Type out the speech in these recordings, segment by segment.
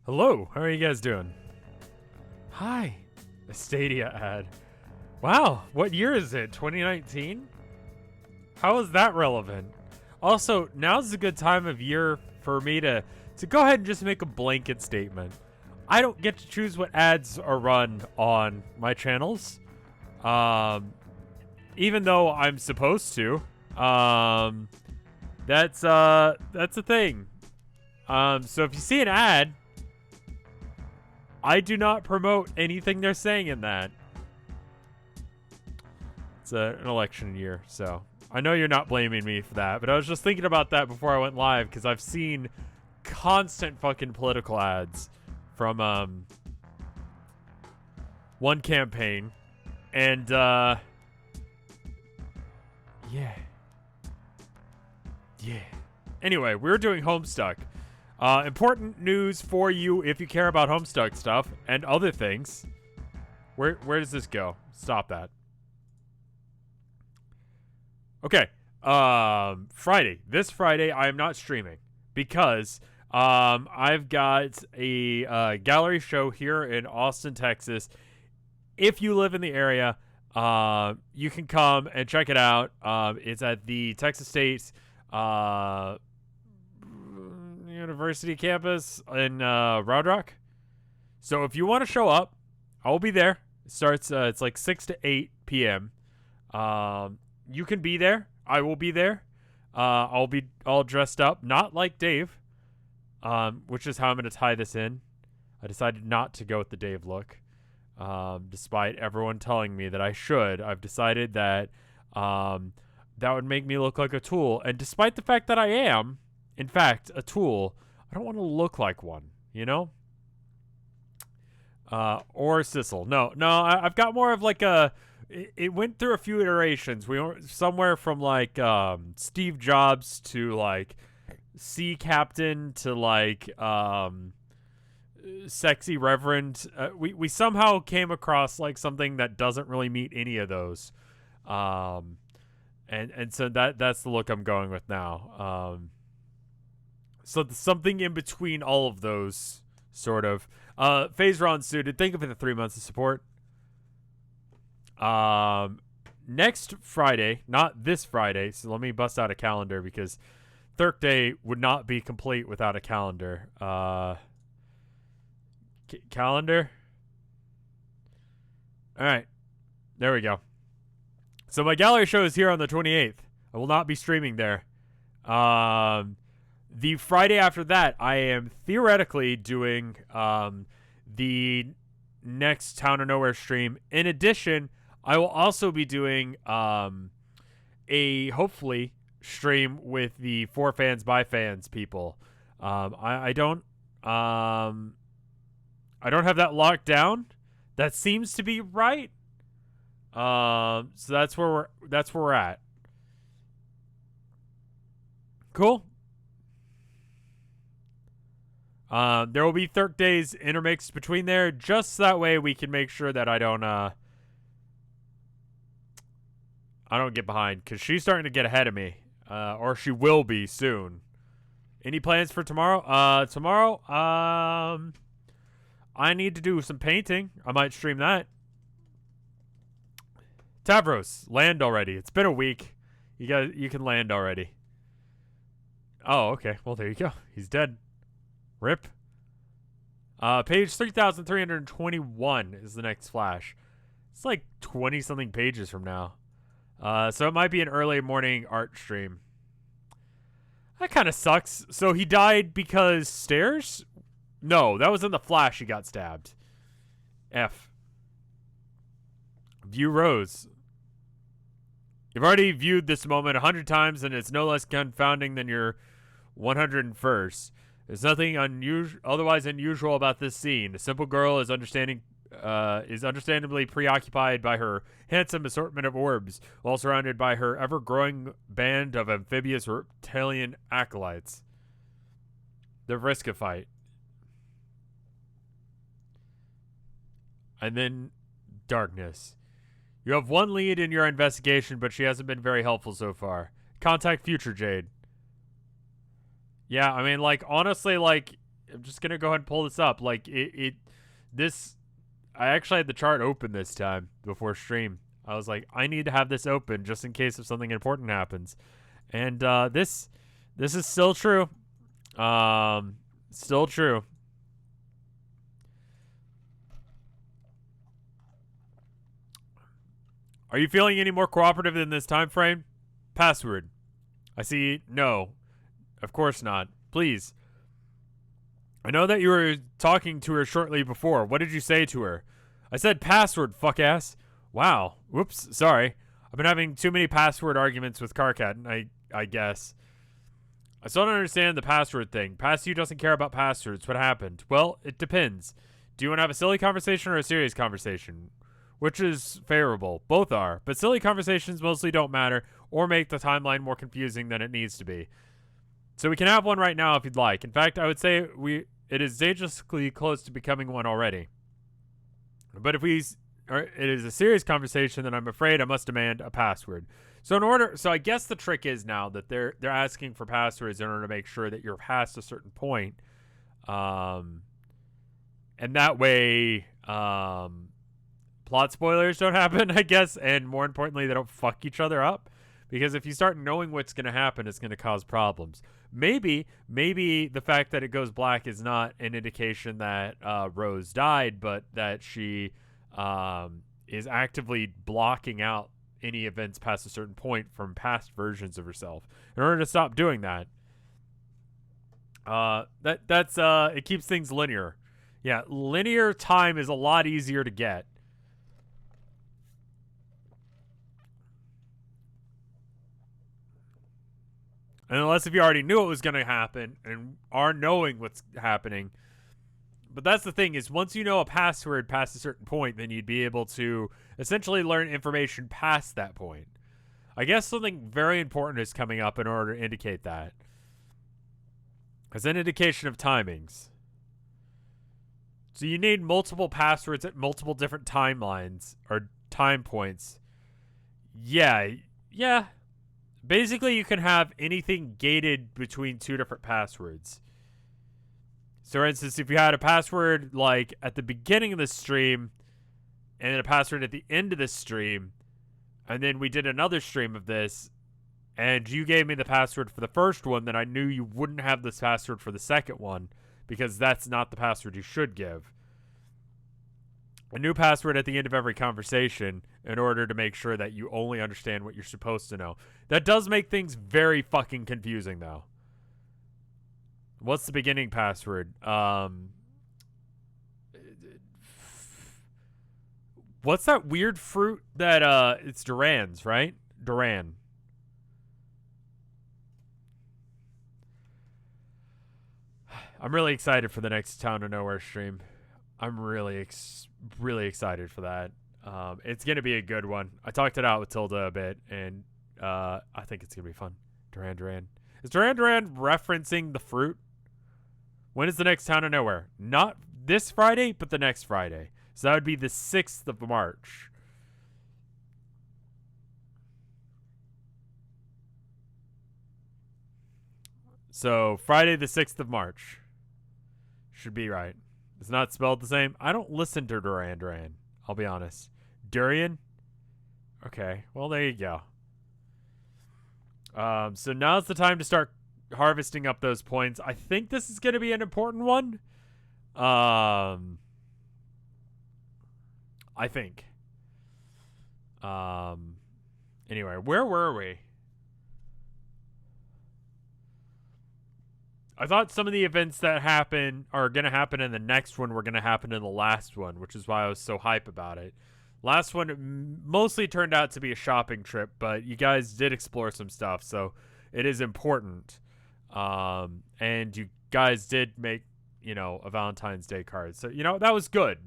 Hello, how are you guys doing? Hi, a Stadia ad. Wow, what year is it? 2019? How is that relevant? Also, now's a good time of year for me to go ahead and just make a blanket statement. I don't get to choose what ads are run on my channels. Even though I'm supposed to. That's a thing. So if you see an ad, I do not promote anything they're saying in that. It's an election year, so I know you're not blaming me for that, but I was just thinking about that before I went live because I've seen constant fucking political ads from one campaign, and yeah. Anyway, we're doing Homestuck. Important news for you if you care about Homestuck stuff and other things. Where does this go? Stop that. Okay. Friday. This Friday, I am not streaming because I've got a gallery show here in Austin, Texas. If you live in the area, you can come and check it out. It's at the Texas State University campus in Round Rock. So if you want to show up, I'll be there. It starts it's like 6 to 8 p.m. You can be there. I will be there. I'll be all dressed up, not like Dave, which is how I'm going to tie this in. I decided not to go with the Dave look, despite everyone telling me that I should. I've decided that that would make me look like a tool, and despite the fact that I am, in fact, a tool, I don't want to look like one, you know? Or Sissel. No, I've got more of like a... It went through a few iterations. We were somewhere from like Steve Jobs to like Sea Captain to like Sexy Reverend. We somehow came across like something that doesn't really meet any of those. And so that's the look I'm going with now. So something in between all of those, sort of. Phasron suited. Thank you for the 3 months of support. Next Friday, not this Friday, so let me bust out a calendar because Thirk Day would not be complete without a calendar. Calendar? Alright. There we go. So my gallery show is here on the 28th. I will not be streaming there. The Friday after that, I am theoretically doing the next Town of Nowhere stream. In addition, I will also be doing a hopefully stream with the For Fans by Fans people. I don't have that locked down. That seems to be right. So that's where we're at. Cool. There will be Thirk days intermixed between there, just that way we can make sure that I don't get behind, because she's starting to get ahead of me, or she will be soon. Any plans for tomorrow? Tomorrow, I need to do some painting. I might stream that. Tavros, land already. It's been a week. You can land already. Oh, okay. Well, there you go. He's dead. Rip. Page 3,321 is the next flash. It's like 20-something pages from now. So it might be an early morning art stream. That kind of sucks. So he died because stairs? No, that was in the flash he got stabbed. F. View Rose. You've already viewed this moment 100 times, and it's no less confounding than your 101st. There's nothing otherwise unusual about this scene. The simple girl is understandably preoccupied by her handsome assortment of orbs, while surrounded by her ever-growing band of amphibious reptilian acolytes. The Vriska fight. And then darkness. You have one lead in your investigation, but she hasn't been very helpful so far. Contact Future Jade. Yeah, I mean, like, honestly, like, I'm just gonna go ahead and pull this up. Like this. I actually had the chart open this time before stream. I was like, I need to have this open just in case if something important happens. And this is still true. Still true. Are you feeling any more cooperative in this time frame? Password. I see. No. Of course not. Please. I know that you were talking to her shortly before. What did you say to her? I said password, fuck ass. Wow. Whoops. Sorry. I've been having too many password arguments with Carcat, I guess. I still don't understand the password thing. Past you doesn't care about passwords. What happened? Well, it depends. Do you want to have a silly conversation or a serious conversation? Which is favorable. Both are. But silly conversations mostly don't matter or make the timeline more confusing than it needs to be. So we can have one right now if you'd like. In fact, I would say it is dangerously close to becoming one already. But if it is a serious conversation, then I'm afraid I must demand a password. So I guess the trick is now that they're asking for passwords in order to make sure that you're past a certain point. And that way, plot spoilers don't happen, I guess, and more importantly, they don't fuck each other up. Because if you start knowing what's going to happen, it's going to cause problems. Maybe the fact that it goes black is not an indication that Rose died, but that she is actively blocking out any events past a certain point from past versions of herself in order to stop doing that. It keeps things linear. Yeah, linear time is a lot easier to get. Unless if you already knew it was going to happen and are knowing what's happening. But that's the thing is once you know a password past a certain point, then you'd be able to essentially learn information past that point. I guess something very important is coming up in order to indicate that. As an indication of timings. So you need multiple passwords at multiple different timelines or time points. Yeah. Basically, you can have anything gated between two different passwords. So, for instance, if you had a password like at the beginning of the stream and then a password at the end of the stream, and then we did another stream of this, and you gave me the password for the first one, then I knew you wouldn't have this password for the second one because that's not the password you should give. A new password at the end of every conversation in order to make sure that you only understand what you're supposed to know. That does make things very fucking confusing, though. What's the beginning password? What's that weird fruit that, it's Duran's, right? Duran. I'm really excited for the next Town of Nowhere stream. I'm really excited for that. It's going to be a good one. I talked it out with Tilda a bit, and I think it's going to be fun. Duran. Is Duran referencing the fruit? When is the next Town of Nowhere? Not this Friday, but the next Friday. So that would be the 6th of March. So Friday the 6th of March. Should be right. It's not spelled the same. I don't listen to Duran. I'll be honest. Durian? Okay. Well, there you go. So now's the time to start harvesting up those points. I think this is going to be an important one. I think. Anyway, where were we? I thought some of the events that happen are going to happen in the next one were going to happen in the last one, which is why I was so hype about it. Last one mostly turned out to be a shopping trip, but you guys did explore some stuff, so it is important. And you guys did make, a Valentine's Day card. So, that was good.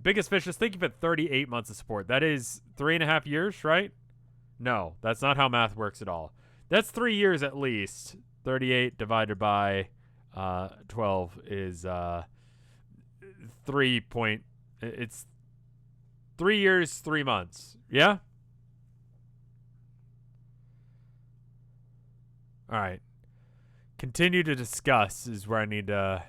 Biggest Fishes, thank you for 38 months of support. That is 3.5 years, right? No, that's not how math works at all. That's 3 years at least. 38 divided by 12 is 3 point. It's 3 years, 3 months. Yeah? All right. Continue to discuss is where I need to.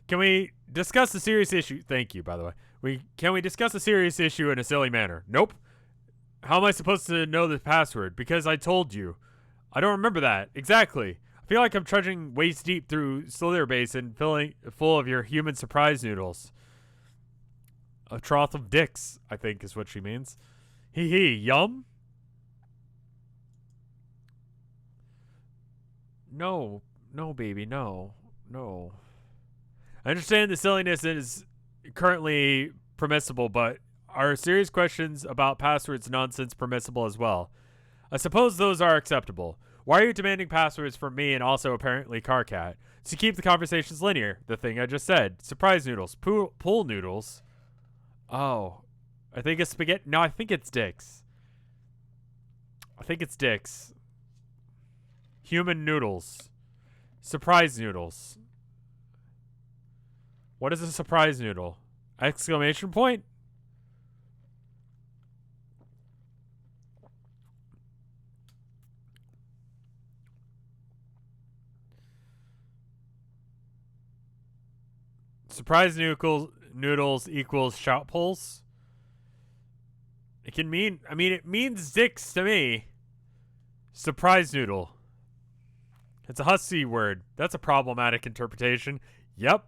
Can we discuss the serious issue? Thank you, by the way. Can we discuss a serious issue in a silly manner? Nope. How am I supposed to know the password? Because I told you. I don't remember that. Exactly. I feel like I'm trudging waist deep through Slither Basin full of your human surprise noodles. A trough of dicks, I think is what she means. Hee hee, yum? No, baby, no. I understand the silliness is currently permissible, but are serious questions about passwords nonsense permissible as well? I suppose those are acceptable. Why are you demanding passwords from me and also apparently Carcat? To keep the conversations linear, the thing I just said. Surprise noodles. Pool noodles. Oh. I think it's spaghetti. No, I think it's dicks. Human noodles. Surprise noodles. What is a surprise noodle? Exclamation point? Surprise noodles equals shout pulls. It can mean, it means dicks to me. Surprise noodle. It's a hussy word. That's a problematic interpretation. Yep.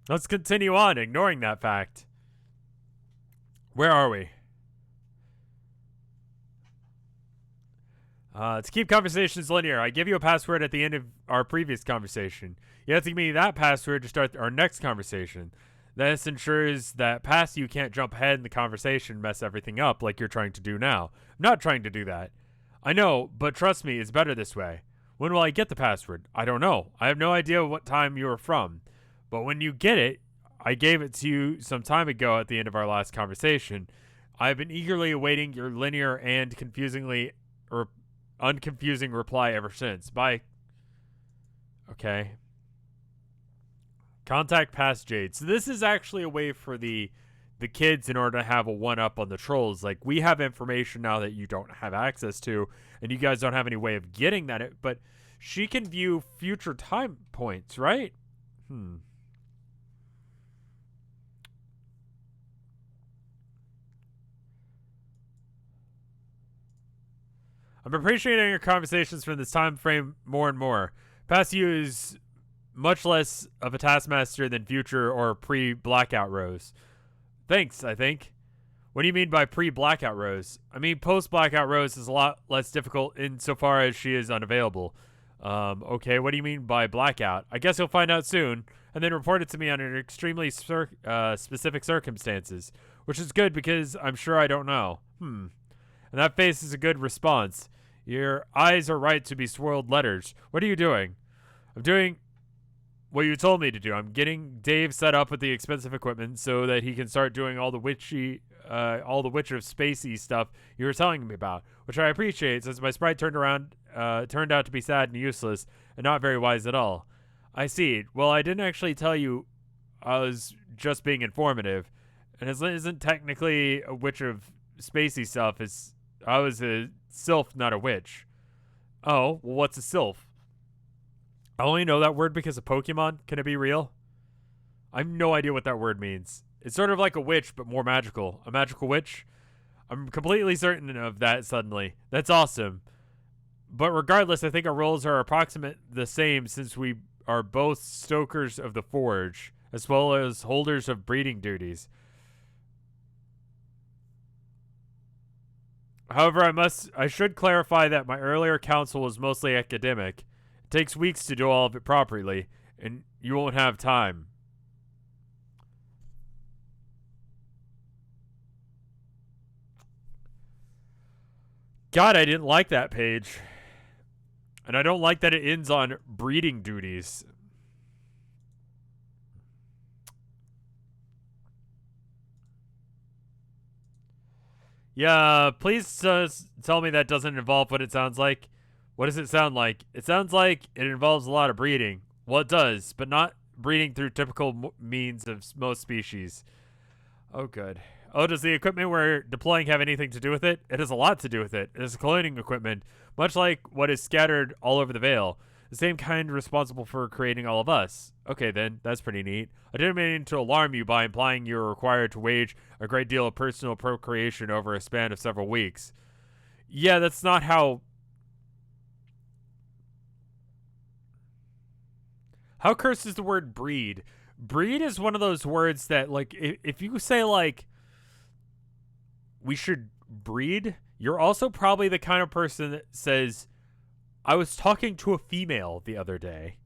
Let's continue on, ignoring that fact. Where are we? To keep conversations linear, I give you a password at the end of our previous conversation. You have to give me that password to start our next conversation. This ensures that past you can't jump ahead in the conversation and mess everything up like you're trying to do now. I'm not trying to do that. I know, but trust me, it's better this way. When will I get the password? I don't know. I have no idea what time you are from. But when you get it, I gave it to you some time ago at the end of our last conversation. I have been eagerly awaiting your linear and unconfusing reply ever since. Bye. Okay. Contact past Jade. So this is actually a way for the kids in order to have a one-up on the trolls. Like, we have information now that you don't have access to, and you guys don't have any way of getting that. But she can view future time points, right? I'm appreciating your conversations from this time frame more and more. Past you is much less of a taskmaster than future or pre-blackout Rose. Thanks, I think. What do you mean by pre-blackout Rose? I mean, post-blackout Rose is a lot less difficult insofar as she is unavailable. Okay, what do you mean by blackout? I guess you'll find out soon, and then report it to me under extremely specific circumstances, which is good because I'm sure I don't know. And that face is a good response. Your eyes are right to be swirled letters. What are you doing? I'm doing what you told me to do. I'm getting Dave set up with the expensive equipment so that he can start doing all the Witch of Spacey stuff you were telling me about, which I appreciate since my sprite turned out to be sad and useless and not very wise at all. I see. Well, I didn't actually tell you. I was just being informative, and it isn't technically a Witch of Spacey stuff. I was a sylph, not a witch. Oh, well, what's a sylph? I only know that word because of Pokemon. Can it be real? I have no idea what that word means. It's sort of like a witch, but more magical. A magical witch? I'm completely certain of that suddenly. That's awesome. But regardless, I think our roles are approximate the same since we are both stokers of the forge, as well as holders of breeding duties. However, I should clarify that my earlier counsel was mostly academic. It takes weeks to do all of it properly, and you won't have time. God, I didn't like that page. And I don't like that it ends on breeding duties. Yeah, please tell me that doesn't involve what it sounds like. What does it sound like? It sounds like it involves a lot of breeding. Well, it does, but not breeding through typical means of most species. Oh, good. Oh, does the equipment we're deploying have anything to do with it? It has a lot to do with it. It is cloning equipment, much like what is scattered all over the Vale. The same kind responsible for creating all of us. Okay, then. That's pretty neat. I didn't mean to alarm you by implying you were required to wage a great deal of personal procreation over a span of several weeks. Yeah, that's not how... How cursed is the word breed? Breed is one of those words that, like, if you say, like, we should breed, you're also probably the kind of person that says, I was talking to a female the other day.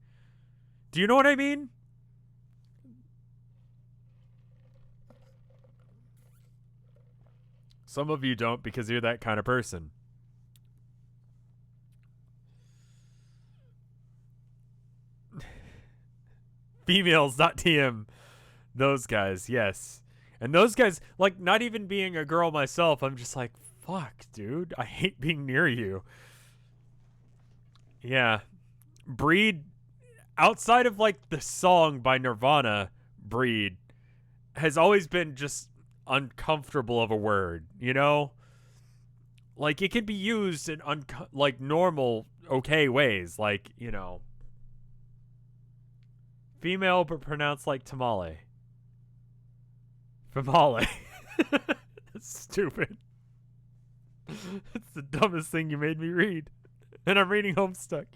Do you know what I mean? Some of you don't because you're that kind of person. Females.tm. Those guys, yes. And those guys, like, not even being a girl myself, I'm just like, fuck, dude. I hate being near you. Yeah. Breed, outside of, like, the song by Nirvana, Breed, has always been just uncomfortable of a word, you know? Like, it can be used in, like, normal, okay ways. Like, you know... Female, but pronounced like tamale. Famale. That's stupid. That's the dumbest thing you made me read. And I'm reading Homestuck.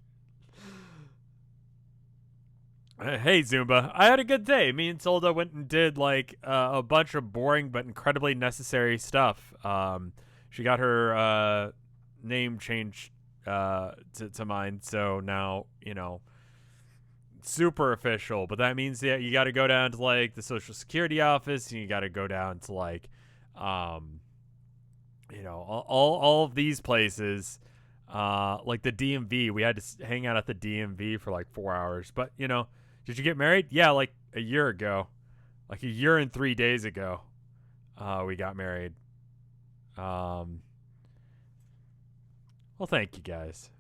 Hey, Zumba. I had a good day. Me and Solda went and did, like, a bunch of boring but incredibly necessary stuff. She got her name changed to mine, so now, you know... super official, but that means that you got to go down to like the social security office and you got to go down to like you know, all of these places, like the DMV. We had to hang out at the DMV for like 4 hours. But you know, did you get married? Yeah, like a year ago, like a year and 3 days ago, we got married. Well, thank you guys.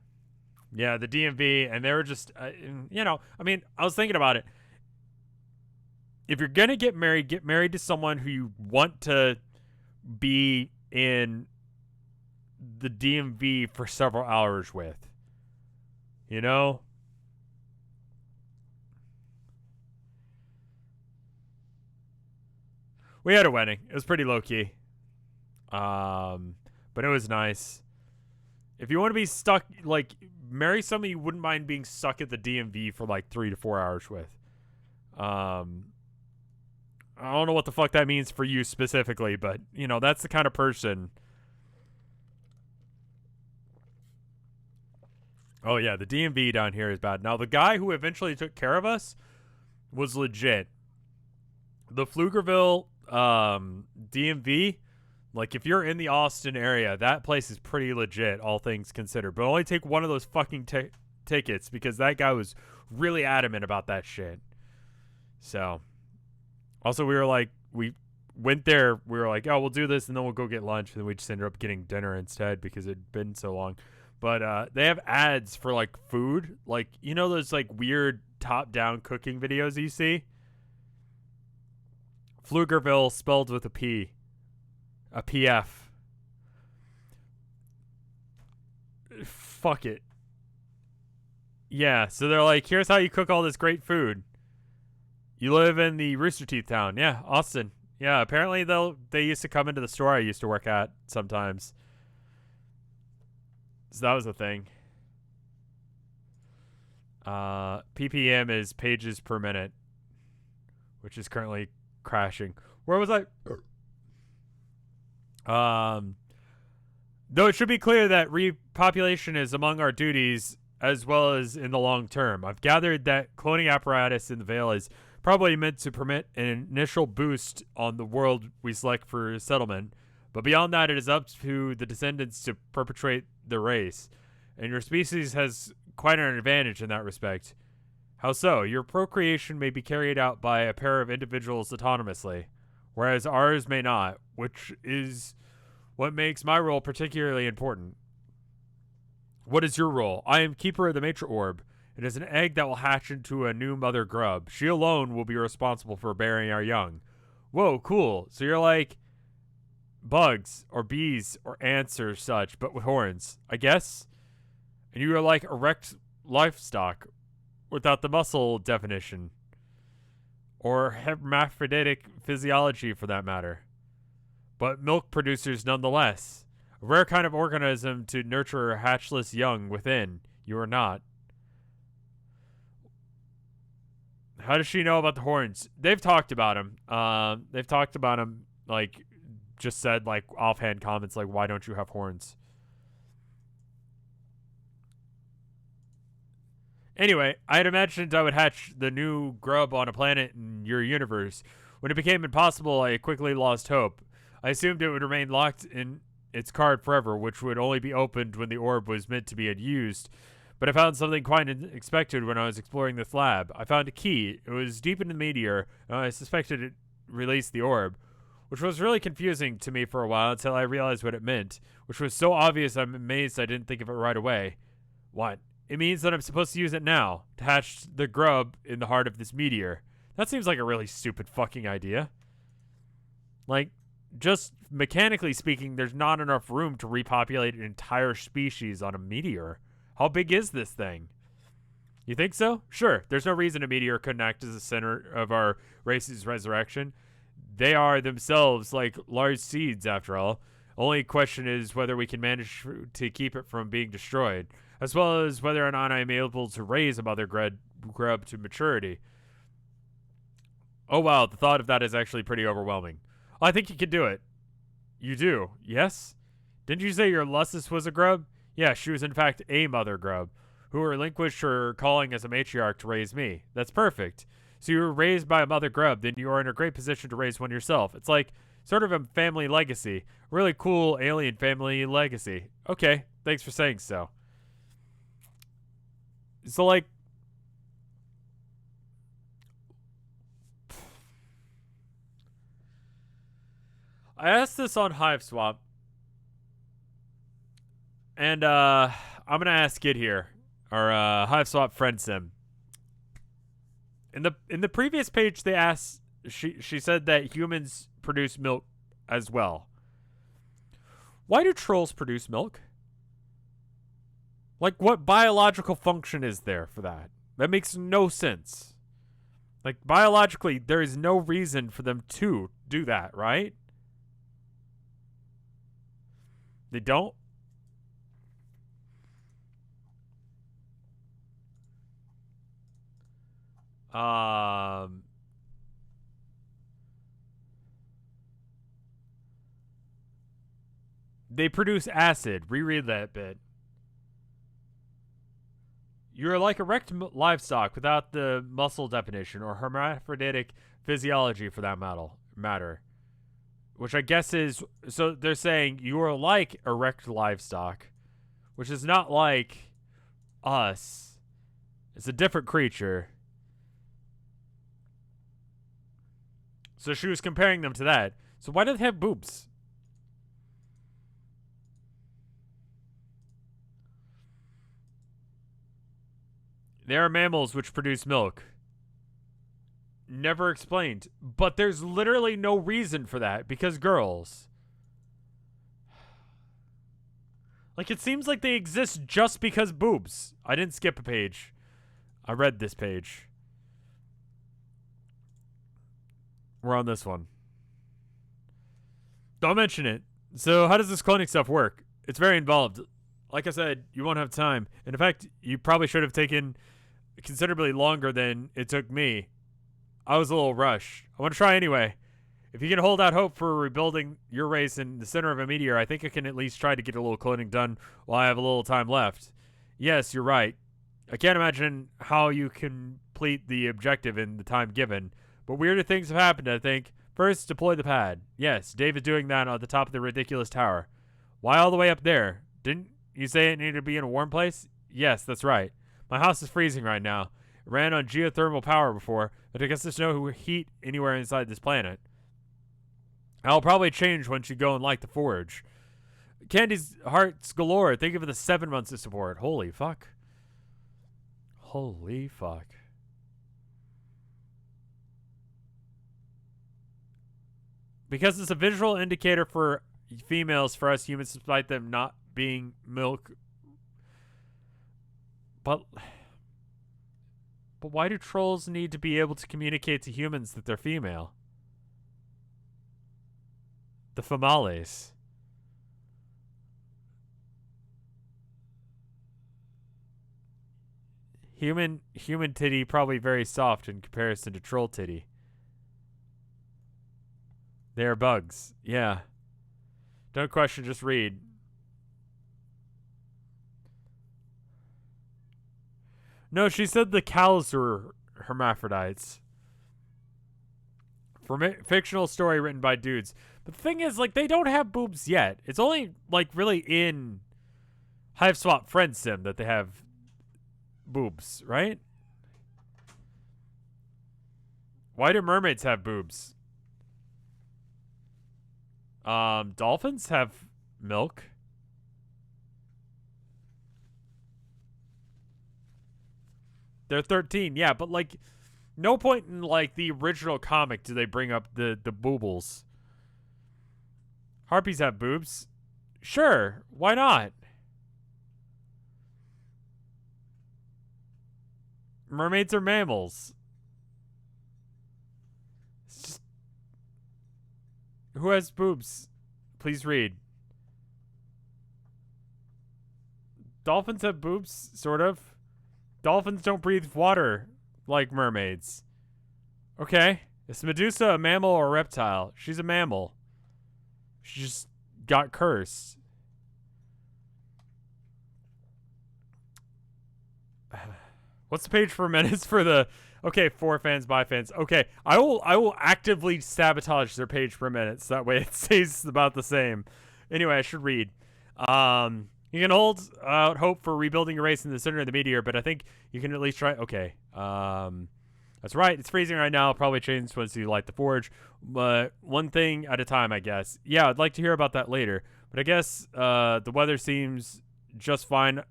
Yeah, the DMV, and they were just, you know, I mean, I was thinking about it. If you're going to get married to someone who you want to be in the DMV for several hours with. You know? We had a wedding. It was pretty low-key. But it was nice. If you want to be stuck, like, marry somebody you wouldn't mind being stuck at the DMV for like 3 to 4 hours with. I don't know what the fuck that means for you specifically, but, you know, that's the kind of person. Oh, yeah, the DMV down here is bad. Now, the guy who eventually took care of us was legit. The Pflugerville DMV, like, if you're in the Austin area, that place is pretty legit, all things considered. But only take one of those fucking tickets because that guy was really adamant about that shit. So, also, we were like, we went there, we were like, oh, we'll do this, and then we'll go get lunch. And then we just ended up getting dinner instead because it had been so long. But they have ads for, like, food. Like, you know those, like, weird top-down cooking videos you see? Pflugerville spelled with a P. A PF. Fuck it. Yeah, so they're like, here's how you cook all this great food. You live in the Rooster Teeth town. Yeah, Austin. Yeah, apparently they used to come into the store I used to work at sometimes. So that was a thing. PPM is pages per minute, which is currently crashing. Where was I? Though it should be clear that repopulation is among our duties as well as in the long term. I've gathered that cloning apparatus in the Vale is probably meant to permit an initial boost on the world we select for settlement, but beyond that it is up to the descendants to perpetuate the race, and your species has quite an advantage in that respect. How so? Your procreation may be carried out by a pair of individuals autonomously, whereas ours may not, which is what makes my role particularly important. What is your role? I am keeper of the matriarch orb. It is an egg that will hatch into a new mother grub. She alone will be responsible for bearing our young. Whoa, cool. So you're like bugs or bees or ants or such, but with horns, I guess. And you are like erect livestock without the muscle definition. Or hermaphroditic physiology for that matter. But milk producers nonetheless. A rare kind of organism to nurture a hatchless young within. You are not. How does she know about the horns? They've talked about him. They've talked about him, like, just said, like, offhand comments, like, why don't you have horns? Anyway, I had imagined I would hatch the new grub on a planet in your universe. When it became impossible, I quickly lost hope. I assumed it would remain locked in its card forever, which would only be opened when the orb was meant to be unused. But I found something quite unexpected when I was exploring this lab. I found a key. It was deep in the meteor, and I suspected it released the orb, which was really confusing to me for a while until I realized what it meant, which was so obvious I'm amazed I didn't think of it right away. What? It means that I'm supposed to use it now, to hatch the grub in the heart of this meteor. That seems like a really stupid fucking idea. Like, just mechanically speaking, there's not enough room to repopulate an entire species on a meteor. How big is this thing? You think so? Sure, there's no reason a meteor couldn't act as the center of our race's resurrection. They are themselves like large seeds, after all. Only question is whether we can manage to keep it from being destroyed, as well as whether or not I am able to raise a mother grub to maturity. Oh wow, the thought of that is actually pretty overwhelming. I think you can do it. You do? Yes? Didn't you say your Lussus was a grub? Yeah, she was in fact a mother grub, who relinquished her calling as a matriarch to raise me. That's perfect. So you were raised by a mother grub, then you are in a great position to raise one yourself. It's like sort of a family legacy. Really cool alien family legacy. Okay, thanks for saying so. So, like, I asked this on Hive Swap, and I'm gonna ask it here, our Hive Swap friend Sim. In the previous page, they asked. She said that humans produce milk as well. Why do trolls produce milk? Like, what biological function is there for that? That makes no sense. Like, biologically, there is no reason for them to do that, right? They don't? They produce acid. Reread that bit. You're like erect livestock without the muscle definition or hermaphroditic physiology for that matter. Which I guess is, so they're saying you are like erect livestock, which is not like us. It's a different creature. So she was comparing them to that. So why do they have boobs? They are mammals which produce milk. Never explained. But there's literally no reason for that, because girls. Like, it seems like they exist just because boobs. I didn't skip a page. I read this page. We're on this one. Don't mention it. So how does this cloning stuff work? It's very involved. Like I said, you won't have time. And in fact, you probably should have taken considerably longer than it took me. I was a little rushed. I want to try anyway. If you can hold out hope for rebuilding your race in the center of a meteor, I think I can at least try to get a little cloning done while I have a little time left. Yes, you're right. I can't imagine how you complete the objective in the time given, but weirder things have happened, I think. First, deploy the pad. Yes, Dave is doing that on the top of the ridiculous tower. Why all the way up there? Didn't you say it needed to be in a warm place? Yes, that's right. My house is freezing right now. It ran on geothermal power before, but I guess there's no heat anywhere inside this planet. I'll probably change once you go and light the forge. Candy's hearts galore. Thank you for the 7 months of support. Holy fuck. Holy fuck. Because it's a visual indicator for females for us humans, despite them not being milk. But why do trolls need to be able to communicate to humans that they're female? The females. Human titty probably very soft in comparison to troll titty. They are bugs. Yeah. Don't question, just read. No, she said the cows were hermaphrodites. Fictional story written by dudes. But the thing is, like, they don't have boobs yet. It's only, like, really in Hive Swap Friend Sim that they have boobs, right? Why do mermaids have boobs? Dolphins have milk. They're 13, yeah, but like, no point in like the original comic do they bring up the boobles. Harpies have boobs. Sure, why not? Mermaids are mammals. It's just, who has boobs? Please read. Dolphins have boobs, sort of. Dolphins don't breathe water like mermaids. Okay. Is Medusa a mammal or a reptile? She's a mammal. She just got cursed. What's the page for minutes for the... Okay, for fans, by fans. Okay, I will actively sabotage their page per minute, so that way it stays about the same. Anyway, I should read. You can hold out hope for rebuilding a race in the center of the meteor, but I think you can at least try... Okay, that's right. It's freezing right now. I'll probably change once you light the forge, but one thing at a time, I guess. Yeah, I'd like to hear about that later, but I guess the weather seems just fine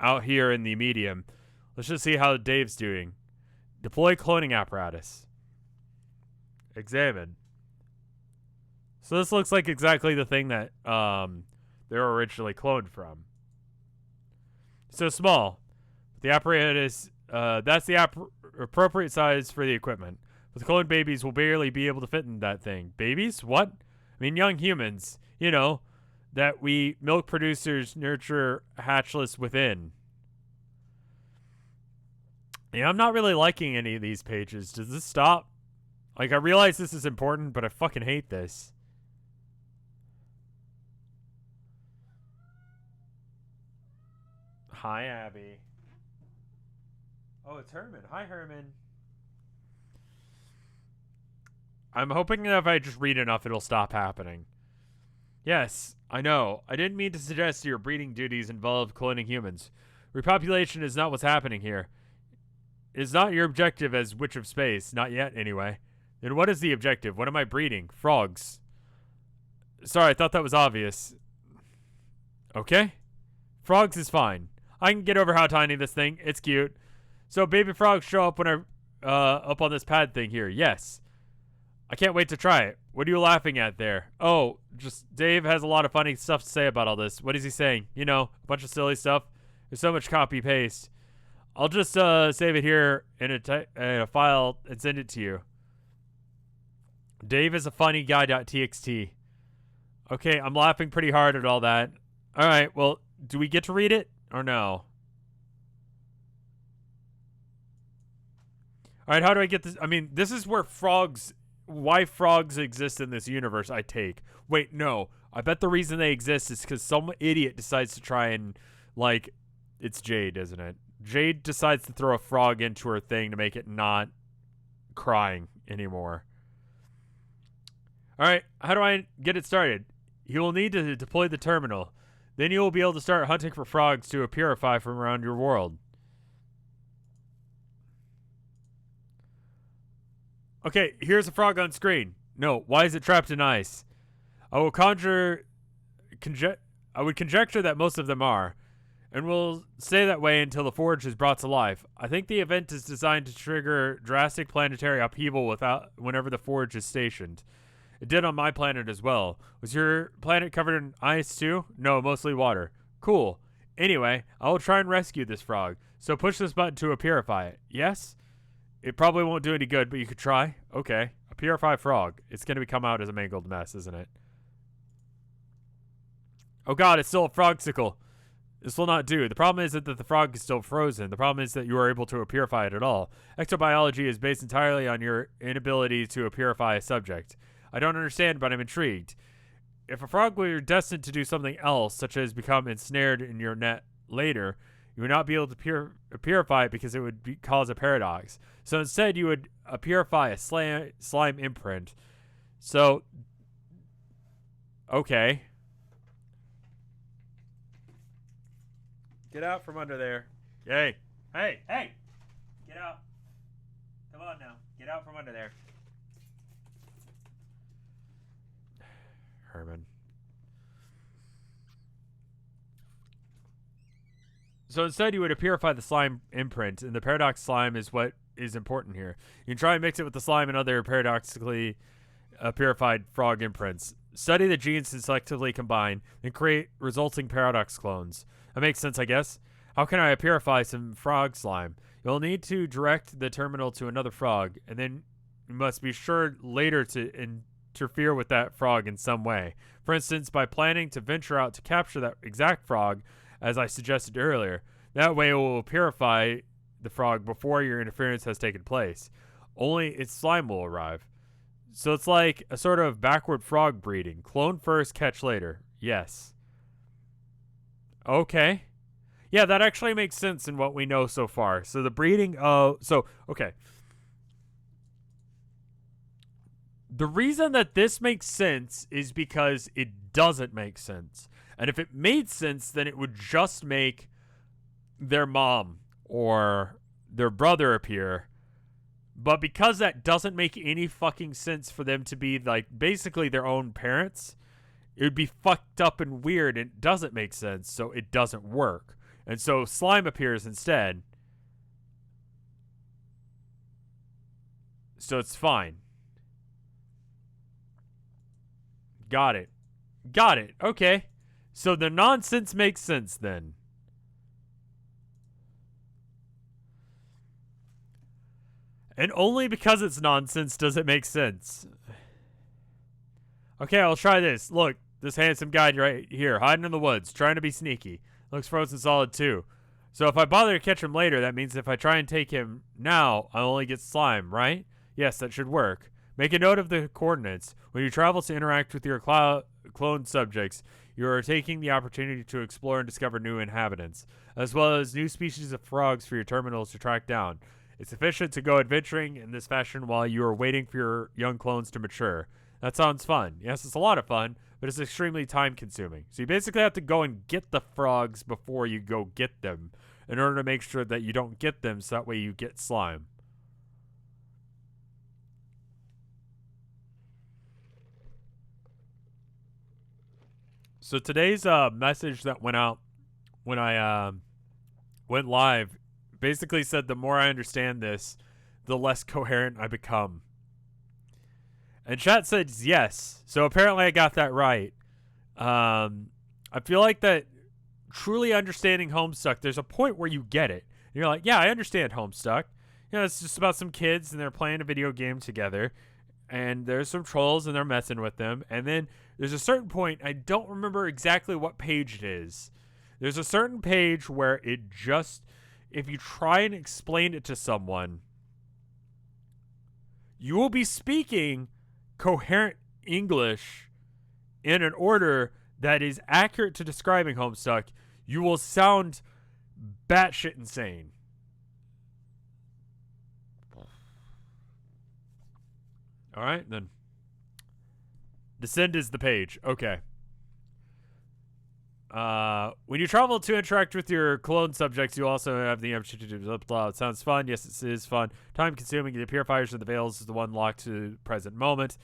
out here in the medium. Let's just see how Dave's doing. Deploy cloning apparatus. Examine. So this looks like exactly the thing that they were originally cloned from. So small. The apparatus, that's the appropriate size for the equipment. But the cloned babies will barely be able to fit in that thing. Babies? What? I mean, young humans. You know, that we milk producers nurture hatchless within. Yeah, I'm not really liking any of these pages. Does this stop? Like, I realize this is important, but I fucking hate this. Hi, Abby. Oh, it's Herman. Hi, Herman. I'm hoping that if I just read enough, it'll stop happening. Yes, I know. I didn't mean to suggest your breeding duties involve cloning humans. Repopulation is not what's happening here. It is not your objective as Witch of Space. Not yet, anyway. Then what is the objective? What am I breeding? Frogs. Sorry, I thought that was obvious. Okay. Frogs is fine. I can get over how tiny this thing. It's cute. So baby frogs show up when I up on this pad thing here. Yes. I can't wait to try it. What are you laughing at there? Oh, just Dave has a lot of funny stuff to say about all this. What is he saying? You know, a bunch of silly stuff. There's so much copy paste. I'll just save it here in a file and send it to you. Dave is a funny guy.txt. Okay, I'm laughing pretty hard at all that. All right, well, do we get to read it or no? All right, how do I get this? I mean, this is where why frogs exist in this universe, I take. Wait, no. I bet the reason they exist is because some idiot decides to try and, like, it's Jade, isn't it? Jade decides to throw a frog into her thing to make it not crying anymore. All right, how do I get it started? You will need to deploy the terminal. Then you will be able to start hunting for frogs to purify from around your world. Okay, here's a frog on screen. No, why is it trapped in ice? I would conjecture that most of them are. And we'll stay that way until the forge is brought to life. I think the event is designed to trigger drastic planetary upheaval whenever the forge is stationed. It did on my planet as well. Was your planet covered in ice too? No, mostly water. Cool. Anyway, I will try and rescue this frog. So push this button to purify it. Yes? It probably won't do any good, but you could try. Okay. A purified frog. It's going to come out as a mangled mess, isn't it? Oh god, it's still a frogsicle. This will not do. The problem isn't that the frog is still frozen. The problem is that you are able to purify it at all. Exobiology is based entirely on your inability to purify a subject. I don't understand, but I'm intrigued. If a frog were destined to do something else, such as become ensnared in your net later, you would not be able to purify it because it would cause a paradox. So instead, you would purify a slime imprint. So, okay. Get out from under there. Hey. Hey. Hey. Get out. Come on now. Get out from under there. Herman. So instead, you would purify the slime imprint, and the paradox slime is what is important here. You can try and mix it with the slime and other paradoxically purified frog imprints. Study the genes and selectively combine, then create resulting paradox clones. That makes sense, I guess. How can I purify some frog slime? You'll need to direct the terminal to another frog, and then you must be sure later to interfere with that frog in some way. For instance, by planning to venture out to capture that exact frog, as I suggested earlier. That way it will purify the frog before your interference has taken place. Only its slime will arrive. So it's like a sort of backward frog breeding. Clone first, catch later. Yes. Okay. Yeah, that actually makes sense in what we know so far. So the breeding of... So, okay. The reason that this makes sense is because it doesn't make sense. And if it made sense, then it would just make their mom or their brother appear. But because that doesn't make any fucking sense for them to be, like, basically their own parents, it would be fucked up and weird, and it doesn't make sense, so it doesn't work. And so slime appears instead. So it's fine. Got it. Got it. Okay. So the nonsense makes sense then. And only because it's nonsense does it make sense. Okay, I'll try this. Look, this handsome guy right here, hiding in the woods, trying to be sneaky. Looks frozen solid too. So if I bother to catch him later, that means if I try and take him now, I only get slime, right? Yes, that should work. Make a note of the coordinates. When you travel to interact with your cloned subjects, you are taking the opportunity to explore and discover new inhabitants, as well as new species of frogs for your terminals to track down. It's efficient to go adventuring in this fashion while you are waiting for your young clones to mature. That sounds fun. Yes, it's a lot of fun, but it's extremely time-consuming. So you basically have to go and get the frogs before you go get them in order to make sure that you don't get them, so that way you get slime. So today's message that went out when I went live basically said the more I understand this, the less coherent I become. And chat said yes. So apparently I got that right. I feel like that truly understanding Homestuck, there's a point where you get it. And you're like, yeah, I understand Homestuck. You know, it's just about some kids and they're playing a video game together. And there's some trolls and they're messing with them. And then there's a certain point, I don't remember exactly what page it is. There's a certain page where it just, if you try and explain it to someone, you will be speaking coherent English in an order that is accurate to describing Homestuck. You will sound batshit insane. All right, then. Descend is the page. Okay. When you travel to interact with your clone subjects, you also have the opportunity to blah, blah. It sounds fun. Yes, it is fun. Time consuming. The purifiers of the veils is the one locked to the present moment.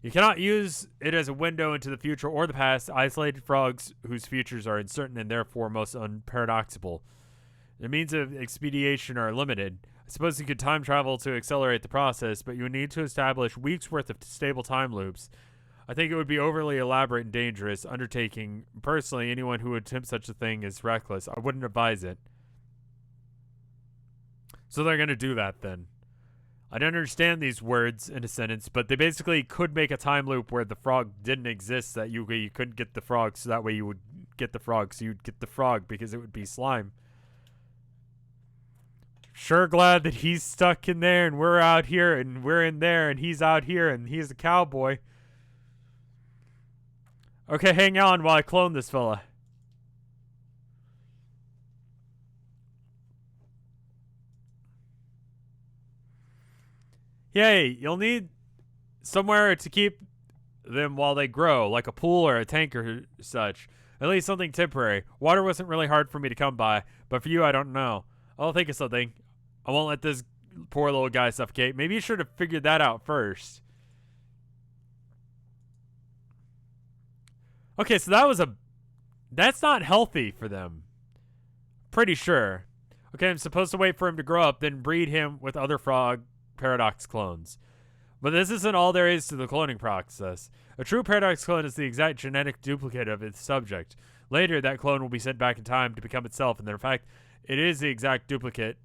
You cannot use it as a window into the future or the past. Isolated frogs whose futures are uncertain and therefore most unparadoxable. The means of expedition are limited. I suppose you could time travel to accelerate the process, but you would need to establish weeks worth of stable time loops. I think it would be overly elaborate and dangerous undertaking. Personally, anyone who would attempt such a thing is reckless. I wouldn't advise it. So they're going to do that then. I don't understand these words in a sentence, but they basically could make a time loop where the frog didn't exist, that you couldn't get the frog, so that way you would get the frog, so you'd get the frog because it would be slime. Sure glad that he's stuck in there and we're out here and we're in there and he's out here and he's a cowboy. Okay, hang on while I clone this fella. Yay, you'll need somewhere to keep them while they grow, like a pool or a tank or such. At least something temporary. Water wasn't really hard for me to come by, but for you, I don't know. I'll think of something. I won't let this poor little guy suffocate. Maybe you should have figured that out first. Okay, so that's not healthy for them. Pretty sure. Okay, I'm supposed to wait for him to grow up, then breed him with other frog paradox clones. But this isn't all there is to the cloning process. A true paradox clone is the exact genetic duplicate of its subject. Later, that clone will be sent back in time to become itself, and in fact, it is the exact duplicate.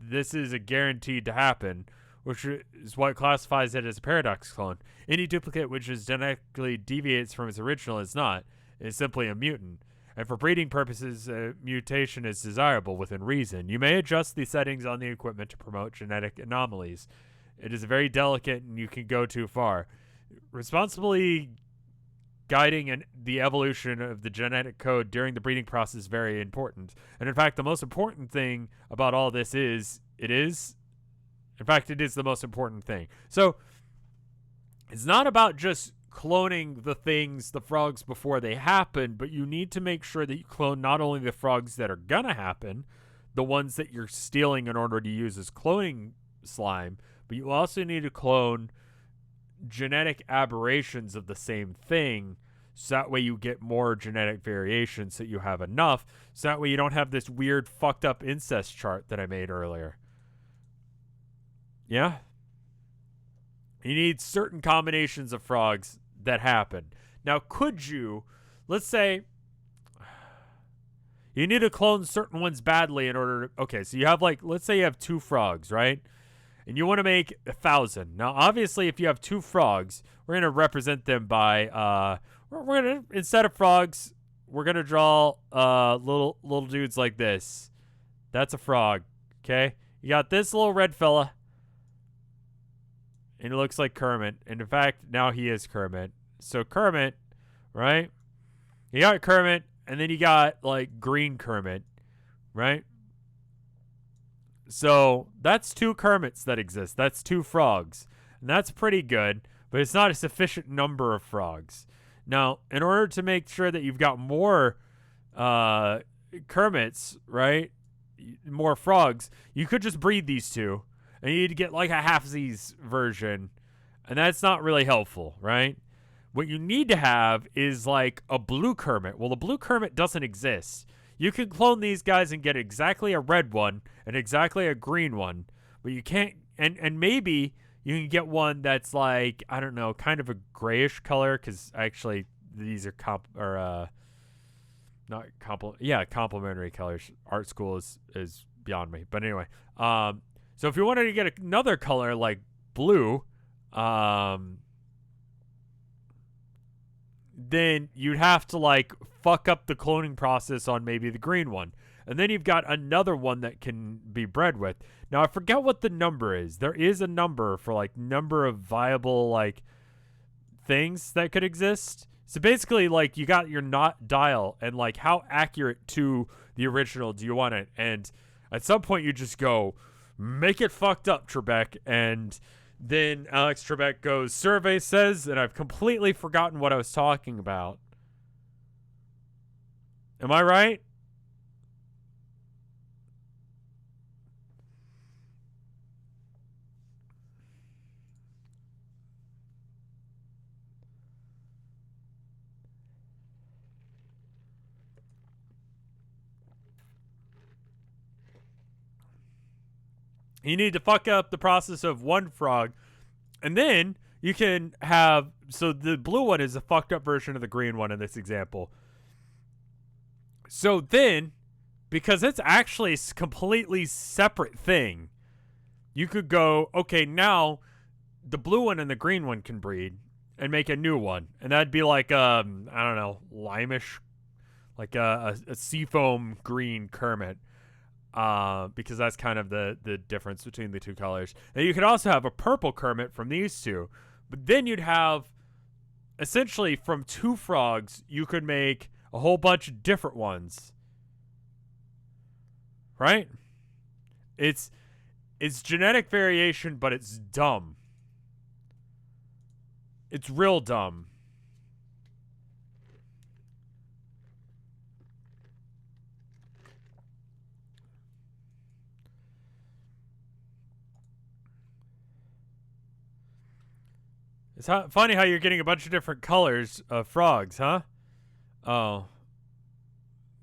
This is a guaranteed to happen, which is what classifies it as a paradox clone. Any duplicate which is genetically deviates from its original is not. It is simply a mutant. And for breeding purposes, a mutation is desirable within reason. You may adjust the settings on the equipment to promote genetic anomalies. It is very delicate and you can go too far. Responsibly guiding the evolution of the genetic code during the breeding process is very important. And in fact, the most important thing about all this is it is the most important thing. So it's not about just cloning the frogs before they happen, but you need to make sure that you clone not only the frogs that are gonna happen, the ones that you're stealing in order to use as cloning slime, but you also need to clone genetic aberrations of the same thing, so that way you get more genetic variation, so you have enough, so that way you don't have this weird fucked up incest chart that I made earlier. Yeah? You need certain combinations of frogs that happen. Now, could you, let's say, you need to clone certain ones badly in order to, okay, so you have let's say you have 2 frogs, right? And you want to make 1,000. Now, obviously, if you have 2 frogs, we're going to represent them by, we're going to, instead of frogs, we're going to draw little dudes like this. That's a frog, okay? You got this little red fella. And it looks like Kermit. And in fact, now he is Kermit. So Kermit, right? You got Kermit, and then you got, green Kermit, right? So that's 2 Kermits that exist. That's 2 frogs. And that's pretty good, but it's not a sufficient number of frogs. Now, in order to make sure that you've got more Kermits, right? More frogs, you could just breed these 2. And you need to get a halfsies version. And that's not really helpful, right? What you need to have is a blue Kermit. Well, the blue Kermit doesn't exist. You can clone these guys and get exactly a red one and exactly a green one. But you can't, and maybe you can get one that's I don't know, kind of a grayish color, because actually these are complementary colors. Art school is beyond me. But anyway, so if you wanted to get another color like blue, then you'd have to fuck up the cloning process on maybe the green one. And then you've got another one that can be bred with. Now, I forget what the number is. There is a number for number of viable things that could exist. So basically you got your not dial and how accurate to the original do you want it? And at some point you just go, make it fucked up, Trebek. And then Alex Trebek goes, survey says, and I've completely forgotten what I was talking about. Am I right? You need to fuck up the process of one frog, and then you can have, so the blue one is a fucked up version of the green one in this example. So then, because it's actually a completely separate thing, you could go, okay, now the blue one and the green one can breed and make a new one. And that'd be like, I don't know, limeish, like a seafoam green Kermit. Because that's kind of the difference between the two colors. And you could also have a purple Kermit from these two. But then you'd have, essentially, from two frogs, you could make a whole bunch of different ones. Right? It's genetic variation, but it's dumb. It's real dumb. It's funny how you're getting a bunch of different colors of frogs, huh? Oh.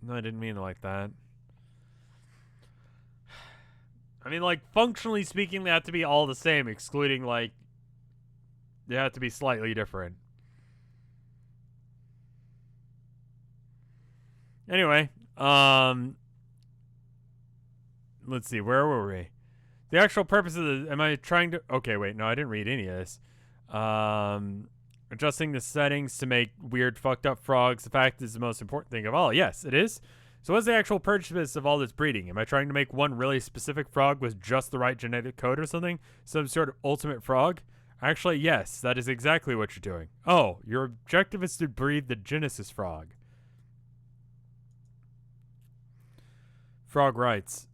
No, I didn't mean it like that. I mean, like, functionally speaking, they have to be all the same, excluding, like, they have to be slightly different. Anyway, let's see, where were we? The actual purpose of the, am I trying to, okay, wait, no, I didn't read any of this. Adjusting the settings to make weird fucked up frogs, the fact is the most important thing of all. Yes, it is. So what's the actual purpose of all this breeding? Am I trying to make one really specific frog with just the right genetic code or something? Some sort of ultimate frog? Actually, yes, that is exactly what you're doing. Oh, your objective is to breed the Genesis frog. Frog rights.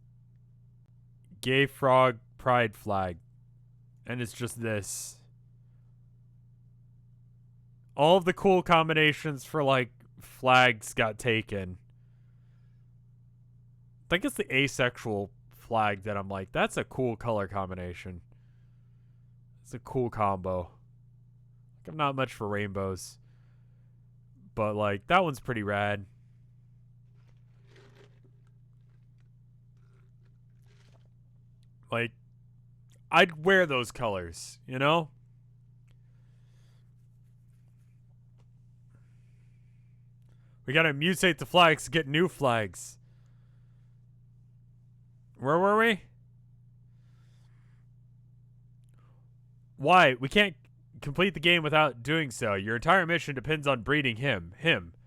Gay frog pride flag. And it's just this. All of the cool combinations for, like, flags got taken. I think it's the asexual flag that I'm like, that's a cool color combination. It's a cool combo. Like, I'm not much for rainbows. But, like, that one's pretty rad. Like, I'd wear those colors, you know? We gotta mutate the flags to get new flags. Where were we? Why? We can't complete the game without doing so. Your entire mission depends on breeding him.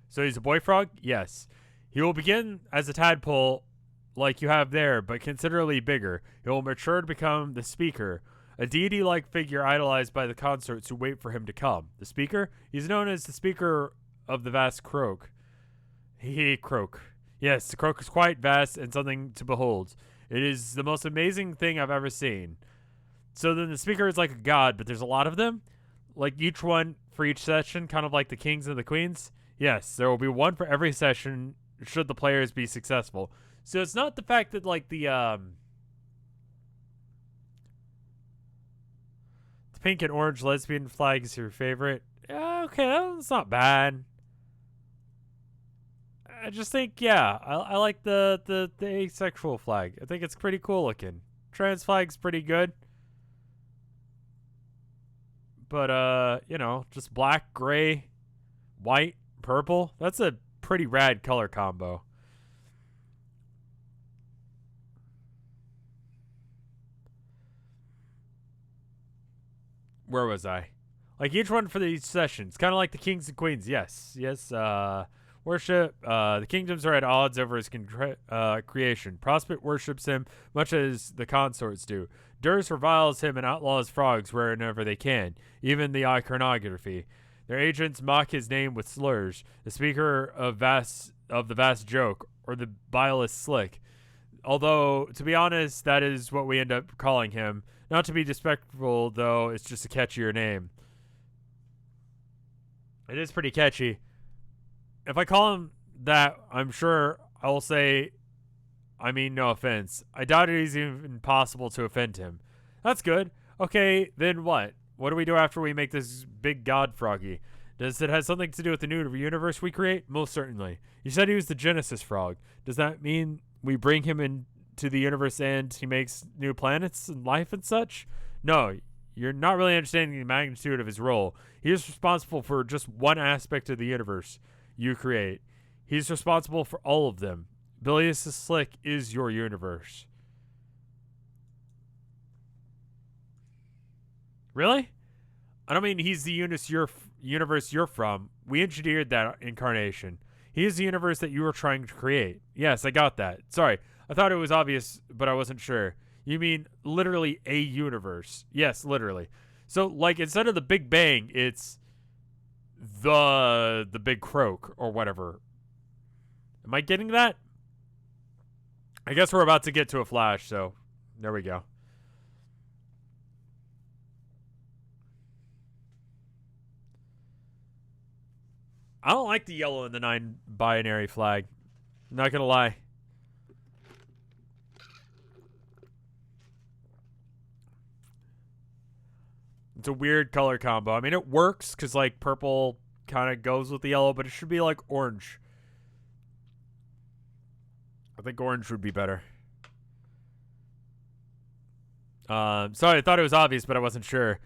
So he's a boy frog? Yes. He will begin as a tadpole like you have there, but considerably bigger. He will mature to become the Speaker, a deity-like figure idolized by the consorts who wait for him to come. The Speaker? He's known as the Speaker of the vast croak. Croak. Yes, the croak is quite vast and something to behold. It is the most amazing thing I've ever seen. So then the Speaker is like a god, but there's a lot of them? Like each one for each session, kind of like the kings and the queens? Yes, there will be one for every session should the players be successful. So it's not the fact that, like, the pink and orange lesbian flag is your favorite. Okay, that's not bad. I just think, yeah, I like the asexual flag. I think it's pretty cool looking. Trans flag's pretty good. But, you know, just black, gray, white, purple. That's a pretty rad color combo. Where was I? Like each one for these sessions. Kind of like the kings and queens. Yes. Worship. The kingdoms are at odds over his creation. Prospect worships him much as the consorts do. Durs reviles him and outlaws frogs wherever they can, even the iconography. Their agents mock his name with slurs. The Speaker of the vast joke, or the bilious slick. Although, to be honest, that is what we end up calling him. Not to be disrespectful, though, it's just a catchier name. It is pretty catchy. If I call him that, I'm sure I will say, I mean no offense. I doubt it is even possible to offend him. That's good. Okay, then what? What do we do after we make this big god froggy? Does it have something to do with the new universe we create? Most certainly. You said he was the Genesis frog. Does that mean we bring him in to the universe and he makes new planets and life and such? No, you're not really understanding the magnitude of his role. He is responsible for just one aspect of the universe you create. He's responsible for all of them. Bilious Slick is your universe. Really? I don't mean he's the universe you're from. We engineered that incarnation. He is the universe that you were trying to create. Yes, I got that. Sorry. I thought it was obvious, but I wasn't sure. You mean literally a universe. Yes, literally. So, like, instead of the Big Bang, it's the Big Croak or whatever. Am I getting that? I guess we're about to get to a flash, so there we go. I don't like the yellow and the 9-binary flag. Not gonna lie. It's a weird color combo. I mean, it works because, like, purple kind of goes with the yellow, but it should be, like, orange. I think orange would be better. Sorry, I thought it was obvious, but I wasn't sure.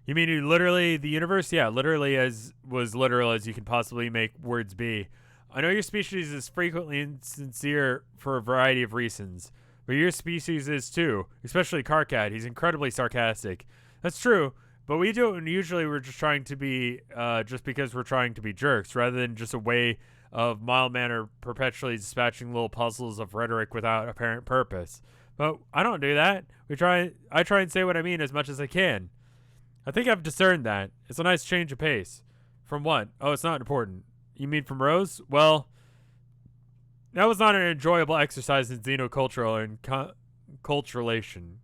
You mean you literally, the universe? Yeah, literally as literal as you can possibly make words be. I know your species is frequently insincere for a variety of reasons, but your species is too, especially Karkat. He's incredibly sarcastic. That's true, but we do it when usually we're just trying to be, just because we're trying to be jerks, rather than just a way of mild manner perpetually dispatching little puzzles of rhetoric without apparent purpose. But I don't do that. I try and say what I mean as much as I can. I think I've discerned that. It's a nice change of pace. From what? Oh, it's not important. You mean from Rose? Well, that was not an enjoyable exercise in xenocultural and culturelation.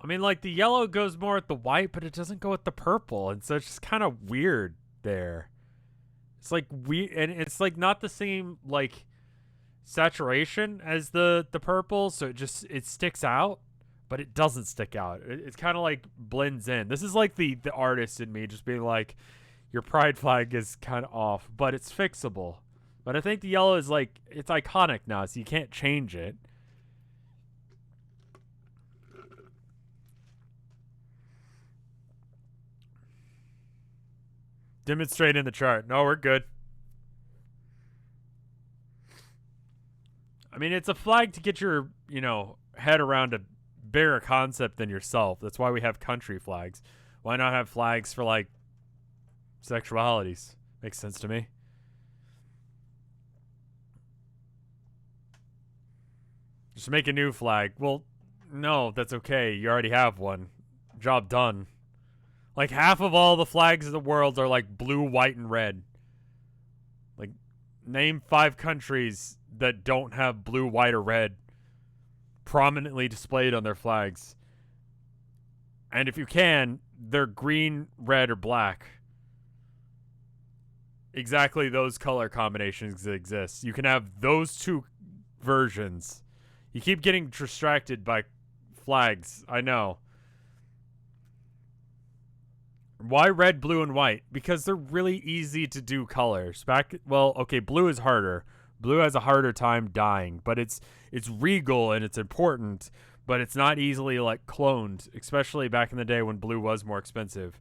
I mean, like, the yellow goes more with the white, but it doesn't go with the purple. And so it's just kind of weird there. It's like and it's like not the same, like, saturation as the purple. So it sticks out, but it doesn't stick out. It's kind of like blends in. This is like the artist in me just being like, your pride flag is kind of off, but it's fixable. But I think the yellow is like, it's iconic now, so you can't change it. Demonstrate in the chart. No, we're good. I mean, it's a flag to get your, head around a bigger concept than yourself. That's why we have country flags. Why not have flags for, like, sexualities? Makes sense to me. Just make a new flag. Well, no, that's okay. You already have one. Job done. Like, half of all the flags of the world are, like, blue, white, and red. Like, name 5 countries that don't have blue, white, or red prominently displayed on their flags. And if you can, they're green, red, or black. Exactly those color combinations exist. You can have those 2 versions. You keep getting distracted by flags. I know. Why red, blue, and white? Because they're really easy to do colors. Blue is harder. Blue has a harder time dying, but it's regal and it's important, but it's not easily, like, cloned, especially back in the day when blue was more expensive.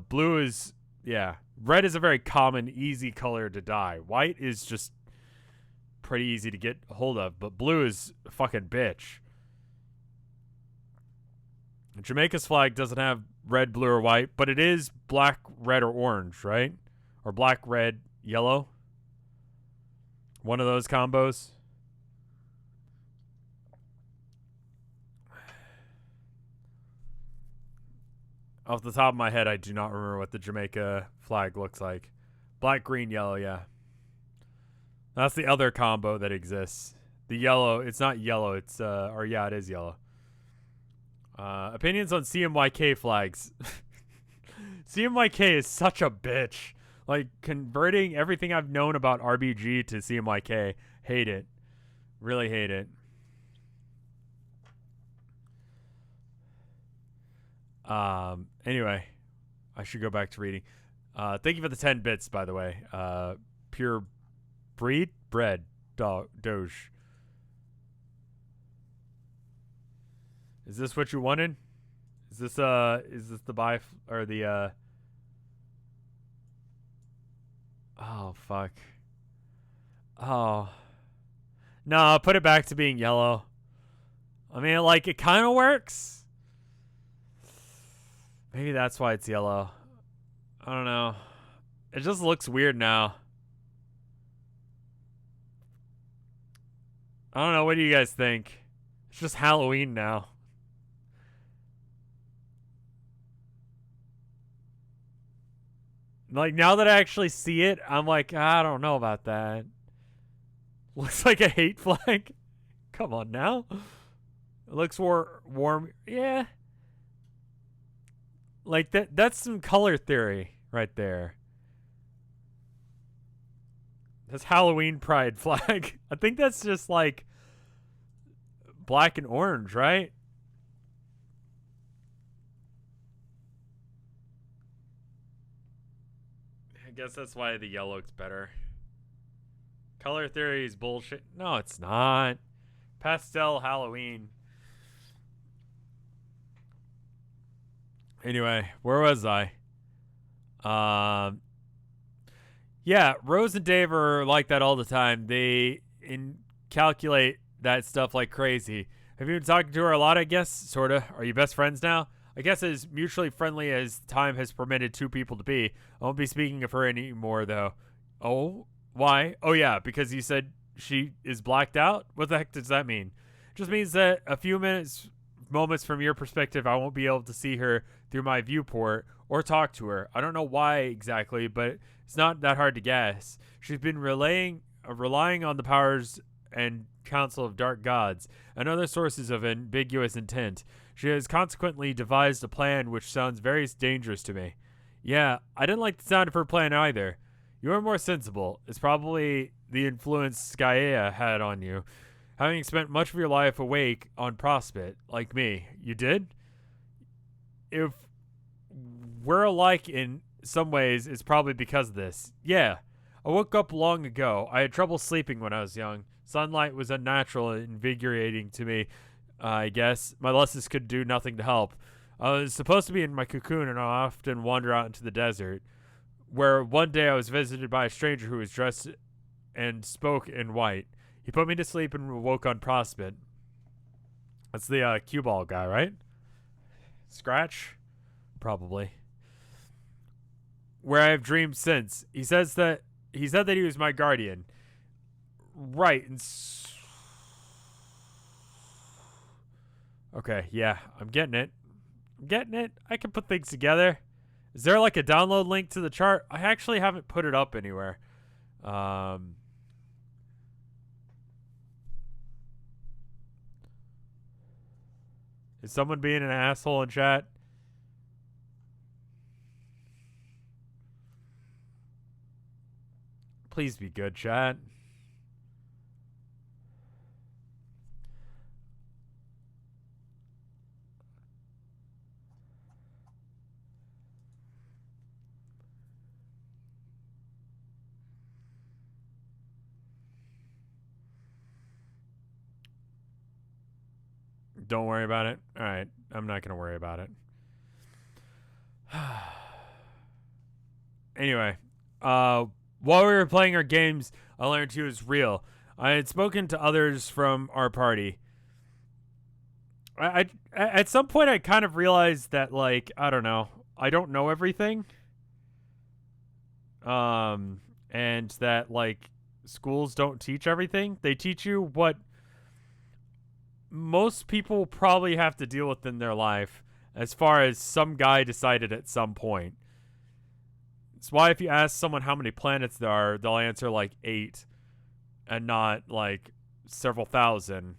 Blue is, red is a very common, easy color to dye. White is just pretty easy to get a hold of, but blue is a fucking bitch. Jamaica's flag doesn't have red, blue, or white, but it is black, red, or orange, right? Or black, red, yellow. One of those combos. Off the top of my head, I do not remember what the Jamaica flag looks like. Black, green, yellow, yeah. That's the other combo that exists. The yellow, it's not yellow, it is yellow. Opinions on CMYK flags. CMYK is such a bitch. Like, converting everything I've known about RBG to CMYK. Hate it. Really hate it. Anyway, I should go back to reading. Thank you for the 10 bits, by the way. Pure bread, doge. Is this what you wanted? Is this the buy or the oh fuck. Oh. No, put it back to being yellow. I mean, like, it kind of works. Maybe that's why it's yellow. I don't know. It just looks weird now. I don't know. What do you guys think? It's just Halloween now. Like, now that I actually see it, I'm like, I don't know about that. Looks like a hate flag. Come on now. It looks warm. Yeah. Like, that's some color theory right there. That's Halloween pride flag. I think that's just like black and orange, right? I guess that's why the yellow looks better. Color theory is bullshit. No, it's not. Pastel Halloween. Anyway, where was I? Yeah, Rose and Dave are like that all the time. They calculate that stuff like crazy. Have you been talking to her a lot, I guess? Sorta. Are you best friends now? I guess as mutually friendly as time has permitted two people to be. I won't be speaking of her anymore, though. Oh, why? Oh, yeah, because you said she is blacked out? What the heck does that mean? It just means that a few moments from your perspective, I won't be able to see her through my viewport or talk to her. I don't know why exactly, but it's not that hard to guess. She's been relying on the powers and council of dark gods and other sources of ambiguous intent. She has consequently devised a plan which sounds very dangerous to me. Yeah, I didn't like the sound of her plan either. You are more sensible. It's probably the influence Skyaea had on you. Having spent much of your life awake on Prospect, like me. You did? If we're alike in some ways, it's probably because of this. Yeah. I woke up long ago. I had trouble sleeping when I was young. Sunlight was unnatural and invigorating to me, I guess. My lessons could do nothing to help. I was supposed to be in my cocoon, and I often wander out into the desert, where one day I was visited by a stranger who was dressed and spoke in white. He put me to sleep and woke on Prospect. That's the cue ball guy, right? Scratch? Probably. Where I have dreamed since. He said that he was my guardian. Right. Okay, yeah, I'm getting it. I can put things together. Is there like a download link to the chart? I actually haven't put it up anywhere. Is someone being an asshole in chat? Please be good, chat. Don't worry about it. All right, I'm not gonna worry about it. Anyway, while we were playing our games, I learned he was real. I had spoken to others from our party. I at some point I kind of realized that, like, I don't know, I don't know everything. And that, like, schools don't teach everything. They teach you what most people probably have to deal with in their life, as far as some guy decided at some point. It's why if you ask someone how many planets there are, they'll answer like 8 and not like several thousand,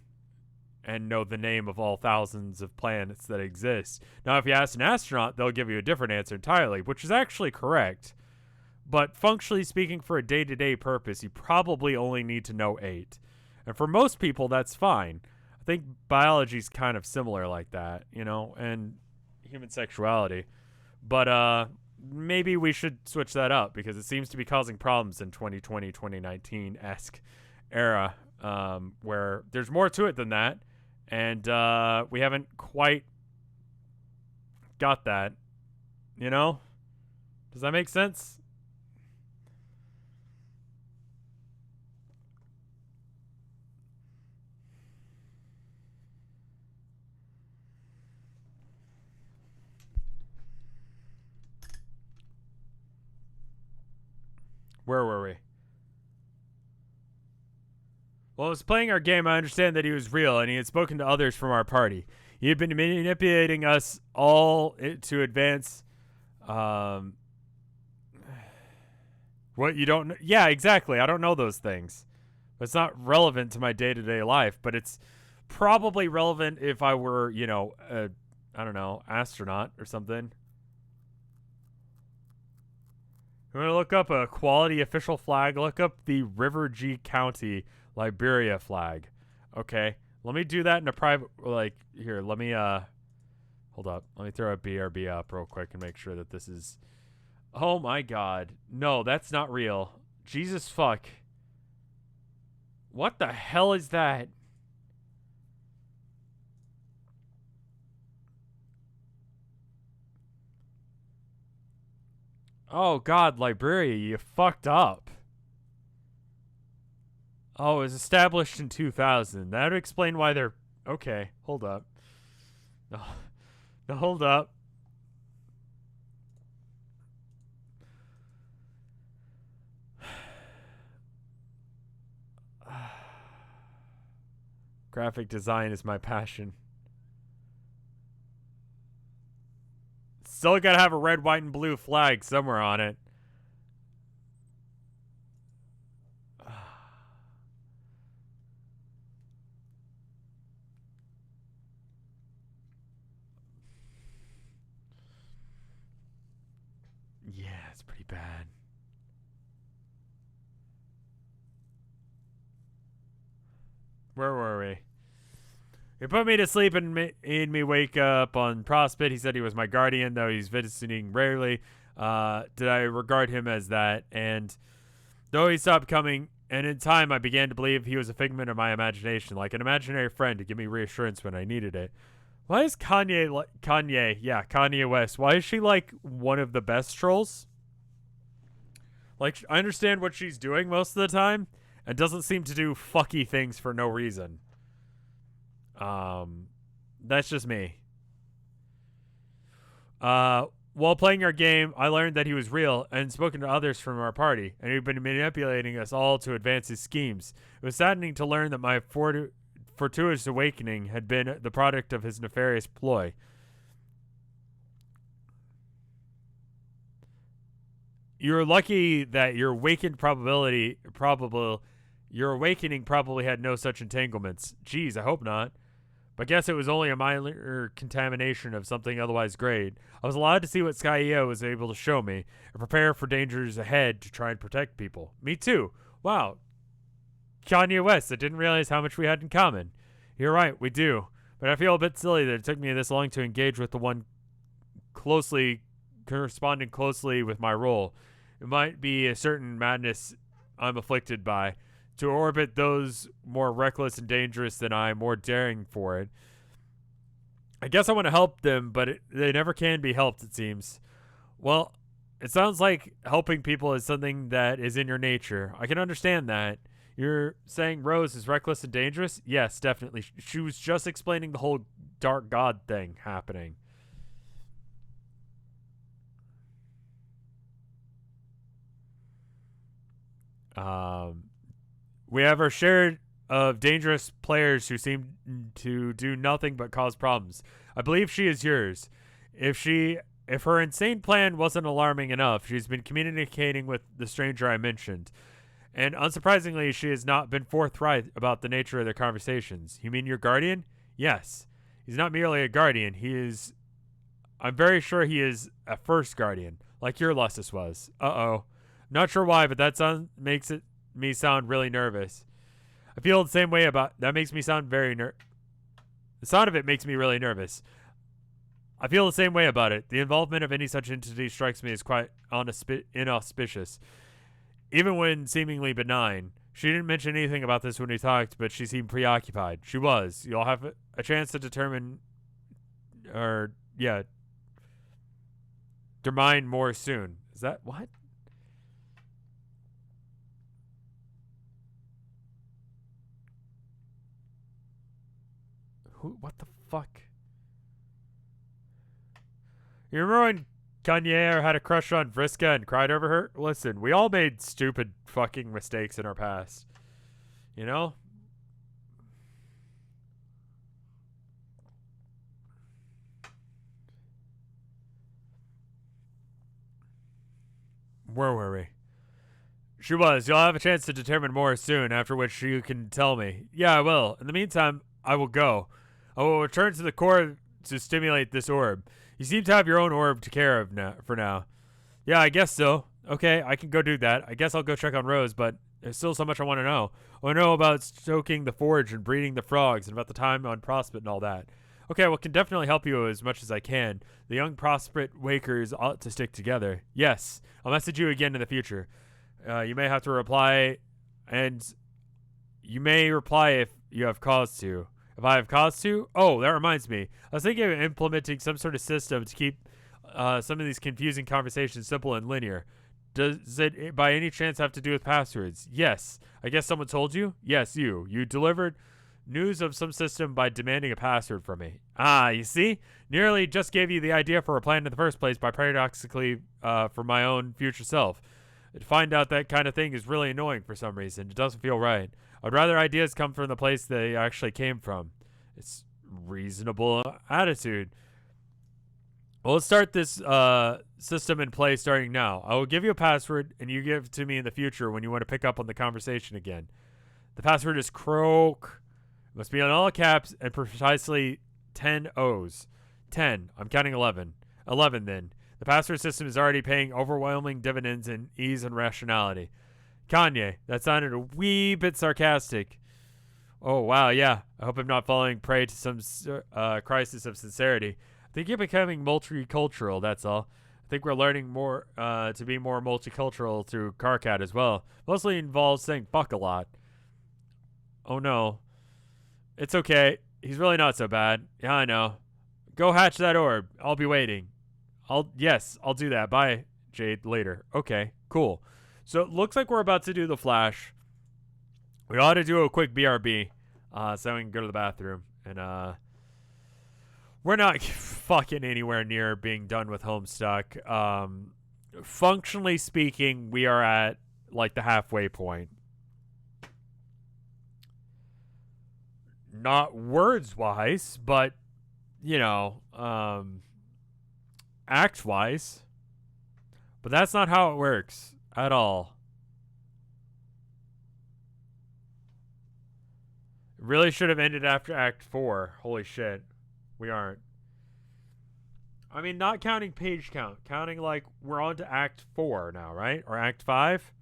and know the name of all thousands of planets that exist. Now, if you ask an astronaut, they'll give you a different answer entirely, which is actually correct. But functionally speaking, for a day-to-day purpose, you probably only need to know 8. And for most people, that's fine. I think biology's kind of similar like that, and human sexuality. But maybe we should switch that up because it seems to be causing problems in 2020, 2019-esque era, where there's more to it than that. And we haven't quite got that, Does that make sense? Where were we? While I was playing our game, I understand that he was real and he had spoken to others from our party. He had been manipulating us all to advance. What you don't know? Yeah, exactly. I don't know those things. But it's not relevant to my day-to-day life, but it's probably relevant if I were, I don't know, astronaut or something. You want to look up a quality official flag? Look up the River G County Liberia flag. Okay. Let me do that in a private, here, let me, hold up. Let me throw a BRB up real quick and make sure that this is, oh my god. No, that's not real. Jesus fuck. What the hell is that? Oh god, Liberia, you fucked up. Oh, it was established in 2000. That would explain why they're... Okay, hold up. No, no, hold up. Graphic design is my passion. Still gotta have a red, white, and blue flag somewhere on it. Yeah, it's pretty bad. Where were we? He put me to sleep and made me wake up on Prospect. He said he was my guardian, though he's visiting rarely. Did I regard him as that? And though he stopped coming, and in time I began to believe he was a figment of my imagination, like an imaginary friend to give me reassurance when I needed it. Why is Kanye West, why is she like one of the best trolls? Like, I understand what she's doing most of the time, and doesn't seem to do fucky things for no reason. That's just me. While playing our game, I learned that he was real and spoken to others from our party, and he'd been manipulating us all to advance his schemes. It was saddening to learn that my fortuitous awakening had been the product of his nefarious ploy. You're lucky that your awakening probably had no such entanglements. Geez, I hope not. But guess it was only a minor contamination of something otherwise great. I was allowed to see what Sky EO was able to show me and prepare for dangers ahead to try and protect people. Me too. Wow. Kanye West, I didn't realize how much we had in common. You're right, we do. But I feel a bit silly that it took me this long to engage with the one corresponding closely with my role. It might be a certain madness I'm afflicted by. To orbit those more reckless and dangerous than I, more daring for it. I guess I want to help them, but they never can be helped, it seems. Well, it sounds like helping people is something that is in your nature. I can understand that. You're saying Rose is reckless and dangerous? Yes, definitely. She was just explaining the whole dark god thing happening. We have our share of dangerous players who seem to do nothing but cause problems. I believe she is yours. If her insane plan wasn't alarming enough, she's been communicating with the stranger I mentioned. And unsurprisingly, she has not been forthright about the nature of their conversations. You mean your guardian? Yes. He's not merely a guardian. I'm very sure he is a first guardian, like your Lustus was. Uh-oh. Not sure why, but that makes me sound really nervous. I feel the same way about that. Makes me sound very The sound of it makes me really nervous. I feel the same way about it. The involvement of any such entity strikes me as quite inauspicious, even when seemingly benign. She didn't mention anything about this when we talked, but she seemed preoccupied. She was. You'll have a chance to determine, determine more soon. Is that what? Who? What the fuck? You remember when Kanye had a crush on Vriska and cried over her? Listen, we all made stupid fucking mistakes in our past. You know? Where were we? She was. You'll have a chance to determine more soon, after which you can tell me. Yeah, I will. In the meantime, I will go. I will return to the core to stimulate this orb. You seem to have your own orb to care of for now. Yeah, I guess so. Okay, I can go do that. I guess I'll go check on Rose, but there's still so much I want to know. I want to know about stoking the forge and breeding the frogs and about the time on Prospect and all that. Okay, well, can definitely help you as much as I can. The young Prospect Wakers ought to stick together. Yes, I'll message you again in the future. You may have to reply, and you may reply if you have cause to. If I have cause to? Oh, that reminds me. I was thinking of implementing some sort of system to keep some of these confusing conversations simple and linear. Does it by any chance have to do with passwords? Yes. I guess someone told you? Yes, you. You delivered news of some system by demanding a password from me. Ah, you see? Nearly just gave you the idea for a plan in the first place by paradoxically for my own future self. To find out that kind of thing is really annoying for some reason. It doesn't feel right. I'd rather ideas come from the place they actually came from. It's reasonable attitude. Well, let's start this system in play starting now. I will give you a password, and you give it to me in the future when you want to pick up on the conversation again. The password is croak. It must be on all caps and precisely 10 O's. 10. I'm counting 11. 11 then. The password system is already paying overwhelming dividends in ease and rationality. Kanye, that sounded a wee bit sarcastic. Oh, wow, yeah. I hope I'm not falling prey to some crisis of sincerity. I think you're becoming multicultural, that's all. I think we're learning more to be more multicultural through Carcat as well. Mostly involves saying fuck a lot. Oh, no. It's okay. He's really not so bad. Yeah, I know. Go hatch that orb. I'll be waiting. I'll do that. Bye, Jade. Later. Okay, cool. So it looks like we're about to do the Flash. We ought to do a quick BRB, so we can go to the bathroom. And we're not fucking anywhere near being done with Homestuck. Functionally speaking, we are at like the halfway point. Not words wise, but you know, act wise. But that's not how it works at all. It really should have ended after Act 4. Holy shit. We aren't. I mean, not counting page count. Counting like we're on to Act 4 now, right? Or Act 5?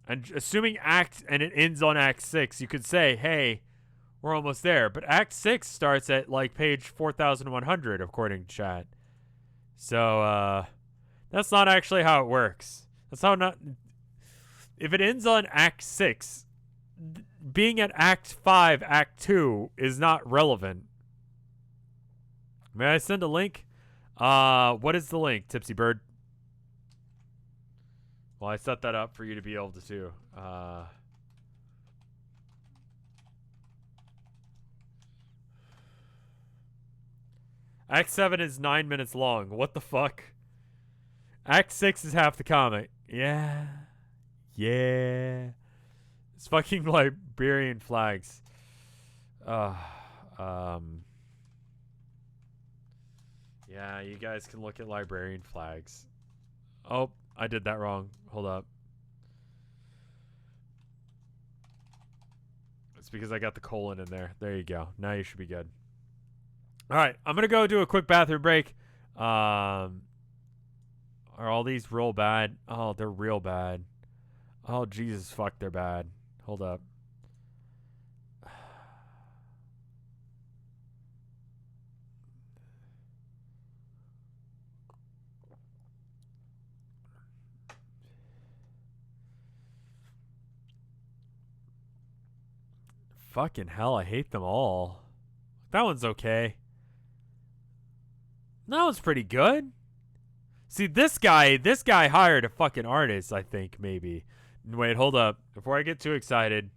And assuming and it ends on Act 6, you could say, hey, we're almost there. But Act 6 starts at like page 4100, according to chat. So, that's not actually how it works. That's how not. If it ends on Act 6, being at Act 5, Act 2 is not relevant. May I send a link? What is the link, Tipsy Bird? Well, I set that up for you to be able to do. Act 7 is 9 minutes long. What the fuck? Act 6 is half the comic. Yeah. Yeah. It's fucking Liberian flags. Yeah, you guys can look at librarian flags. Oh, I did that wrong. Hold up. It's because I got the colon in there. There you go. Now you should be good. All right, I'm going to go do a quick bathroom break. Are all these real bad? Oh, they're real bad. Oh, Jesus, fuck, they're bad. Hold up. Fucking hell, I hate them all. That one's okay. That one's pretty good. See, this guy hired a fucking artist, I think, maybe. Wait, hold up. Before I get too excited.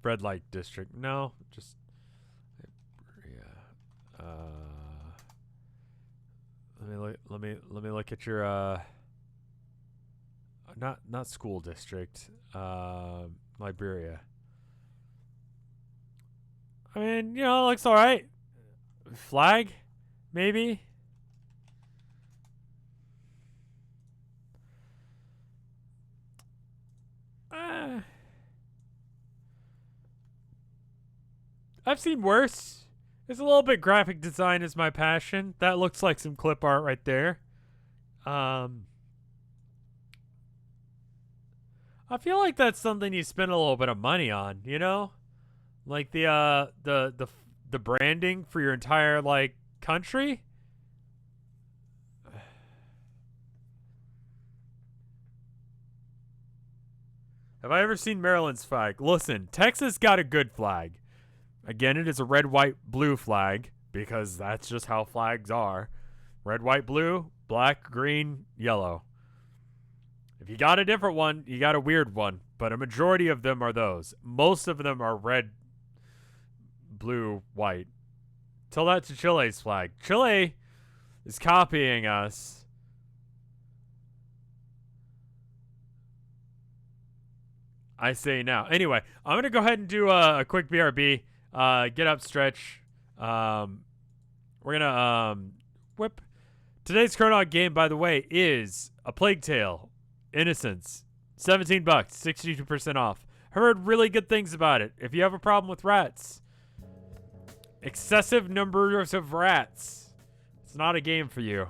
Red light district. No, just yeah. Let me look at your not school district. Liberia. I mean, you know, it looks all right. Flag, maybe. I've seen worse. It's a little bit graphic design is my passion. That looks like some clip art right there. I feel like that's something you spend a little bit of money on, you know? Like the branding for your entire like country. Have I ever seen Maryland's flag? Listen, Texas got a good flag. Again, it is a red, white, blue flag because that's just how flags are. Red, white, blue, black, green, yellow. If you got a different one, you got a weird one. But a majority of them are those. Most of them are red, blue, white. Tell that to Chile's flag. Chile is copying us. I say now. Anyway, I'm going to go ahead and do a quick BRB. Get up, stretch. We're going to whip. Today's Chrono game, by the way, is A Plague Tale. Innocence. $17, 62% off. Heard really good things about it. If you have a problem with rats, excessive numbers of rats, it's not a game for you.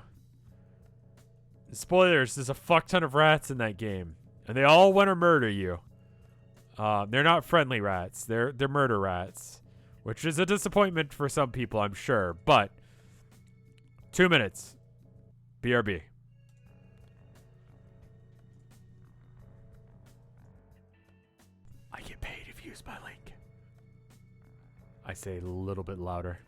Spoilers, there's a fuck ton of rats in that game. And they all want to murder you. They're not friendly rats. They're murder rats. Which is a disappointment for some people, I'm sure. But 2 minutes. BRB. I get paid if you use my link. I say a little bit louder.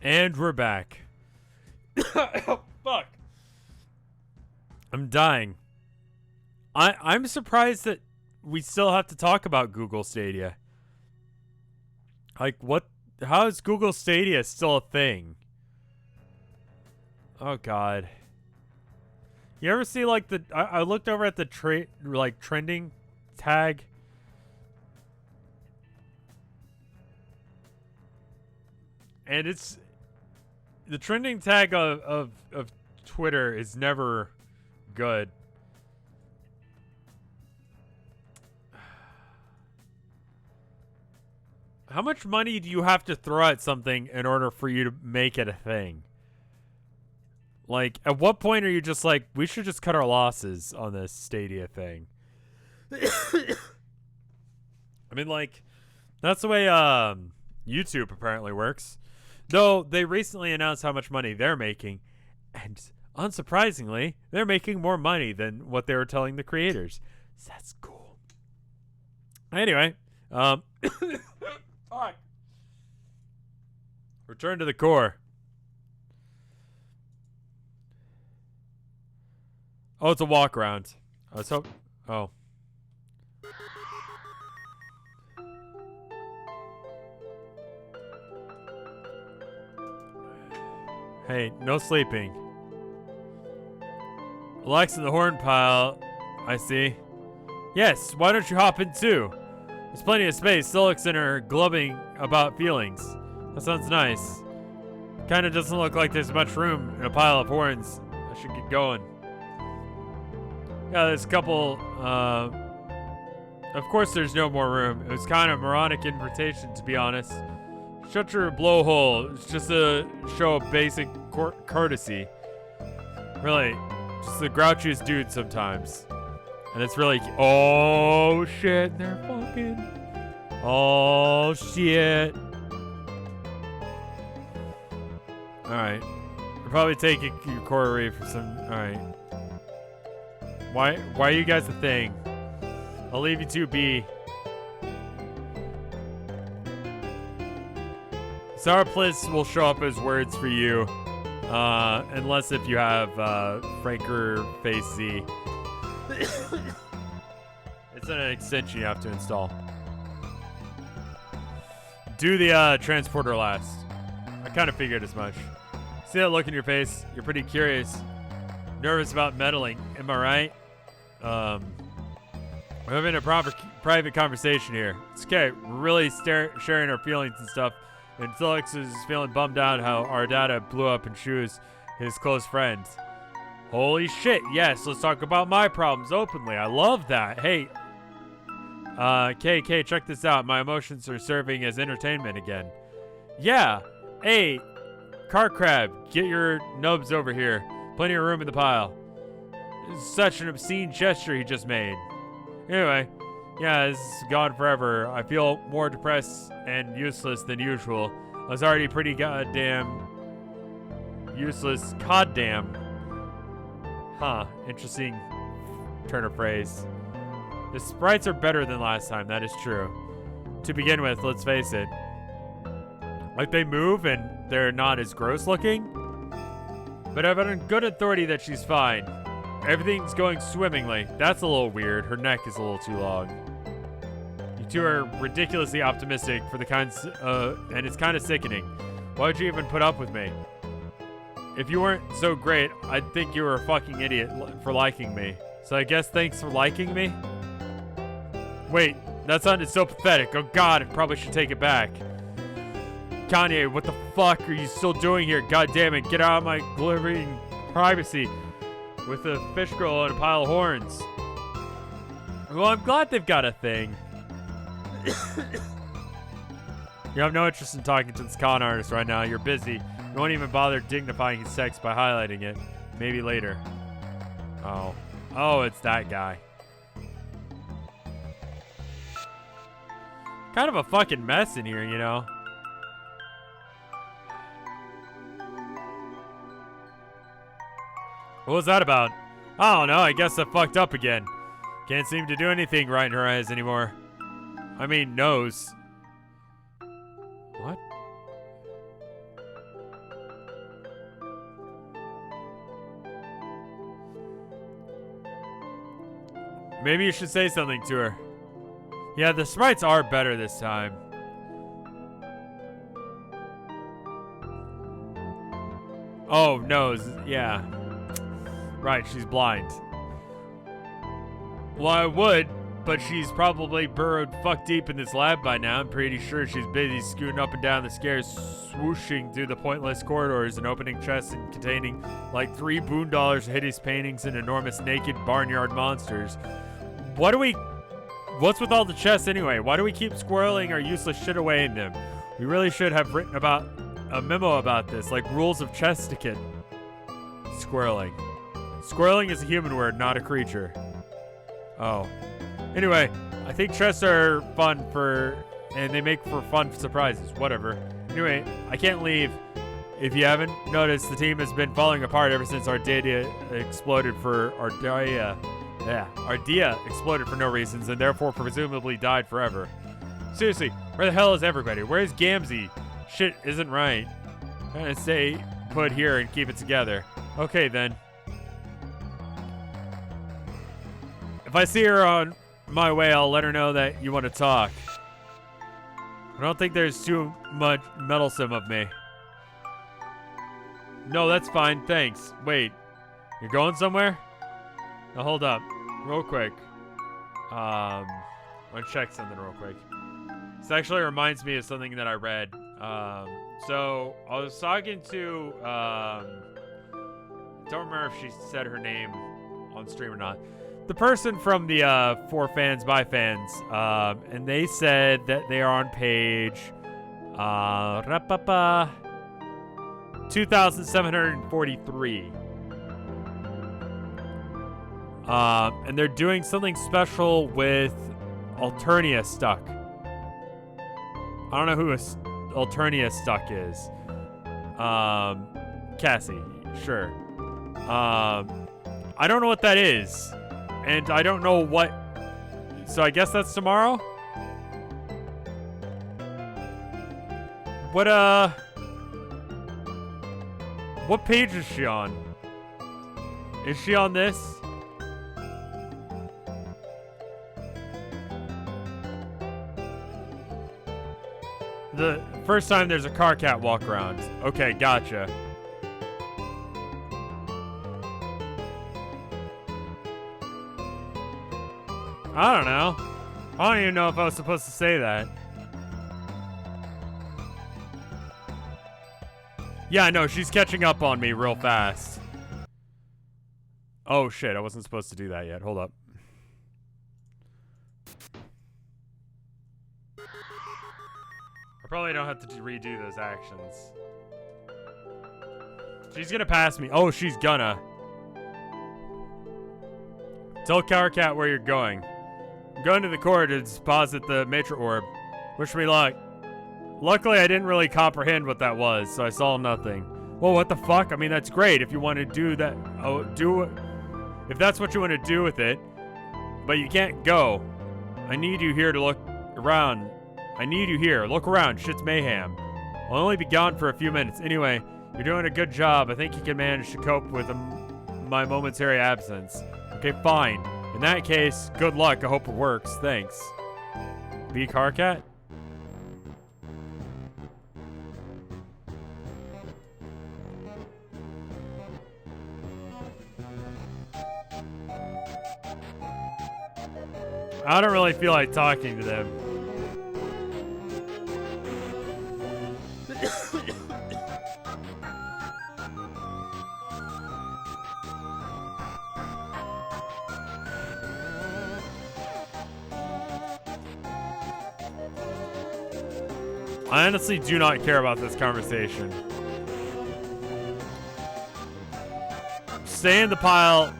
And we're back. Oh, fuck. I'm dying. I'm surprised that we still have to talk about Google Stadia. Like, what? How is Google Stadia still a thing? Oh, God. You ever see, like, I looked over at the trending tag. And it's... The trending tag of Twitter is never good. How much money do you have to throw at something in order for you to make it a thing? Like, at what point are you just like, we should just cut our losses on this Stadia thing? I mean, like, that's the way YouTube apparently works. Though they recently announced how much money they're making, and unsurprisingly, they're making more money than what they were telling the creators. So that's cool. Anyway, fuck. Return to the core. Oh, it's a walk around. I was hoping. Oh. Hey, no sleeping. Relax in the horn pile. I see. Yes, why don't you hop in too? There's plenty of space. Silix and her glubbing about feelings. That sounds nice. Kinda doesn't look like there's much room in a pile of horns. I should get going. Yeah, there's a couple, of course there's no more room. It was kind of a moronic invitation, to be honest. Shut your blowhole. It's just a show of basic courtesy. Really, just the grouchiest dude sometimes. And it's really, oh shit, they're fucking, oh shit. Alright. You're probably taking your Corey for some, alright. Why are you guys a thing? I'll leave you two be. Sour Bliss will show up as words for you. Unless if you have Franker Face Z. It's an extension you have to install. Do the transporter last. I kind of figured as much. See that look in your face? You're pretty curious. Nervous about meddling, am I right? We're having a private conversation here. It's okay. We're really sharing our feelings and stuff. And Felix is feeling bummed out how our data blew up in shoes his close friends. Holy shit, yes, let's talk about my problems openly. I love that. Hey, KK, check this out. My emotions are serving as entertainment again. Yeah. Hey, Car Crab, get your nubs over here. Plenty of room in the pile. This is such an obscene gesture he just made. Anyway, yeah, this is gone forever. I feel more depressed and useless than usual. I was already pretty goddamn useless. Goddamn. Huh, interesting turn of phrase. The sprites are better than last time, that is true. To begin with, let's face it. Like, they move and they're not as gross looking. But I've on good authority that she's fine. Everything's going swimmingly. That's a little weird. Her neck is a little too long. You two are ridiculously optimistic for the kinds, and it's kind of sickening. Why would you even put up with me? If you weren't so great, I'd think you were a fucking idiot for liking me. So I guess thanks for liking me? Wait, that sounded so pathetic. Oh god, I probably should take it back. Kanye, what the fuck are you still doing here? God damn it, get out of my glittering privacy with a fish girl and a pile of horns. Well, I'm glad they've got a thing. You have no interest in talking to this con artist right now. You're busy. You won't even bother dignifying his sex by highlighting it. Maybe later. Oh. Oh, it's that guy. Kind of a fucking mess in here, you know? What was that about? I don't know. I guess I fucked up again. Can't seem to do anything right in her eyes anymore. I mean, nose. What? Maybe you should say something to her. Yeah, the sprites are better this time. Oh, no. Yeah. Right, she's blind. Well, I would, but she's probably burrowed fuck deep in this lab by now. I'm pretty sure she's busy scooting up and down the stairs, swooshing through the pointless corridors and opening chests and containing like 3 boondollars, hideous paintings, and enormous naked barnyard monsters. What's with all the chests anyway? Why do we keep squirreling our useless shit away in them? We really should have written about a memo about this, like rules of chest etiquette. Squirreling. Squirreling is a human word, not a creature. Oh. Anyway, I think chests are fun and they make for fun surprises. Whatever. Anyway, I can't leave. If you haven't noticed, the team has been falling apart ever since Ardea exploded for Ardea exploded for no reasons and therefore presumably died forever. Seriously, where the hell is everybody? Where's Gamzee? Shit isn't right. I'm gonna stay put here and keep it together. Okay then. If I see her on my way, I'll let her know that you want to talk. I don't think there's too much meddlesome of me. No, that's fine, thanks. Wait, you're going somewhere? Now hold up, real quick. I want to check something real quick. This actually reminds me of something that I read. So I was talking to, don't remember if she said her name on stream or not. The person from the For Fans by Fans, and they said that they are on page 2743. And they're doing something special with Homestuck. I don't know who Homestuck is. Cassie, sure. I don't know what that is. And I don't know what... So I guess that's tomorrow? What page is she on? Is she on this? The first time there's a car cat walk around. Okay, gotcha. I don't know. I don't even know if I was supposed to say that. Yeah, no, she's catching up on me real fast. Oh shit, I wasn't supposed to do that yet. Hold up. I probably don't have to redo those actions. She's gonna pass me. Oh, she's gonna. Tell Car Cat where you're going. I'm going to the corridor to deposit the Matra Orb. Wish me luck. Luckily, I didn't really comprehend what that was, so I saw nothing. Well, what the fuck? I mean, that's great if you want to do that. Oh, do it. If that's what you want to do with it. But you can't go. I need you here to look around. I need you here. Look around. Shit's mayhem. I'll only be gone for a few minutes. Anyway, you're doing a good job. I think you can manage to cope with my momentary absence. Okay, fine. In that case, good luck. I hope it works. Thanks. Be Car Cat? I don't really feel like talking to them. I honestly do not care about this conversation. Stay in the pile.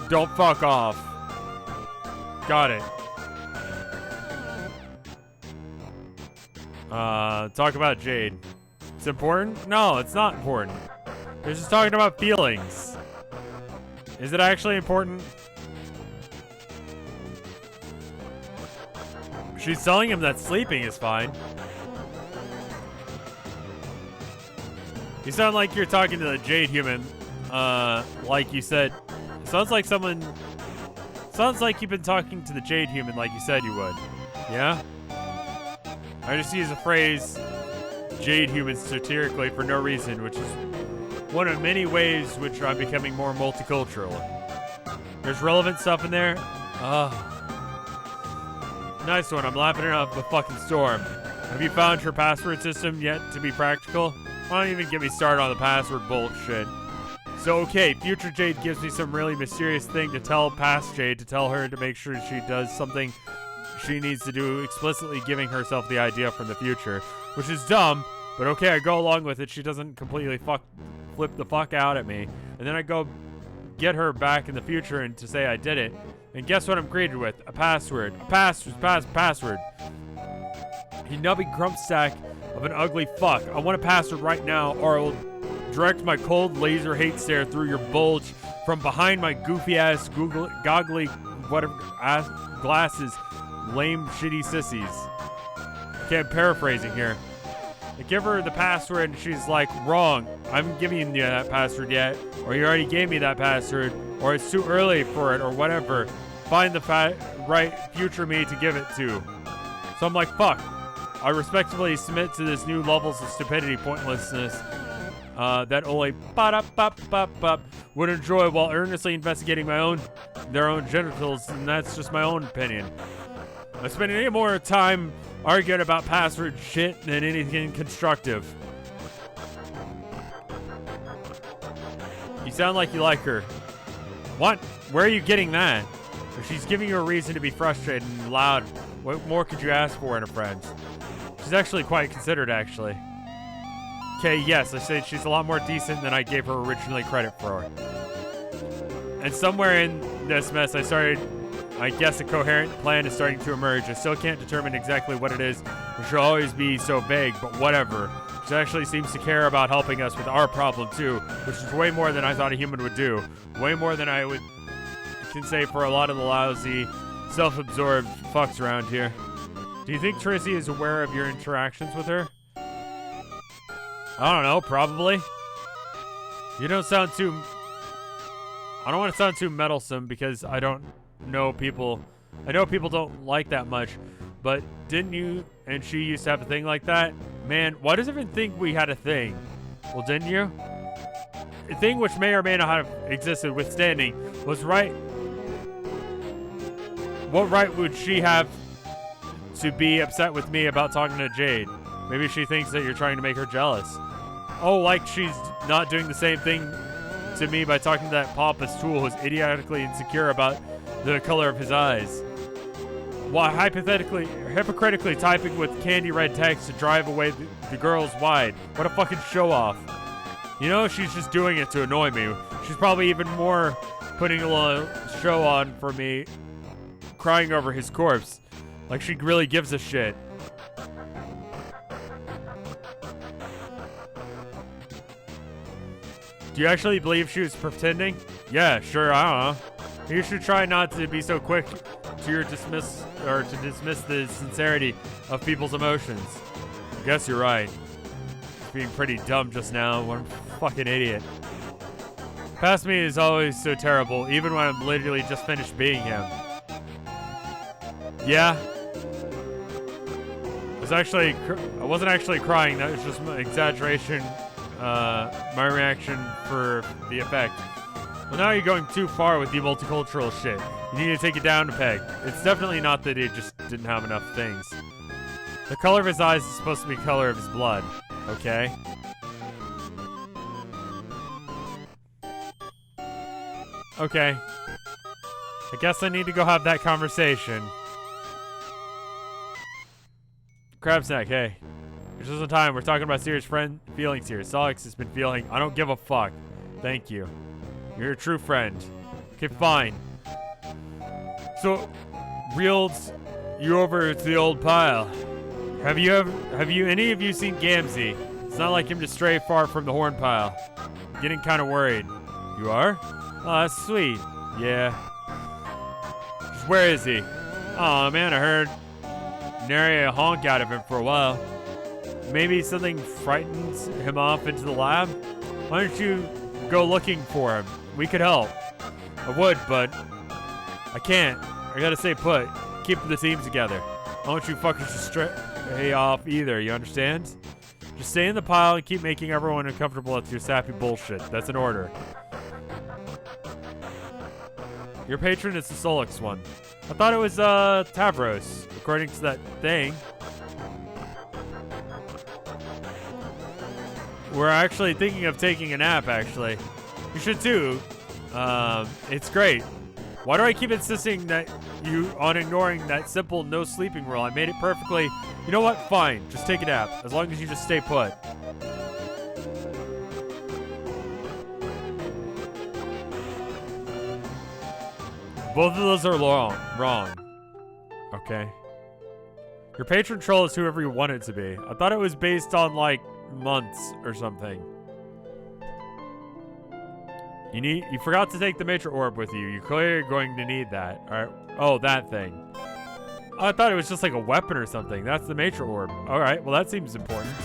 Don't fuck off. Got it. Talk about Jade. It's important? No, it's not important. They're just talking about feelings. Is it actually important? She's telling him that sleeping is fine. You sound like you're talking to the Jade human. Like you said. It sounds like someone Sounds like you've been talking to the Jade human like you said you would. Yeah? I just use the phrase Jade human satirically for no reason, which is one of many ways which I'm becoming more multicultural. There's relevant stuff in there. Nice one. I'm laughing it up a fucking storm. Have you found your password system yet to be practical? Don't even get me started on the password bullshit. So, okay, future Jade gives me some really mysterious thing to tell past Jade to tell her to make sure she does something she needs to do, explicitly giving herself the idea from the future, which is dumb, but okay, I go along with it. She doesn't completely flip the fuck out at me, and then I go get her back in the future and to say I did it, and guess what I'm greeted with? A password. A password. You nubby grump stack of an ugly fuck. I want a password right now, or I will direct my cold laser hate stare through your bulge from behind my goofy ass goggly whatever ass glasses, lame shitty sissies. Okay, I'm paraphrasing here. I give her the password and she's like, wrong. I haven't given you that password yet, or you already gave me that password, or it's too early for it, or whatever. Find the right future me to give it to. So I'm like, fuck. I respectfully submit to this new levels of stupidity pointlessness that only would enjoy while earnestly investigating their own genitals, and that's just my own opinion. I spend any more time arguing about password shit than anything constructive. You sound like you like her. What? Where are you getting that? If she's giving you a reason to be frustrated and loud, what more could you ask for in a friend? She's actually quite considerate, actually. Okay, yes, I say she's a lot more decent than I gave her originally credit for. And somewhere in this mess, I guess a coherent plan is starting to emerge. I still can't determine exactly what it is. It should always be so vague, but whatever. She actually seems to care about helping us with our problem too, which is way more than I thought a human would do. Way more than I can say for a lot of the lousy, self-absorbed fucks around here. Do you think Tracy is aware of your interactions with her? I don't know, probably. You don't sound too... I don't want to sound too meddlesome because I don't know people... I know people don't like that much, but didn't you and she used to have a thing like that? Man, why does everyone think we had a thing? Well, didn't you? A thing which may or may not have existed withstanding was right... What right would she have to be upset with me about talking to Jade? Maybe she thinks that you're trying to make her jealous. Oh, like she's not doing the same thing to me by talking to that pompous tool who's idiotically insecure about the color of his eyes. While hypocritically typing with candy red text to drive away the girls wide. What a fucking show off. You know, she's just doing it to annoy me. She's probably even more putting a little show on for me, crying over his corpse. Like she really gives a shit. Do you actually believe she was pretending? Yeah, sure, I don't know. You should try not to be so quick to dismiss the sincerity of people's emotions. I guess you're right. Being pretty dumb just now. What a fucking idiot. Past me is always so terrible, even when I'm literally just finished being him. Yeah. I wasn't actually crying. That was just my exaggeration. My reaction for the effect. Well, now you're going too far with the multicultural shit. You need to take it down a peg. It's definitely not that he just didn't have enough things. The color of his eyes is supposed to be the color of his blood. Okay? Okay. I guess I need to go have that conversation. Crab snack, hey. There's just some time. We're talking about serious friend feelings here. Solix has been feeling. I don't give a fuck. Thank you. You're a true friend. Okay, fine. So, reeled you over to the old pile. Have any of you seen Gamzee? It's not like him to stray far from the horn pile. I'm getting kind of worried. You are? Oh, that's sweet. Yeah. Just where is he? Oh man, I heard nary a honk out of him for a while. Maybe something frightens him off into the lab? Why don't you go looking for him? We could help. I would, but I can't. I gotta stay put. Keep the team together. I don't want you fuckers to stray off either, you understand? Just stay in the pile and keep making everyone uncomfortable with your sappy bullshit. That's an order. Your patron is the Solix one. I thought it was, Tavros, according to that thing. We're actually thinking of taking a nap, actually. You should too. It's great. Why do I keep insisting on ignoring that simple no sleeping rule? I made it perfectly. You know what? Fine. Just take a nap. As long as you just stay put. Both of those are wrong. Okay. Your patron troll is whoever you want it to be. I thought it was based on, like, months or something. You forgot to take the major orb with you. You're clearly going to need that. Alright. Oh, that thing. Oh, I thought it was just like a weapon or something. That's the major orb. Alright, well that seems important.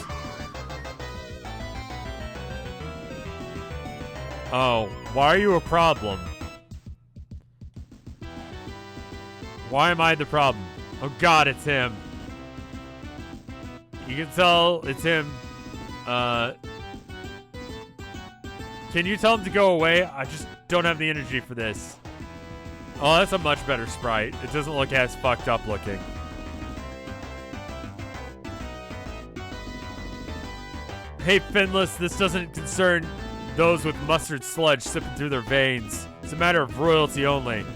Oh, why are you a problem? Why am I the problem? Oh god, it's him. You can tell it's him. Can you tell him to go away? I just don't have the energy for this. Oh, that's a much better sprite. It doesn't look as fucked up looking. Hey, Finless, this doesn't concern those with mustard sludge sipping through their veins. It's a matter of royalty only.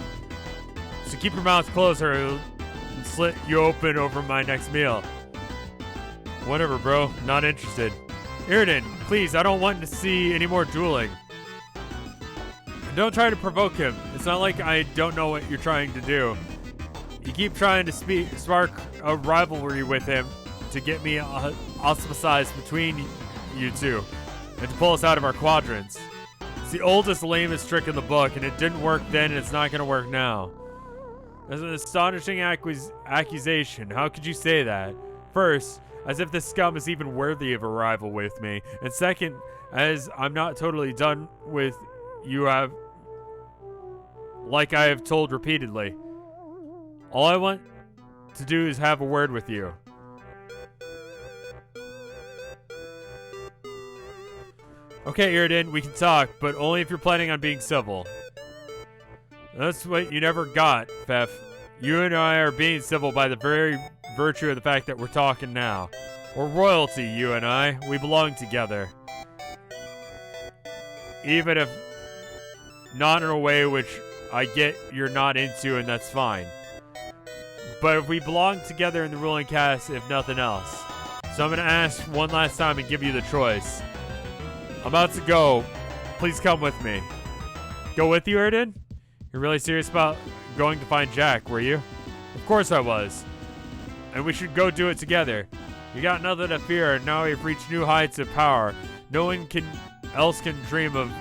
So keep your mouth closed or I'll slit you open over my next meal. Whatever, bro. Not interested. Iriden, please, I don't want to see any more dueling. And don't try to provoke him. It's not like I don't know what you're trying to do. You keep trying to spark a rivalry with him to get me ostracized between you two and to pull us out of our quadrants. It's the oldest, lamest trick in the book, and it didn't work then and it's not going to work now. That's an astonishing accusation. How could you say that? First, as if this scum is even worthy of a rival with me. And second, as I'm not totally done with you like I have told repeatedly. All I want to do is have a word with you. Okay, Iriden, we can talk, but only if you're planning on being civil. That's what you never got, Fef. You and I are being civil by the very virtue of the fact that we're talking now. We're royalty, you and I. We belong together. Even if not in a way which I get you're not into, and that's fine. But if we belong together in the ruling caste, if nothing else. So I'm going to ask one last time and give you the choice. I'm about to go. Please come with me. Go with you, Iriden? You're really serious about going to find Jack, were you? Of course I was. And we should go do it together. You got nothing to fear, and now we've reached new heights of power. No one else can dream of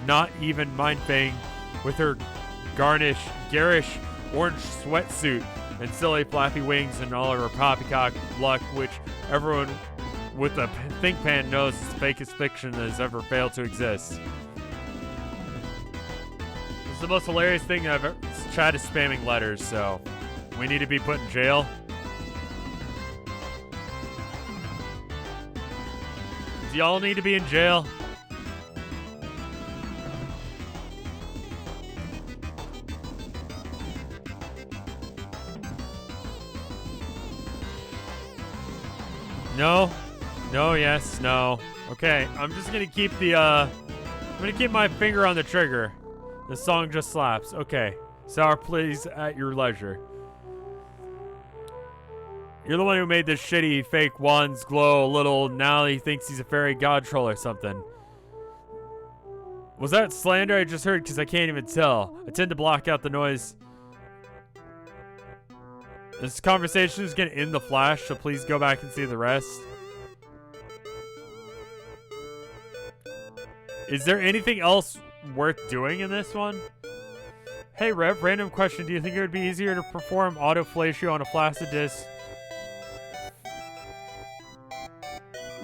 not even Mindfang with her garish orange sweatsuit and silly flappy wings and all of her poppycock luck, which everyone with a think pan knows is the fakest fiction that has ever failed to exist. It's the most hilarious thing I've ever. Chad is spamming letters, so we need to be put in jail. Do y'all need to be in jail? No? No, yes, no. Okay, I'm just gonna keep the, I'm gonna keep my finger on the trigger. The song just slaps. Okay. Sour, please, at your leisure. You're the one who made this shitty fake wands glow a little. Now he thinks he's a fairy god troll or something. Was that slander I just heard? Because I can't even tell. I tend to block out the noise. This conversation is going to end the flash, so please go back and see the rest. Is there anything else worth doing in this one? Hey Rev, random question. Do you think it would be easier to perform autofellatio on a flaccid disc?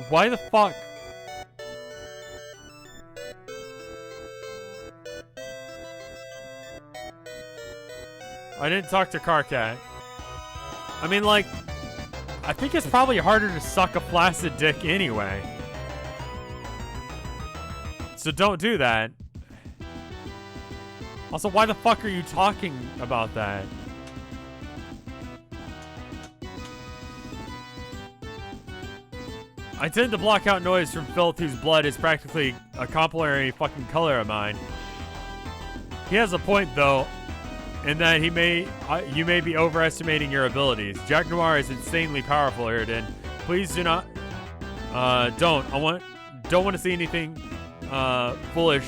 Why the fuck? I didn't talk to Carcat. I mean, like, I think it's probably harder to suck a flaccid dick anyway. So don't do that. Also, why the fuck are you talking about that? I tend to block out noise from filth whose blood is practically a complementary fucking color of mine. He has a point, though, in that you may be overestimating your abilities. Jack Noir is insanely powerful, Iridan. Please do not, don't want to see anything, foolish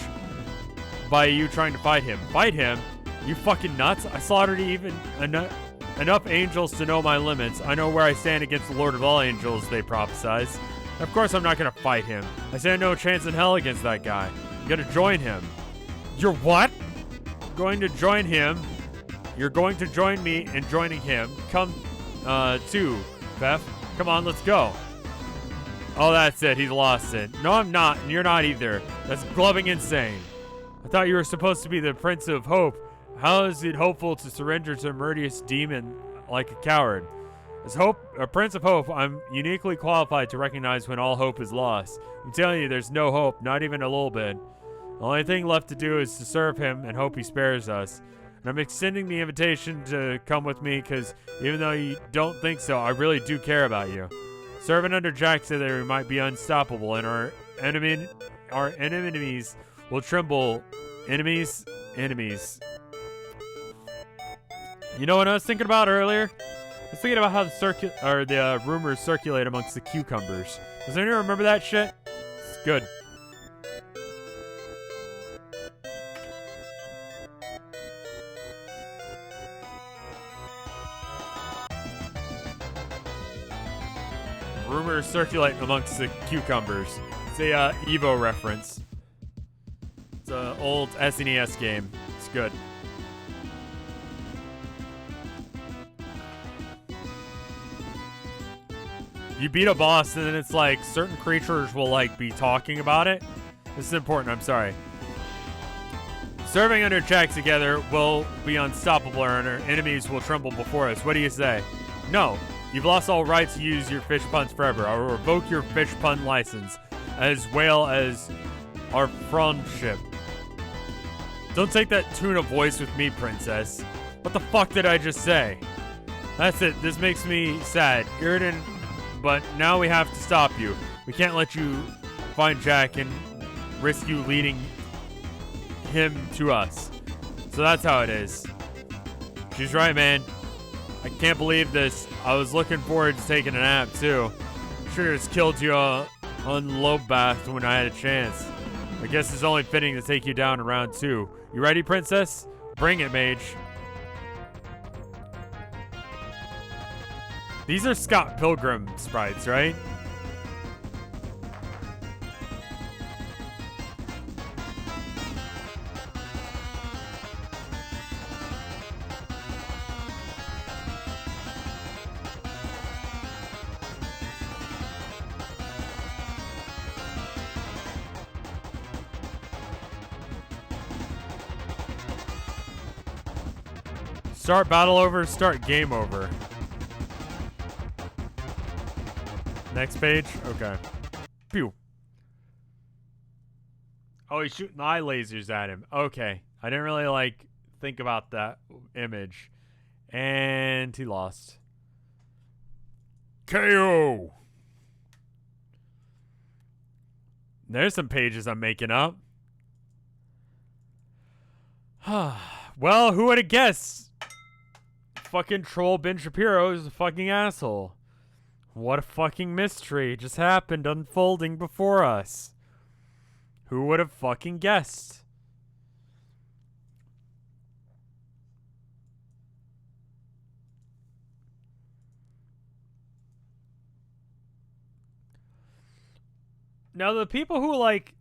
by you trying to fight him. Fight him? You fucking nuts? I slaughtered even enough angels to know my limits. I know where I stand against the Lord of all angels, they prophesize. Of course I'm not gonna fight him. I stand no chance in hell against that guy. I'm gonna join him. You're what? Going to join him? You're going to join me in joining him. Come, too, Beth. Come on, let's go. Oh, that's it. He's lost it. No, I'm not, and you're not either. That's gloving insane. I thought you were supposed to be the Prince of Hope. How is it hopeful to surrender to a murderous demon like a coward? As a Prince of Hope, I'm uniquely qualified to recognize when all hope is lost. I'm telling you, there's no hope, not even a little bit. The only thing left to do is to serve him and hope he spares us. And I'm extending the invitation to come with me because even though you don't think so, I really do care about you. Serving under Jack so that we might be unstoppable and our enemies will tremble. Enemies. You know what I was thinking about earlier? I was thinking about how the rumors circulate amongst the cucumbers. Does anyone remember that shit? It's good. Rumors circulate amongst the cucumbers. It's a Evo reference. It's an old SNES game. It's good. You beat a boss and then it's like certain creatures will like be talking about it. This is important, I'm sorry. Serving under Jack together will be unstoppable and our enemies will tremble before us. What do you say? No. You've lost all rights to use your fish puns forever. I will revoke your fish pun license, as well as our friendship. Don't take that tune of voice with me, princess. What the fuck did I just say? That's it. This makes me sad. Iridan, but now we have to stop you. We can't let you find Jack and risk you leading him to us. So that's how it is. She's right, man. I can't believe this. I was looking forward to taking a nap, too. Should have just killed you on Lobath when I had a chance. I guess it's only fitting to take you down in round 2. You ready, princess? Bring it, mage. These are Scott Pilgrim sprites, right? Start battle over, start game over. Next page? Okay. Pew. Oh, he's shooting eye lasers at him. Okay. I didn't really, like, think about that image. And he lost. KO! There's some pages I'm making up. Well, who would have guessed? Fucking troll Ben Shapiro is a fucking asshole. What a fucking mystery just happened unfolding before us. Who would have fucking guessed? Now the people who like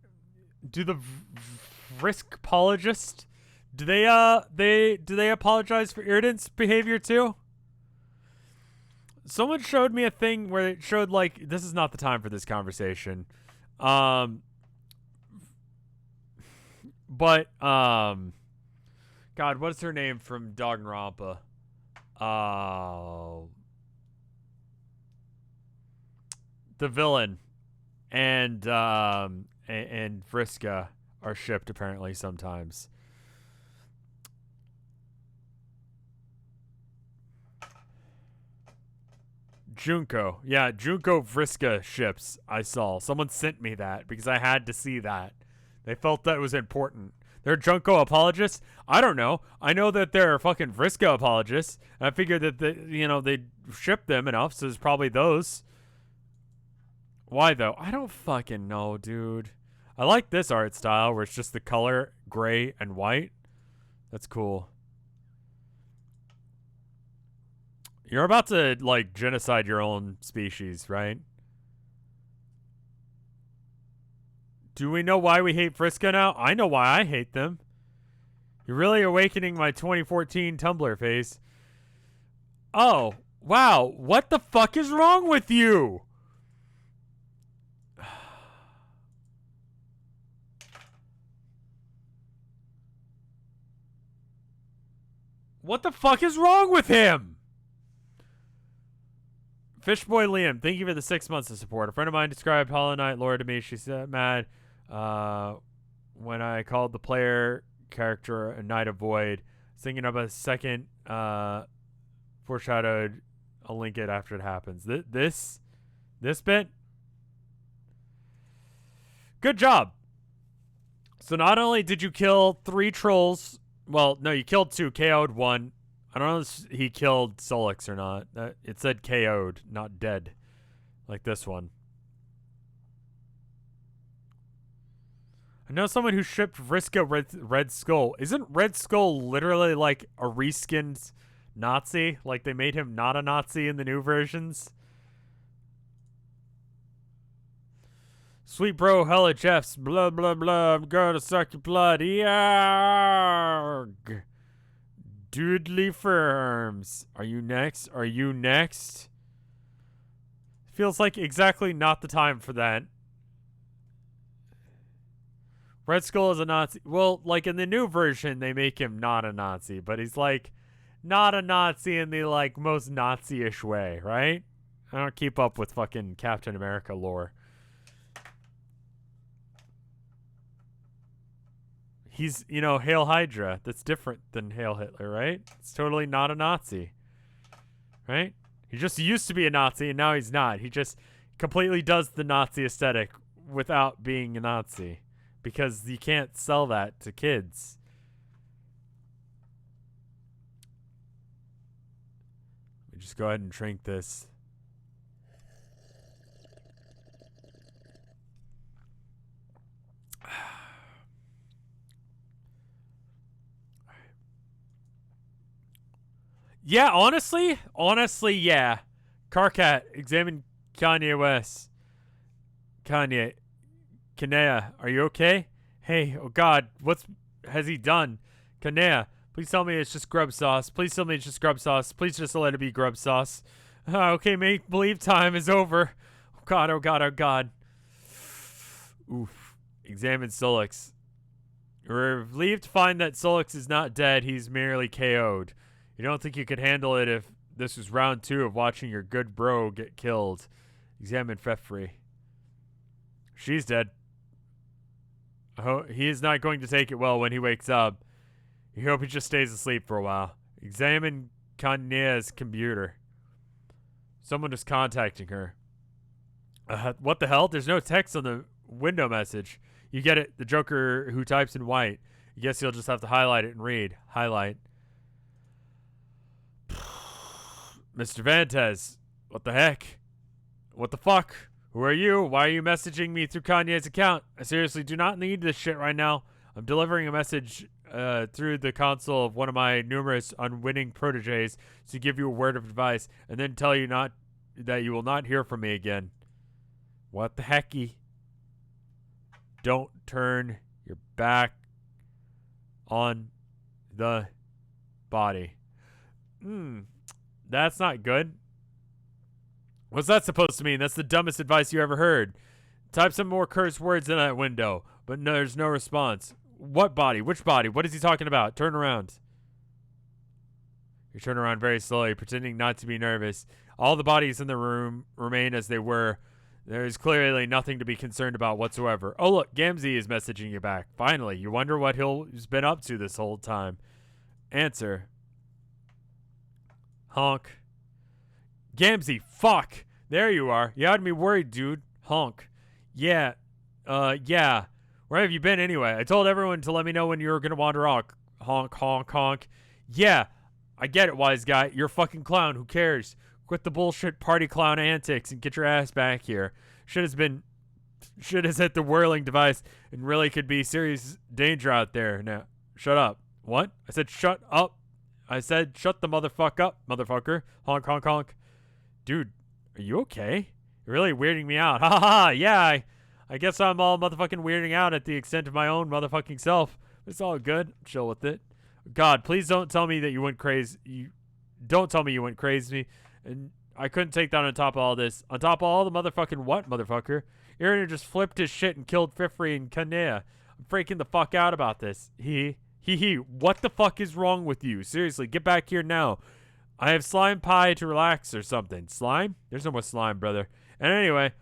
do the risk apologist, do they apologize for Iridan's behavior too? Someone showed me a thing where it showed like this is not the time for this conversation. But God, what's her name from Danganronpa? Uh, the villain and Vriska are shipped apparently sometimes. Junko. Yeah, Junko Vriska ships I saw. Someone sent me that because I had to see that. They felt that was important. They're Junko apologists? I don't know. I know that they're fucking Vriska apologists. And I figured that they ship them enough, so it's probably those. Why though? I don't fucking know, dude. I like this art style where it's just the color gray and white. That's cool. You're about to, like, genocide your own species, right? Do we know why we hate Vriska now? I know why I hate them. You're really awakening my 2014 Tumblr face. Oh, wow. What the fuck is wrong with you? What the fuck is wrong with him? Fishboy Liam, thank you for the 6 months of support. A friend of mine described Hollow Knight lore to me. She said, mad when I called the player character a Knight of Void, thinking of a second foreshadowed. I'll link it after it happens. This bit, good job. So not only did you kill 3 trolls, well, no, you killed 2, KO'd 1. I don't know if he killed Solix or not. It said KO'd, not dead. Like this one. I know someone who shipped Vriska Red Skull. Isn't Red Skull literally like a reskinned Nazi? Like they made him not a Nazi in the new versions? Sweet bro, hella Jeffs. Blah, blah, blah. I'm gonna suck your blood. Yarg. Doodly Firms. Are you next? Are you next? Feels like exactly not the time for that. Red Skull is a Nazi. Well, like in the new version, they make him not a Nazi, but he's like not a Nazi in the like most Nazi-ish way, right? I don't keep up with fucking Captain America lore. He's, Hail Hydra. That's different than Hail Hitler, right? It's totally not a Nazi. Right? He just used to be a Nazi, and now he's not. He just completely does the Nazi aesthetic without being a Nazi. Because you can't sell that to kids. Let me just go ahead and drink this. Yeah, honestly, yeah. Carcat, examine Kanye West. Kanye, Kanea, are you okay? Hey, oh God, has he done? Kanea, please tell me it's just grub sauce. Please tell me it's just grub sauce. Please just let it be grub sauce. Okay, make believe time is over. Oh God, oh God, oh God. Oof. Examine Solix. You're relieved to find that Solix is not dead. He's merely KO'd. You don't think you could handle it if this was round 2 of watching your good bro get killed. Examine Fefree. She's dead. He is not going to take it well when he wakes up. You hope he just stays asleep for a while. Examine Kanye's computer. Someone is contacting her. What the hell? There's no text on the window message. You get it. The Joker who types in white. I guess you'll just have to highlight it and read. Highlight. Mr. Vantez, what the heck? What the fuck? Who are you? Why are you messaging me through Kanye's account? I seriously do not need this shit right now. I'm delivering a message through the console of one of my numerous unwitting proteges to give you a word of advice and then tell you that you will not hear from me again. What the hecky? Don't turn your back on the body. That's not good. What's that supposed to mean? That's the dumbest advice you ever heard. Type some more curse words in that window, but no, there's no response. What body? Which body? What is he talking about? Turn around. You turn around very slowly, pretending not to be nervous. All the bodies in the room remain as they were. There is clearly nothing to be concerned about whatsoever. Oh, look, Gamzee is messaging you back. Finally, you wonder what he's been up to this whole time. Answer. Honk. Gamzee, fuck. There you are. You had me worried, dude. Honk. Yeah. Yeah. Where have you been anyway? I told everyone to let me know when you were gonna wander off. Honk, honk, honk. Yeah. I get it, wise guy. You're a fucking clown. Who cares? Quit the bullshit party clown antics and get your ass back here. Shit has hit the whirling device and really could be serious danger out there. Now, shut up. What? I said shut up. I said shut the motherfucker up, motherfucker. Honk, honk, honk. Dude, are you okay? You're really weirding me out. Ha ha ha. Yeah, I guess I'm all motherfucking weirding out at the extent of my own motherfucking self. It's all good. Chill with it. God, please don't tell me that you went crazy. Don't tell me you went crazy. And I couldn't take that on top of all this. On top of all the motherfucking what, motherfucker? Aaron just flipped his shit and killed Fifri and Kanea. I'm freaking the fuck out about this. He. What the fuck is wrong with you? Seriously, get back here now. I have slime pie to relax or something. Slime? There's no more slime, brother. And anyway,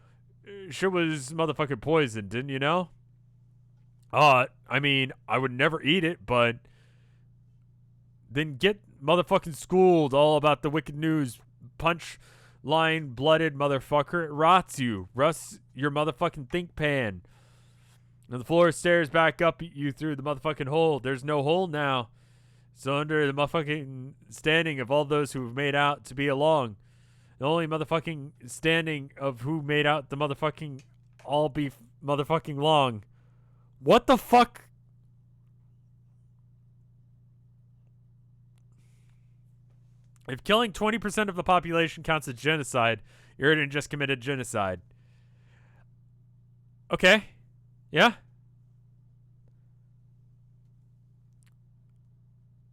shit was motherfucking poison, didn't you know? I mean, I would never eat it, but then get motherfucking schooled all about the wicked news. Punch line blooded motherfucker. It rots you. Rusts your motherfucking think pan. And the floor stares back up at you through the motherfucking hole. There's no hole now. So under the motherfucking standing of all those who have made out to be along. The only motherfucking standing of who made out the motherfucking all be motherfucking long. What the fuck? If killing 20% of the population counts as genocide, Iridan just committed genocide. Okay. Yeah?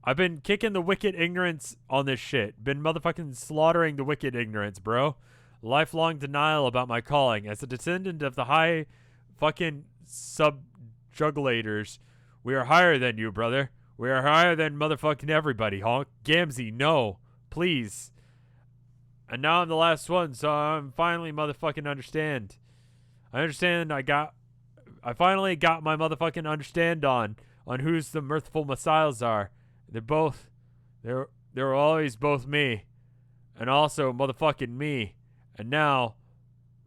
I've been kicking the wicked ignorance on this shit. Been motherfucking slaughtering the wicked ignorance, bro. Lifelong denial about my calling. As a descendant of the high fucking subjugulators, we are higher than you, brother. We are higher than motherfucking everybody, honk. Gamzee, no. Please. And now I'm the last one, so I'm finally motherfucking understand. I understand I finally got my motherfucking understand on who's the mirthful messiahs are. They were always both me. And also motherfucking me. And now,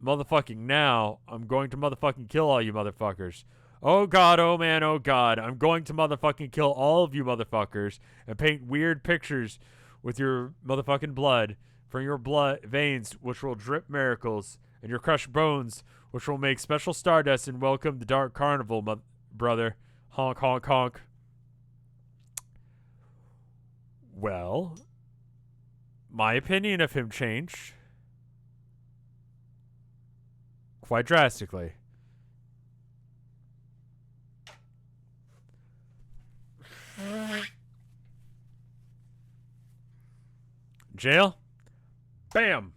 motherfucking now, I'm going to motherfucking kill all you motherfuckers. Oh God, oh man, oh God. I'm going to motherfucking kill all of you motherfuckers and paint weird pictures with your motherfucking blood from your blood veins, which will drip miracles, and your crushed bones, which will make special stardust and welcome the dark carnival, brother. Honk, honk, honk. Well, my opinion of him changed quite drastically. Jail? Bam!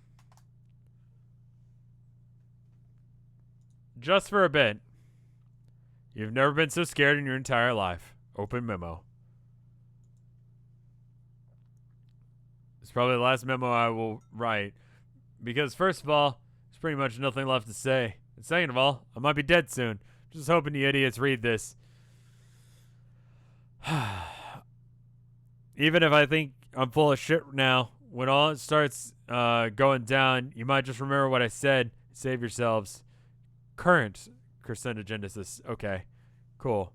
Just for a bit. You've never been so scared in your entire life. Open memo. It's probably the last memo I will write. Because first of all, there's pretty much nothing left to say. And second of all, I might be dead soon. Just hoping you idiots read this. Even if I think I'm full of shit now, when all it starts going down, you might just remember what I said. Save yourselves. Current carcinogenesis. Okay, cool.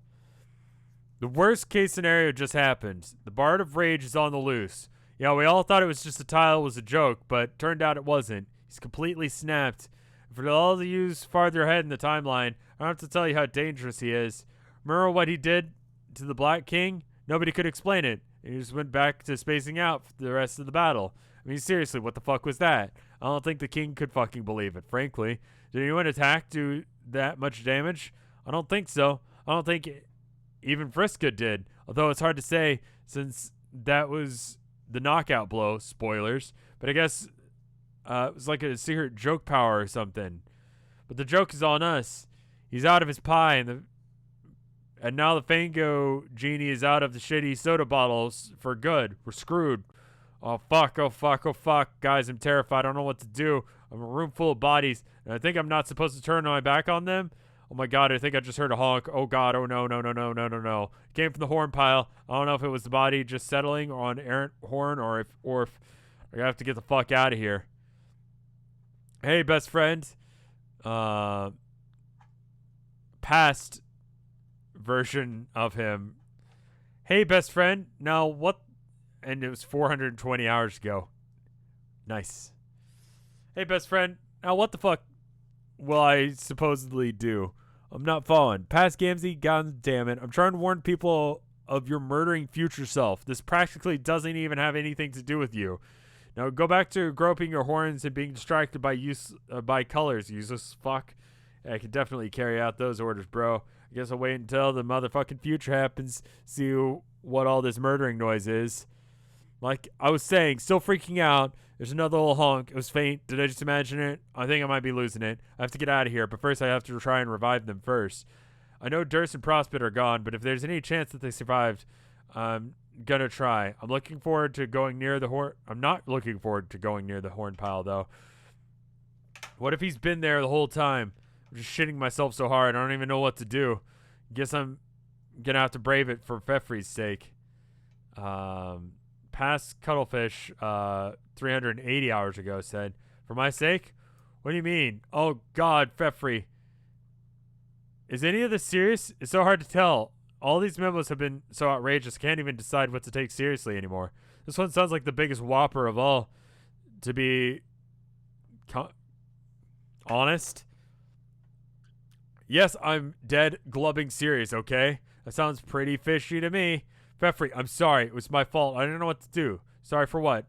The worst case scenario just happened. The Bard of Rage is on the loose. Yeah, we all thought it was just a tile, was a joke, but turned out it wasn't. He's completely snapped. For all of you farther ahead in the timeline, I don't have to tell you how dangerous he is. Remember what he did to the Black King? Nobody could explain it. He just went back to spacing out for the rest of the battle. I mean, seriously, what the fuck was that? I don't think the king could fucking believe it, frankly. Did anyone attack do that much damage? I don't think so. I don't think even Friska did. Although it's hard to say since that was the knockout blow. Spoilers. But I guess it was like a secret joke power or something. But the joke is on us. He's out of his pie and now the Fango genie is out of the shitty soda bottles for good. We're screwed. Oh, fuck, oh, fuck, oh, fuck. Guys, I'm terrified. I don't know what to do. I'm a room full of bodies, and I think I'm not supposed to turn my back on them. Oh, my God, I think I just heard a honk. Oh, God, oh, no, no, no, no, no, no, no. It came from the horn pile. I don't know if it was the body just settling on errant horn or if I have to get the fuck out of here. Hey, best friend. Past version of him. Hey, best friend. Now, what? And it was 420 hours ago. Nice. Hey, best friend. Now, what the fuck will I supposedly do? I'm not following. Past Gamzee, god damn it. I'm trying to warn people of your murdering future self. This practically doesn't even have anything to do with you. Now, go back to groping your horns and being distracted by colors, useless fuck. I can definitely carry out those orders, bro. I guess I'll wait until the motherfucking future happens, see what all this murdering noise is. Like I was saying, still freaking out. There's another little honk. It was faint. Did I just imagine it? I think I might be losing it. I have to get out of here, but first I have to try and revive them first. I know Durst and Prospit are gone, but if there's any chance that they survived, I'm gonna try. I'm looking forward to going near the horn. I'm not looking forward to going near the horn pile, though. What if he's been there the whole time? I'm just shitting myself so hard. I don't even know what to do. Guess I'm gonna have to brave it for Pfeffry's sake. Past Cuttlefish 380 hours ago said, for my sake? What do you mean? Oh, God, Pfeffry. Is any of this serious? It's so hard to tell. All these memos have been so outrageous, I can't even decide what to take seriously anymore. This one sounds like the biggest whopper of all. To be honest. Yes, I'm dead glubbing serious, okay? That sounds pretty fishy to me. Pfeffry, I'm sorry. It was my fault. I didn't know what to do. Sorry for what?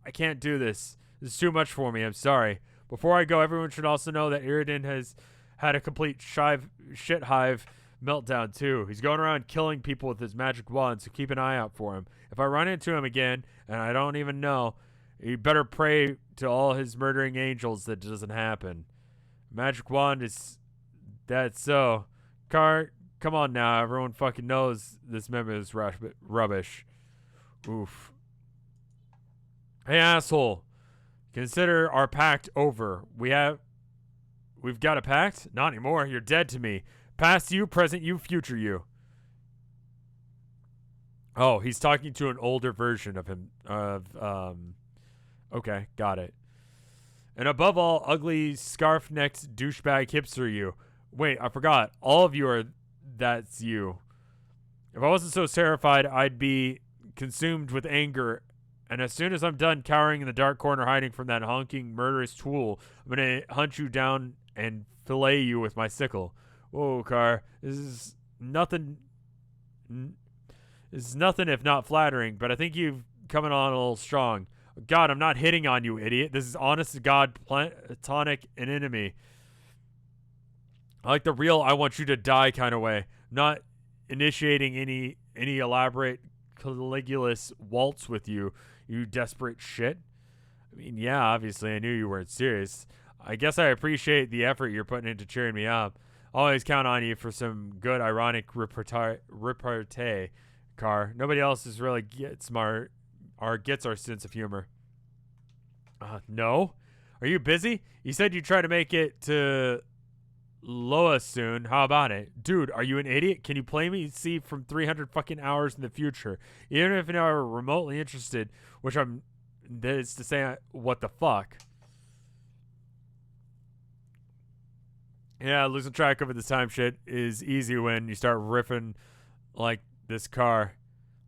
I can't do this. This is too much for me. I'm sorry. Before I go, everyone should also know that Iridan has had a complete shit hive meltdown, too. He's going around killing people with his magic wand, so keep an eye out for him. If I run into him again, and I don't even know, you better pray to all his murdering angels that it doesn't happen. Magic wand is... That's so. Come on now. Everyone fucking knows this memo is rubbish. Oof. Hey, asshole. Consider our pact over. We've got a pact? Not anymore. You're dead to me. Past you, present you, future you. Oh, he's talking to an older version of him. Okay, got it. And above all, ugly, scarf-necked douchebag hipster you. Wait, I forgot. All of you that's you. If I wasn't so terrified, I'd be consumed with anger. And as soon as I'm done cowering in the dark corner hiding from that honking murderous tool, I'm going to hunt you down and fillet you with my sickle. Whoa, Car. This is nothing if not flattering, but I think you've coming on a little strong. God, I'm not hitting on you, idiot. This is honest to God, platonic and enemy. I like the real I want you to die kind of way. Not initiating any elaborate Caligula's waltz with you, you desperate shit. I mean, yeah, obviously I knew you weren't serious. I guess I appreciate the effort you're putting into cheering me up. Always count on you for some good ironic repartee, Car. Nobody else is really gets our sense of humor. No? Are you busy? You said you'd try to make it to Loa soon. How about it? Dude, are you an idiot? Can you play me see from 300 fucking hours in the future? Even if you're remotely interested, which I'm, that is to say, what the fuck? Yeah, losing track of this time shit is easy when you start riffing like this Car.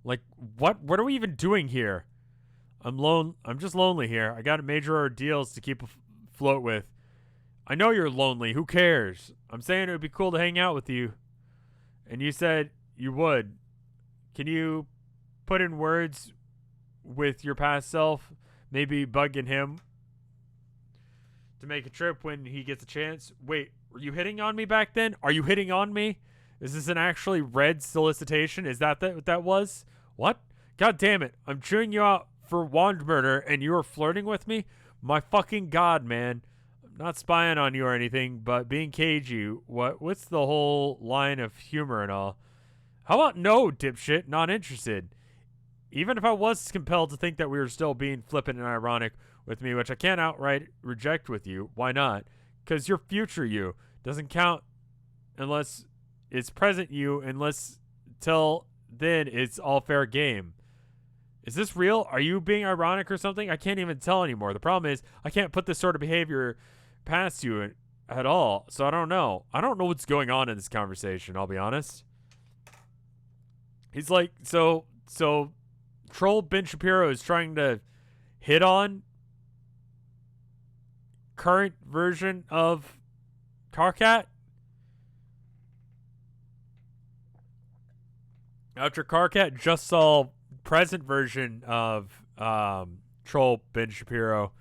Like, what are we even doing here? I'm just lonely here. I got major ordeals to keep afloat with. I know you're lonely. Who cares? I'm saying it would be cool to hang out with you. And you said you would. Can you put in words with your past self? Maybe bugging him to make a trip when he gets a chance? Wait, were you hitting on me back then? Are you hitting on me? Is this an actually read solicitation? Is that what that was? What? God damn it. I'm chewing you out for wand murder and you are flirting with me? My fucking God, man. Not spying on you or anything, but being cagey. What's the whole line of humor and all? How about no, dipshit? Not interested. even if I was compelled to think that we were still being flippant and ironic with me, which I can't outright reject with you, why not? Because your future you doesn't count unless it's present you, unless till then it's all fair game. Is this real? Are you being ironic or something? I can't even tell anymore. The problem is I can't put this sort of behavior past you at all, so I don't know. I don't know what's going on in this conversation, I'll be honest. He's like, so Troll Ben Shapiro is trying to hit on current version of Carcat? After Carcat just saw present version of Troll Ben Shapiro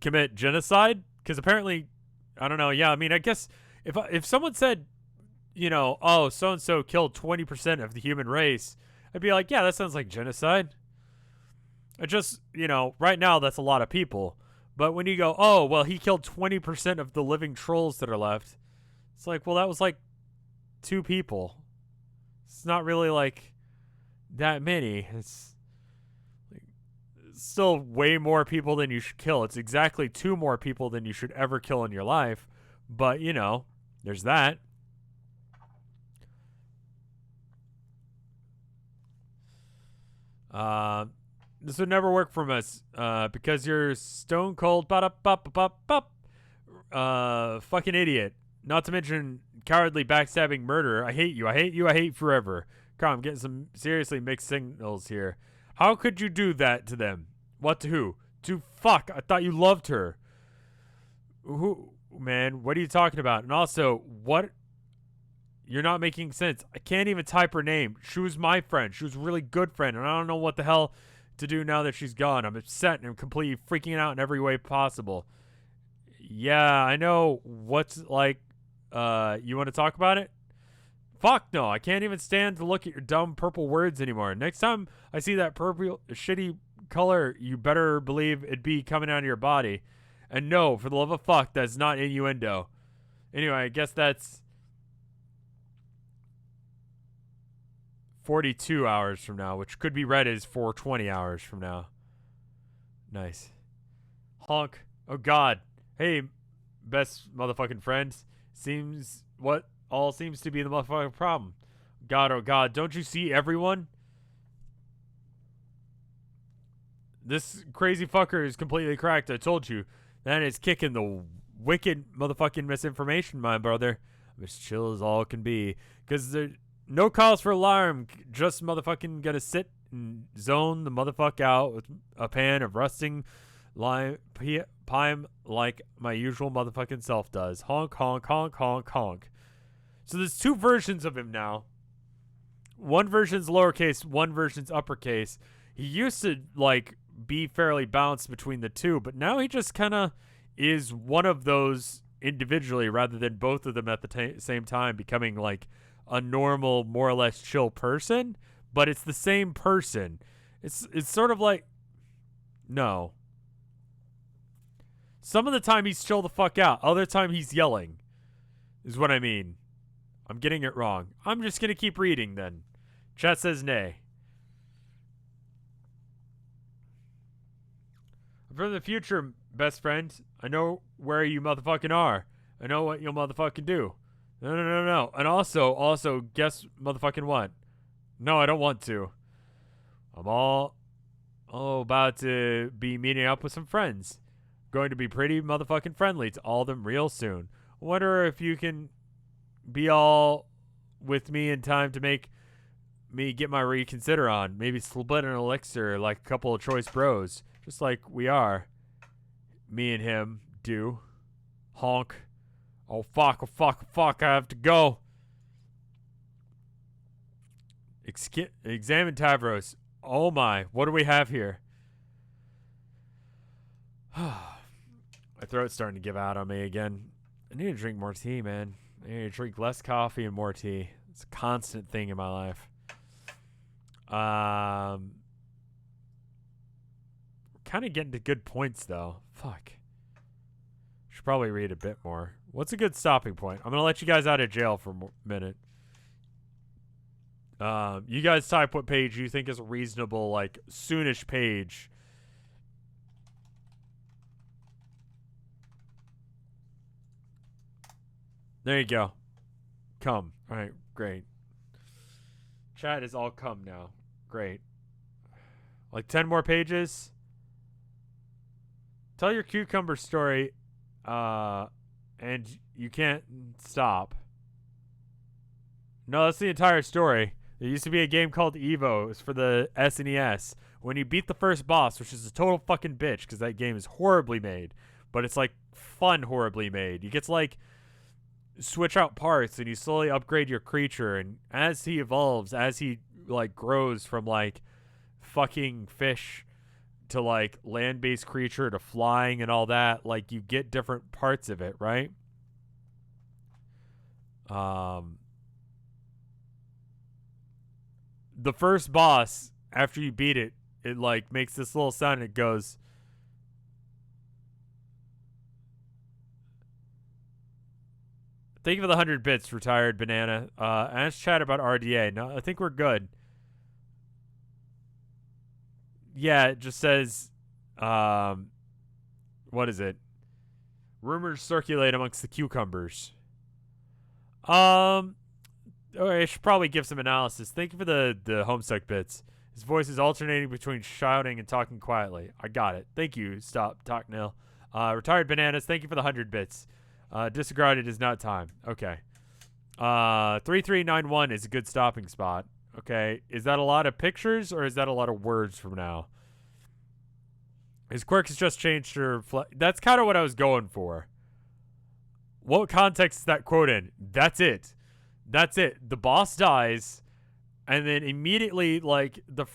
commit genocide? Because apparently, I don't know. Yeah, I mean, I guess if someone said, you know, oh, so-and-so killed 20% of the human race, I'd be like, yeah, that sounds like genocide. It just, you know, right now that's a lot of people. But when you go, oh, well, he killed 20% of the living trolls that are left, it's like, well, that was like 2 people. It's not really like that many. It's still way more people than you should kill. It's exactly 2 more people than you should ever kill in your life. But, you know, there's that. This would never work from us, because you're stone cold, fucking idiot. Not to mention cowardly, backstabbing murderer. I hate you. I hate you. I hate forever. Come, I'm getting some seriously mixed signals here. How could you do that to them? What to who? To fuck. I thought you loved her. Who, man? What are you talking about? And also, what? You're not making sense. I can't even type her name. She was my friend. She was a really good friend, and I don't know what the hell to do now that she's gone. I'm upset and I'm completely freaking out in every way possible. Yeah, I know. What's like, you want to talk about it? Fuck no. I can't even stand to look at your dumb purple words anymore. Next time I see that purple shitty color, you better believe it'd be coming out of your body. And no, for the love of fuck, that's not innuendo. Anyway, I guess that's 42 hours from now, which could be read as 420 hours from now. Nice. Honk. Oh, God. Hey, best motherfucking friends. Seems what all seems to be the motherfucking problem. God, oh, God. Don't you see everyone? This crazy fucker is completely cracked. I told you. That is kicking the wicked motherfucking misinformation, my brother. I'm as chill as all can be. Because there... no cause for alarm. Just motherfucking gonna sit and zone the motherfuck out with a pan of rusting lime pie like my usual motherfucking self does. Honk, honk, honk, honk, honk. So there's 2 versions of him now. One version's lowercase, one version's uppercase. He used to, like, be fairly balanced between the 2, but now he just kind of is one of those individually rather than both of them at the same time, becoming, like, a normal, more or less chill person, but it's the same person. It's sort of like, no. Some of the time he's chill the fuck out. Other time he's yelling, is what I mean. I'm getting it wrong. I'm just going to keep reading then. Chat says nay. From the future, best friend, I know where you motherfucking are. I know what you'll motherfucking do. No. And also, guess motherfucking what? No, I don't want to. I'm all about to be meeting up with some friends. Going to be pretty motherfucking friendly to all of them real soon. Wonder if you can be all with me in time to make me get my reconsider on. Maybe split an elixir like a couple of choice bros. Just like we are. Me and him do. Honk. Oh, fuck, I have to go. Examine Tavros. Oh, my. What do we have here? My throat's starting to give out on me again. I need to drink more tea, man. I need to drink less coffee and more tea. It's a constant thing in my life. Kind of getting to good points, though. Fuck. Should probably read a bit more. What's a good stopping point? I'm going to let you guys out of jail for a minute. You guys type what page you think is a reasonable, like, soonish page. There you go. Come. All right, great. Chat is all come now. Great. Like 10 more pages. Tell your cucumber story, and you can't stop. No, that's the entire story. There used to be a game called Evo. It was for the SNES. When you beat the first boss, which is a total fucking bitch, because that game is horribly made, but it's like fun horribly made. You get to like switch out parts, and you slowly upgrade your creature, and as he evolves, as he like grows from like fucking fish to like land-based creature to flying and all that, like you get different parts of it, right? The first boss, after you beat it, it like makes this little sound. And it goes, "Thank you for the 100 bits, retired banana." Ask chat about RDA. No, I think we're good. Yeah, it just says, what is it? Rumors circulate amongst the cucumbers. I should probably give some analysis. Thank you for the Homestuck bits. His voice is alternating between shouting and talking quietly. I got it. Thank you. Stop. Talk nil. Retired bananas. Thank you for the 100 bits. Disregarded is not time. Okay. 3391 is a good stopping spot. Okay. Is that a lot of pictures or is that a lot of words from now? His quirk has just changed to reflect. That's kind of what I was going for. What context is that quote in? That's it. That's it. The boss dies, and then immediately, like, the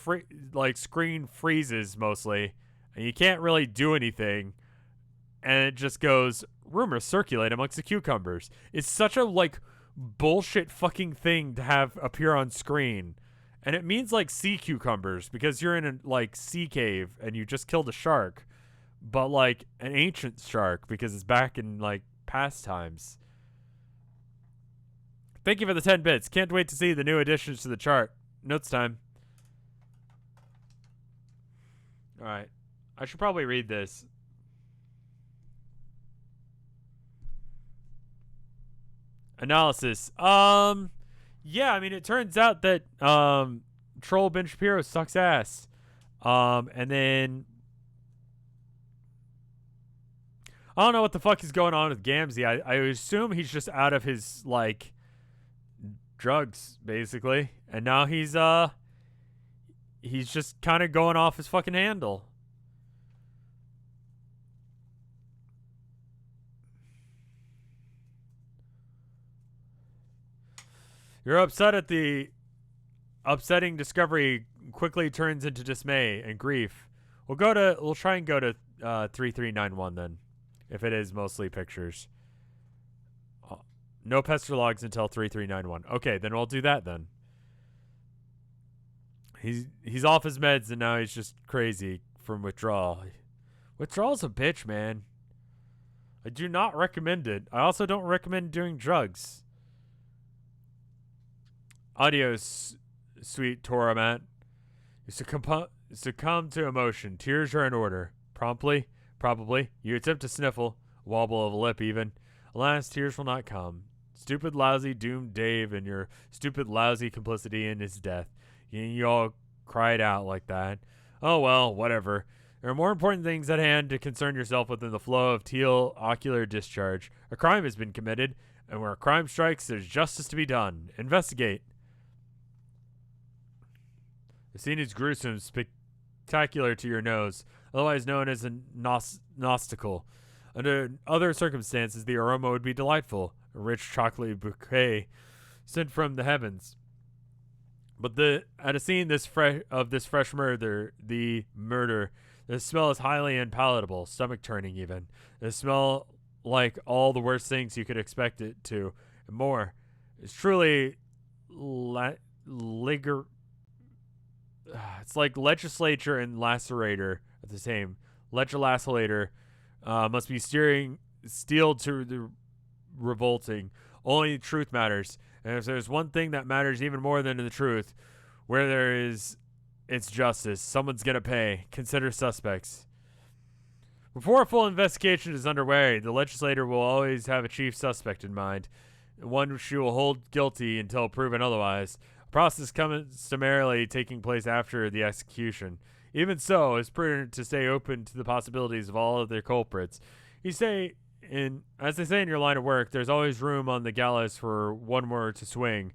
screen freezes mostly, and you can't really do anything, and it just goes, rumors circulate amongst the cucumbers. It's such a, like, bullshit fucking thing to have appear on screen. And it means, like, sea cucumbers, because you're in a, like, sea cave, and you just killed a shark. But, like, an ancient shark, because it's back in, like, past times. Thank you for the 10 bits. Can't wait to see the new additions to the chart. Notes time. Alright. I should probably read this. Analysis. Yeah, I mean, it turns out that, Troll Ben Shapiro sucks ass. And then I don't know what the fuck is going on with Gamzee. I assume he's just out of his, like, drugs, basically. And now he's just kind of going off his fucking handle. You're upset at the upsetting discovery quickly turns into dismay and grief. We'll try and go to 3391 then, if it is mostly pictures. No pester logs until 3391. Okay, then we'll do that then. He's off his meds and now he's just crazy from withdrawal. Withdrawal's a bitch, man. I do not recommend it. I also don't recommend doing drugs. Adios, sweet Toramat. You succumb to emotion. Tears are in order. Promptly, probably. You attempt to sniffle. Wobble of a lip even. Alas, tears will not come. Stupid, lousy, doomed Dave and your stupid, lousy complicity in his death. You all cried out like that. Oh well, whatever. There are more important things at hand to concern yourself with than the flow of teal ocular discharge. A crime has been committed, and where a crime strikes, there's justice to be done. Investigate. The scene is gruesome, spectacular to your nose, otherwise known as a gnostical. Under other circumstances, the aroma would be delightful, a rich chocolate bouquet sent from the heavens. But at a scene of this fresh murder, the smell is highly unpalatable, stomach-turning even. The smell like all the worst things you could expect it to, and more. It's truly it's like legislature and lacerator at the same. Legislator must be steeled to the revolting. Only truth matters. And if there's one thing that matters even more than the truth, where there is it's justice. Someone's gonna pay. Consider suspects. Before a full investigation is underway, the legislator will always have a chief suspect in mind, one she will hold guilty until proven otherwise, a process customarily taking place after the execution. Even so, it's prudent to stay open to the possibilities of all of their culprits. As they say in your line of work, there's always room on the gallows for one more to swing.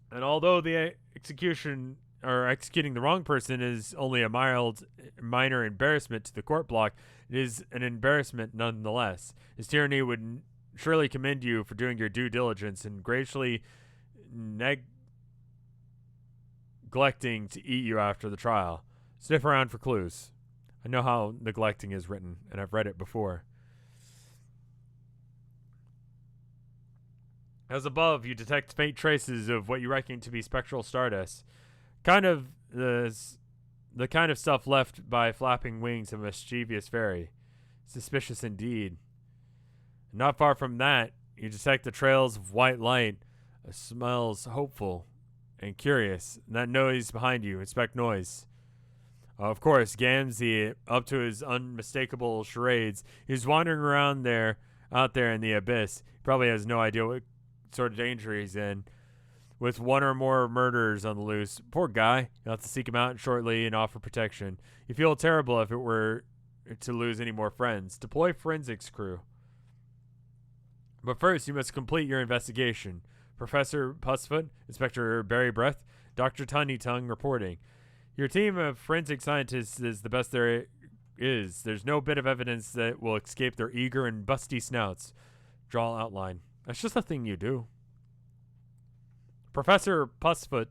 And although the executing the wrong person is only a minor embarrassment to the court block, it is an embarrassment nonetheless. His tyranny would surely commend you for doing your due diligence and graciously neglecting to eat you after the trial. Sniff around for clues. I know how neglecting is written, and I've read it before. As above, you detect faint traces of what you reckon to be spectral stardust. The kind of stuff left by flapping wings of a mischievous fairy. Suspicious indeed. Not far from that, you detect the trails of white light. It smells hopeful and curious. And that noise behind you, inspect noise. Of course, Gamzee, up to his unmistakable charades, he's wandering around out there in the abyss. He probably has no idea what sort of danger he's in, with one or more murderers on the loose. Poor guy. You'll have to seek him out shortly and offer protection. You feel terrible if it were to lose any more friends. Deploy forensics crew. But first, you must complete your investigation. Professor Pussfoot, Inspector Barry Breath, Dr. Tiny Tongue reporting. Your team of forensic scientists is the best there is. There's no bit of evidence that will escape their eager and busty snouts. Draw outline. That's just a thing you do. Professor Pussfoot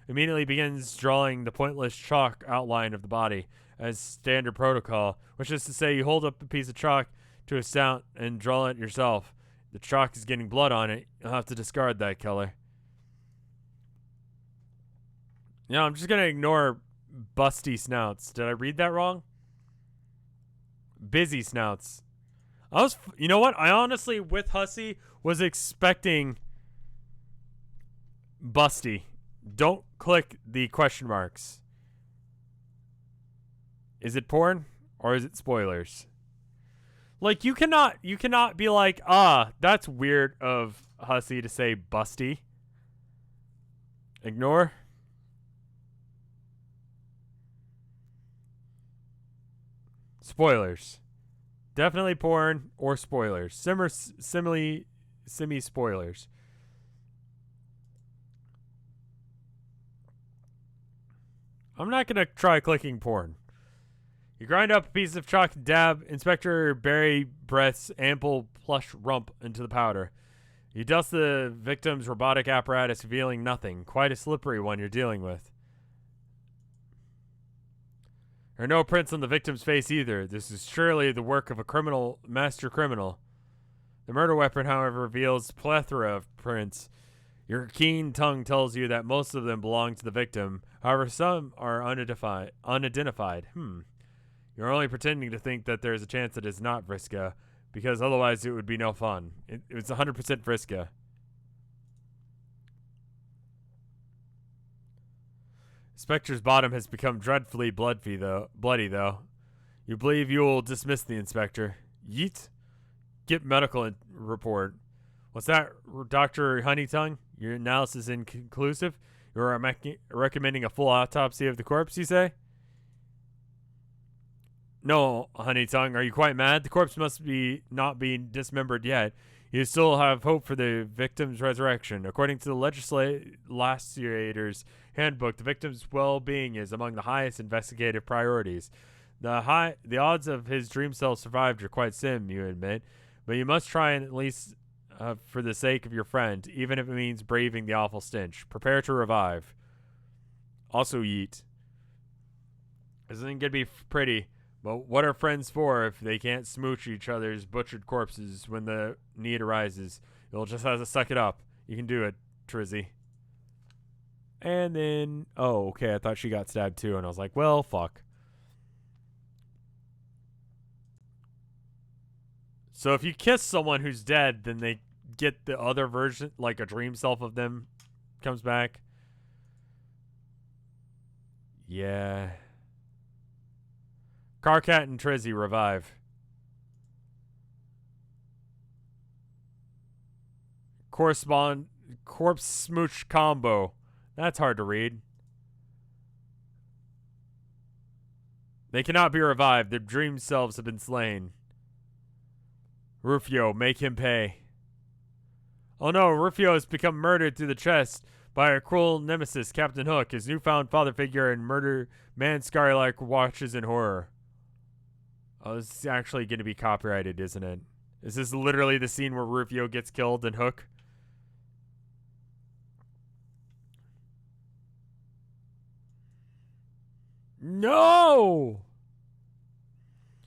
immediately begins drawing the pointless chalk outline of the body as standard protocol, which is to say you hold up a piece of chalk to a snout and draw it yourself. The chalk is getting blood on it. You'll have to discard that, Keller. Yeah, I'm just going to ignore busty snouts. Did I read that wrong? Busy snouts. You know what? I honestly, with Hussey, was expecting busty. Don't click the question marks. Is it porn or is it spoilers? Like, you cannot be like, that's weird of Hussey to say busty. Ignore. Spoilers. Definitely porn or spoilers. Semi-spoilers. I'm not going to try clicking porn. You grind up a piece of chalk and dab Inspector Barry Breath's ample plush rump into the powder. You dust the victim's robotic apparatus, revealing nothing. Quite a slippery one you're dealing with. There are no prints on the victim's face either. This is surely the work of a master criminal. The murder weapon, however, reveals plethora of prints. Your keen tongue tells you that most of them belong to the victim. However, some are unidentified. You're only pretending to think that there's a chance that it's not Vriska, because otherwise it would be no fun. It's 100% Vriska. Spectre's bottom has become dreadfully bloody though. You believe you will dismiss the inspector. Yeet. Get medical report. What's that, Dr. Honeytongue? Your analysis is inconclusive? You're recommending a full autopsy of the corpse, you say? No, Honeytongue, are you quite mad? The corpse must not be dismembered yet. You still have hope for the victim's resurrection. According to the legislator's handbook, the victim's well-being is among the highest investigative priorities. The odds of his dream cell survived are quite slim, you admit, but you must try and at least for the sake of your friend, even if it means braving the awful stench. Prepare to revive. Also yeet. This isn't gonna be pretty, but what are friends for if they can't smooch each other's butchered corpses when the need arises? You'll just have to suck it up. You can do it, Trizzy. And then, oh, okay, I thought she got stabbed too, and I was like, well, fuck. So if you kiss someone who's dead, then they get the other version, like a dream self of them comes back. Yeah. Carcat and Trizzy revive. Corpse smooch combo. That's hard to read. They cannot be revived. Their dream selves have been slain. Rufio, make him pay. Oh no, Rufio has become murdered through the chest by a cruel nemesis, Captain Hook. His newfound father figure and murder man Skylark watches in horror. Oh, this is actually going to be copyrighted, isn't it? Is this literally the scene where Rufio gets killed and Hook? No!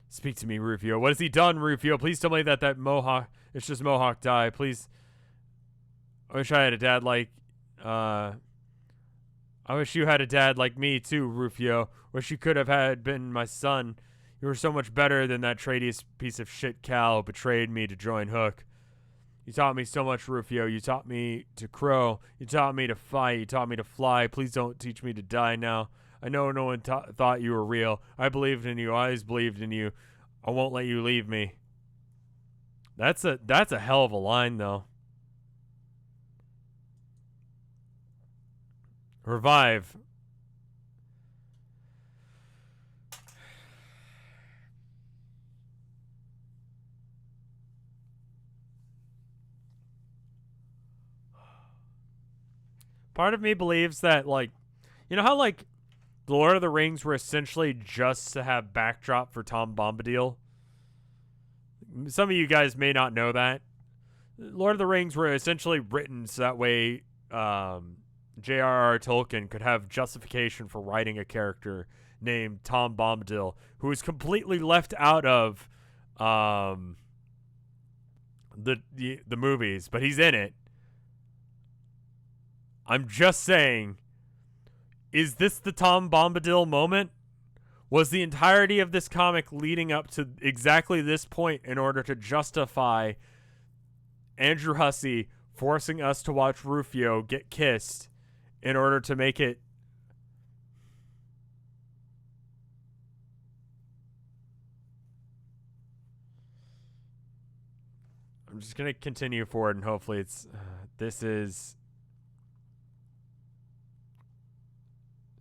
Speak to me, Rufio. What has he done, Rufio? Please tell me that Mohawk... It's just Mohawk die. Please. I wish I had a dad like... I wish you had a dad like me, too, Rufio. Wish you could have been my son. You were so much better than that traitorous piece of shit Cal who betrayed me to join Hook. You taught me so much, Rufio. You taught me to crow. You taught me to fight. You taught me to fly. Please don't teach me to die now. I know no one thought you were real. I believed in you. I always believed in you. I won't let you leave me. That's a hell of a line, though. Revive. Part of me believes that, like, you know how, like, the Lord of the Rings were essentially just to have backdrop for Tom Bombadil? Some of you guys may not know that. Lord of the Rings were essentially written so that way J.R.R. Tolkien could have justification for writing a character named Tom Bombadil, who was completely left out of the movies, but he's in it. I'm just saying, is this the Tom Bombadil moment? Was the entirety of this comic leading up to exactly this point in order to justify Andrew Hussey forcing us to watch Rufio get kissed in order to make it... I'm just going to continue forward and hopefully it's... this is...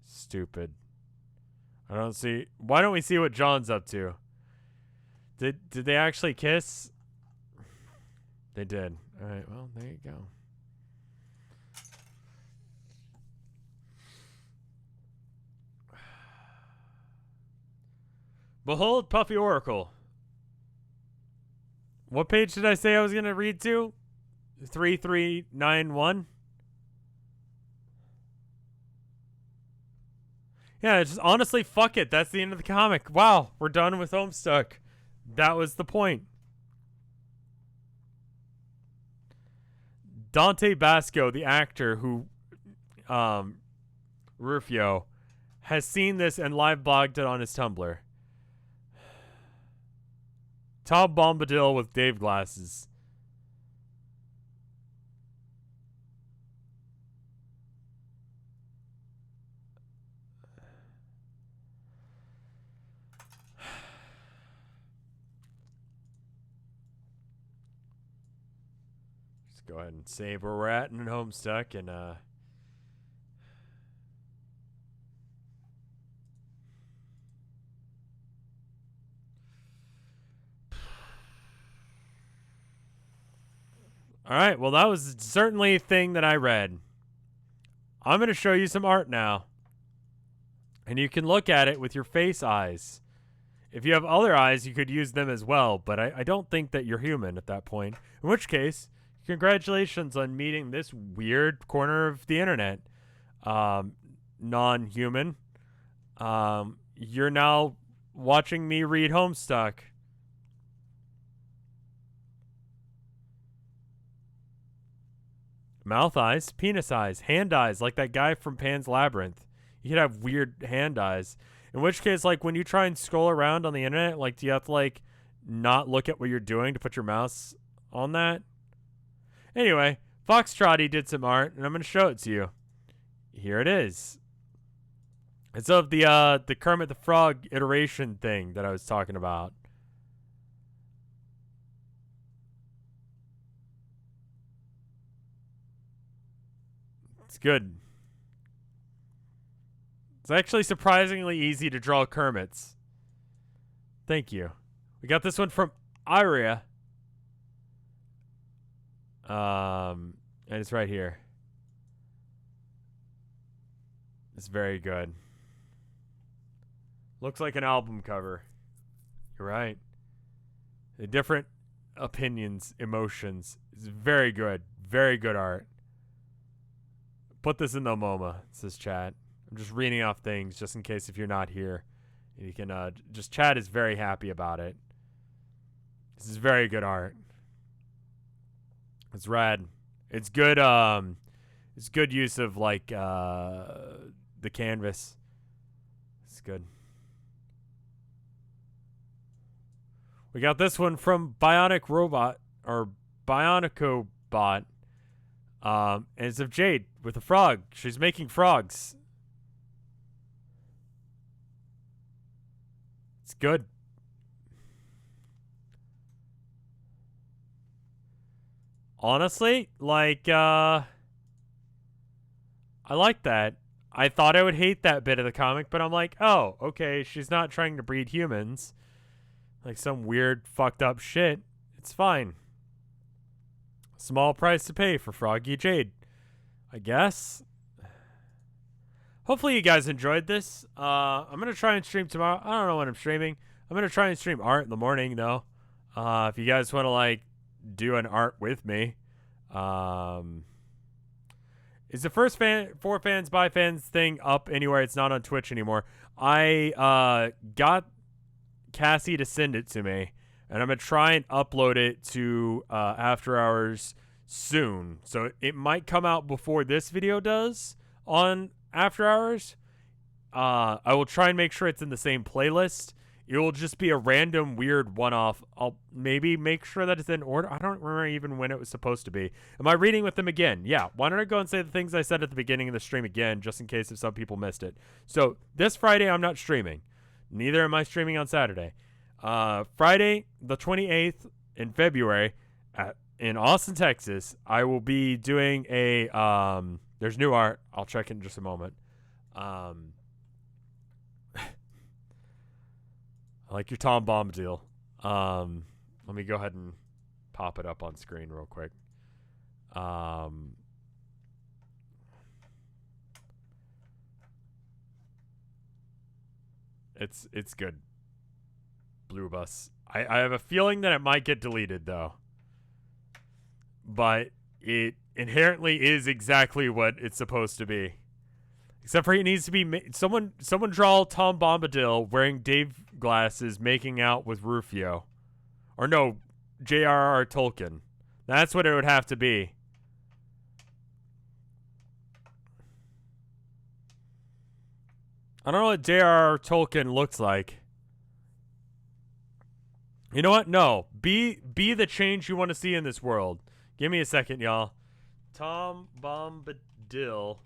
stupid. I don't see... Why don't we see what John's up to? Did they actually kiss? They did. Alright, well, there you go. Behold, Puffy Oracle. What page did I say I was going to read to? 3391? Yeah, just honestly, fuck it. That's the end of the comic. Wow, we're done with Homestuck. That was the point. Dante Basco, the actor who, Rufio, has seen this and live blogged it on his Tumblr. Tom Bombadil with Dave glasses. Go ahead and save where we're at in Homestuck and Alright, well that was certainly a thing that I read. I'm gonna show you some art now. And you can look at it with your face eyes. If you have other eyes, you could use them as well, but I don't think that you're human at that point. In which case, congratulations on meeting this weird corner of the internet. Non-human. You're now watching me read Homestuck. Mouth eyes, penis eyes, hand eyes, like that guy from Pan's Labyrinth. You could have weird hand eyes. In which case, like, when you try and scroll around on the internet, like, do you have to, like, not look at what you're doing to put your mouse on that? Anyway, Foxtrotty did some art, and I'm going to show it to you. Here it is. It's of the Kermit the Frog iteration thing that I was talking about. It's good. It's actually surprisingly easy to draw Kermits. Thank you. We got this one from Aria. And it's right here. It's very good. Looks like an album cover. You're right. The different opinions, emotions. It's very good. Very good art. Put this in the MoMA, says chat. I'm just reading off things just in case if you're not here. You can just chat is very happy about it. This is very good art. It's rad. It's good it's good use of like the canvas. It's good. We got this one from Bionic Robot or Bionico Bot. And it's of Jade with a frog. She's making frogs. It's good. Honestly, like, I like that. I thought I would hate that bit of the comic, but I'm like, oh, okay, she's not trying to breed humans. Like some weird, fucked up shit. It's fine. Small price to pay for Froggy Jade, I guess. Hopefully you guys enjoyed this. I'm going to try and stream tomorrow. I don't know when I'm streaming. I'm going to try and stream art in the morning, though. If you guys want to, like, do an art with me. Is the first for fans by fans thing up anywhere? It's not on Twitch anymore. I got Cassie to send it to me, and I'm going to try and upload it to After Hours soon. So it might come out before this video does on After Hours. I will try and make sure it's in the same playlist. It will just be a random weird one-off. I'll maybe make sure that it's in order. I don't remember even when it was supposed to be. Am I reading with them again? Yeah. Why don't I go and say the things I said at the beginning of the stream again, just in case if some people missed it. So this Friday, I'm not streaming. Neither am I streaming on Saturday. Friday, the 28th in February, in Austin, Texas, I will be doing a there's new art. I'll check in just a moment. I like your Tom Bombadil. Let me go ahead and pop it up on screen real quick. It's good. Blue Bus. I have a feeling that it might get deleted though. But it inherently is exactly what it's supposed to be. Except for it needs to be someone draw Tom Bombadil wearing Dave glasses making out with Rufio. Or no, J.R.R. Tolkien. That's what it would have to be. I don't know what J.R.R. Tolkien looks like. You know what? No. Be the change you want to see in this world. Give me a second, y'all. Tom Bombadil.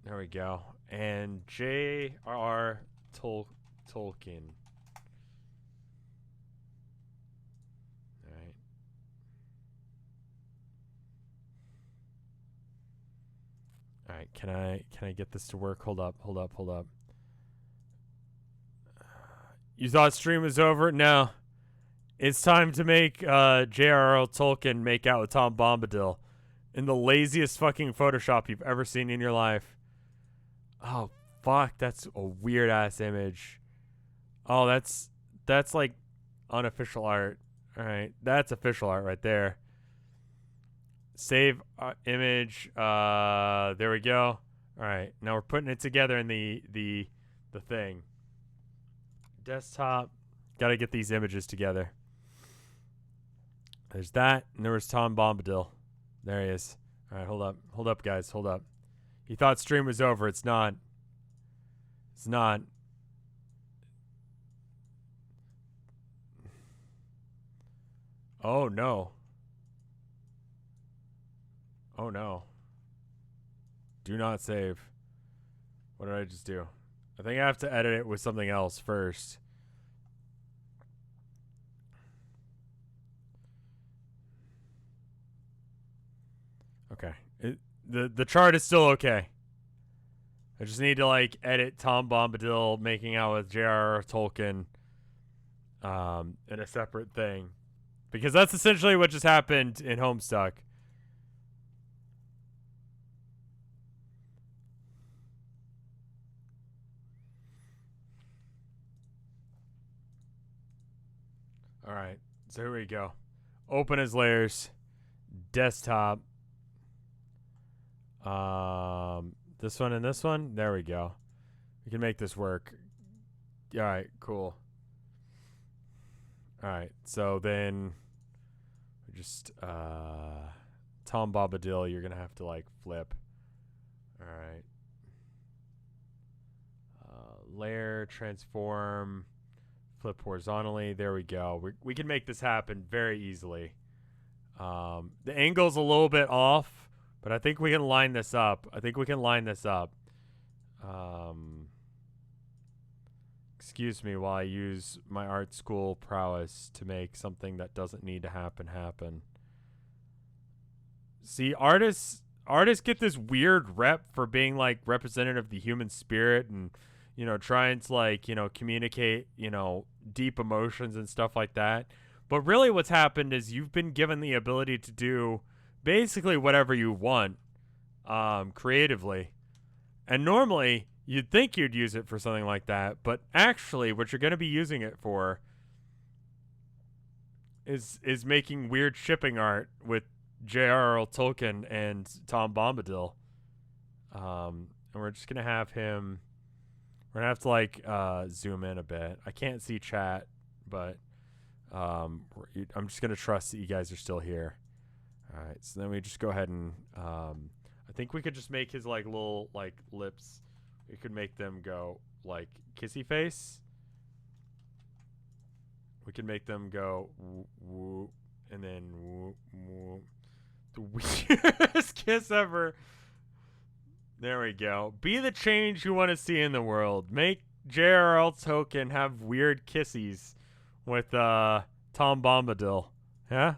There we go. And J.R.R. Tolkien. All right. All right. Can I get this to work? Hold up. You thought stream was over? No. It's time to make J.R.R. Tolkien make out with Tom Bombadil in the laziest fucking Photoshop you've ever seen in your life. Oh, fuck. That's a weird-ass image. Oh, that's like unofficial art. All right. That's official art right there. Save image. There we go. All right. Now we're putting it together in the thing. Desktop. Got to get these images together. There's that. And there was Tom Bombadil. There he is. All right. Hold up, guys. Hold up. You thought stream was over. It's not. It's not. Oh no. Oh no. Do not save. What did I just do? I think I have to edit it with something else first. Okay. The chart is still okay. I just need to like edit Tom Bombadil making out with J.R.R. Tolkien in a separate thing. Because that's essentially what just happened in Homestuck. Alright, so here we go. Open as layers. Desktop. This one and this one. There we go. We can make this work. Alright, cool. Alright, so then just Tom Bombadil, you're gonna have to like flip. Alright. Layer, transform, flip horizontally. There we go. We can make this happen very easily. The angle's a little bit off, but I think we can line this up. Excuse me while I use my art school prowess to make something that doesn't need to happen. See, artists get this weird rep for being like representative of the human spirit and, you know, trying to like, you know, communicate, you know, deep emotions and stuff like that. But really what's happened is you've been given the ability to do basically whatever you want creatively. And normally you'd think you'd use it for something like that, but actually what you're going to be using it for is making weird shipping art with J.R.R. Tolkien and Tom Bombadil. And we're just going to have him... We're going to have to, like, zoom in a bit. I can't see chat, but I'm just going to trust that you guys are still here. All right, so then we just go ahead and... I think we could just make his, like, little, like, lips... We could make them go, like, kissy face. We could make them go, woo, woo, and then woo, woo. The weirdest kiss ever. There we go. Be the change you want to see in the world. Make J.R.R. Tolkien have weird kissies with Tom Bombadil. Yeah?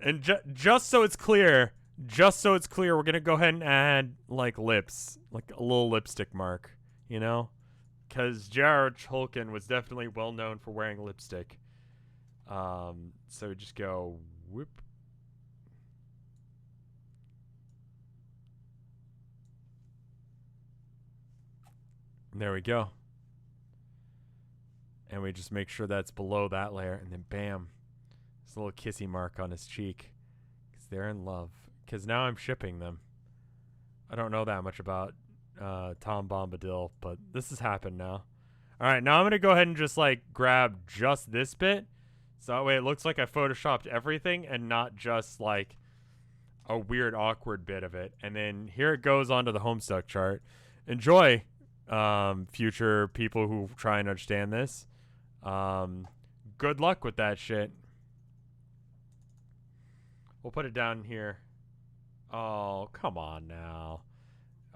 And just so it's clear, we're going to go ahead and add, like, lips. Like a little lipstick mark, you know? Because J.R.R. Tolkien was definitely well known for wearing lipstick. So just go, whoop. And there we go. And we just make sure that's below that layer. And then bam. A little kissy mark on his cheek because they're in love. Because now I'm shipping them. I don't know that much about Tom Bombadil, but this has happened now. All right, now I'm gonna go ahead and just like grab just this bit, so that way it looks like I photoshopped everything and not just like a weird awkward bit of it. And then here it goes onto the Homestuck chart. Enjoy, future people who try and understand this. Good luck with that shit. We'll put it down here. Oh, come on now.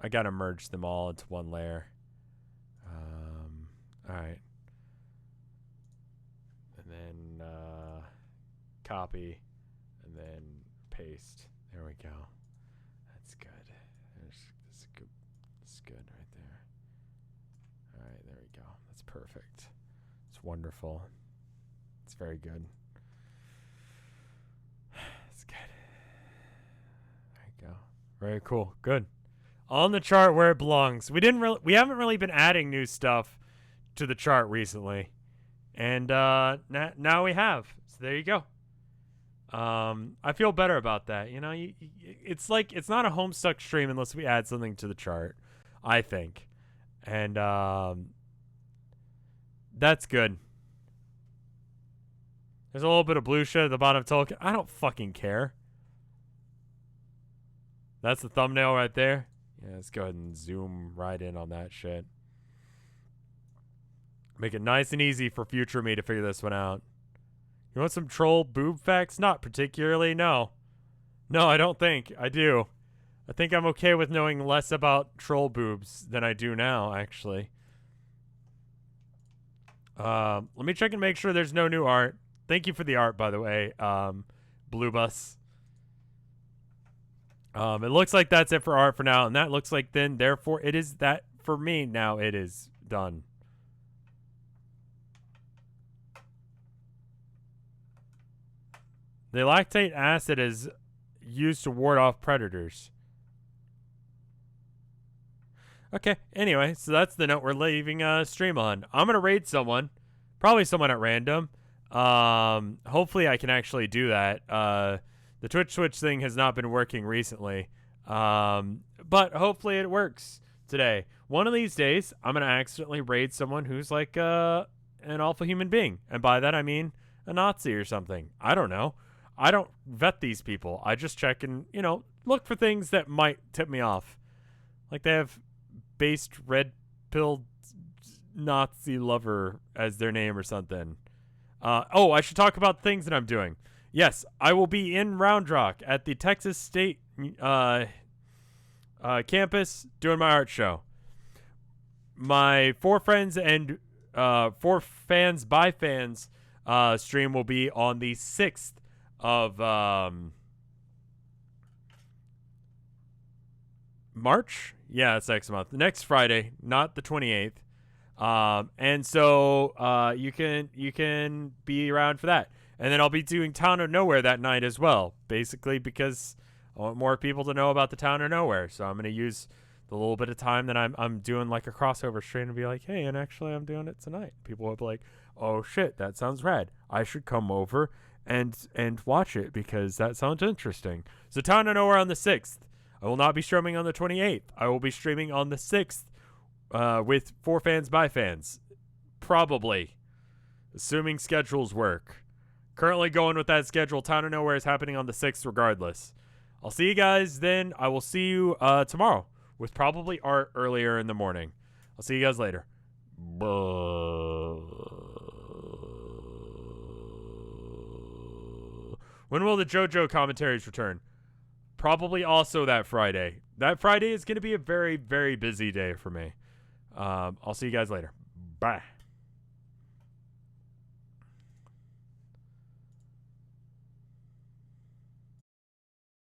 I gotta merge them all into one layer. Alright. And then copy. And then paste. There we go. That's good. That's good. That's good right there. Alright, there we go. That's perfect. It's wonderful. It's very good. Very cool. Good. On the chart where it belongs. We haven't really been adding new stuff to the chart recently. And now we have. So there you go. I feel better about that. You know, it's like it's not a Homestuck stream unless we add something to the chart, I think. And that's good. There's a little bit of blue shit at the bottom of Tolkien. I don't fucking care. That's the thumbnail right there. Yeah, let's go ahead and zoom right in on that shit. Make it nice and easy for future me to figure this one out. You want some troll boob facts? Not particularly, no. No, I don't think. I do. I think I'm okay with knowing less about troll boobs than I do now, actually. Let me check and make sure there's no new art. Thank you for the art, by the way, Blue Bus. It looks like that's it for art for now, and that looks like then, therefore, it is that for me now. It is done. The lactate acid is used to ward off predators. Okay, anyway, so that's the note we're leaving stream on. I'm going to raid someone. Probably someone at random. Hopefully I can actually do that. The Twitch thing has not been working recently. But hopefully it works today. One of these days, I'm going to accidentally raid someone who's like an alpha human being. And by that I mean a Nazi or something. I don't know. I don't vet these people. I just check and, look for things that might tip me off. Like they have based red-pilled Nazi lover as their name or something. I should talk about things that I'm doing. Yes, I will be in Round Rock at the Texas State campus doing my art show. My For Friends and For Fans by Fans stream will be on the 6th of March. Yeah, it's next month. Next Friday, not the 28th. And so you can be around for that. And then I'll be doing Town of Nowhere that night as well, basically because I want more people to know about the Town of Nowhere. So I'm going to use the little bit of time that I'm doing like a crossover stream and be like, hey, and actually I'm doing it tonight. People will be like, oh shit, that sounds rad. I should come over and watch it because that sounds interesting. So Town of Nowhere on the 6th. I will not be streaming on the 28th. I will be streaming on the 6th with For Fans by Fans. Probably. Assuming schedules work. Currently going with that schedule. Town of Nowhere is happening on the 6th regardless. I'll see you guys then. I will see you tomorrow with probably art earlier in the morning. I'll see you guys later. When will the JoJo commentaries return? Probably also that Friday. That Friday is going to be a very, very busy day for me. I'll see you guys later. Bye.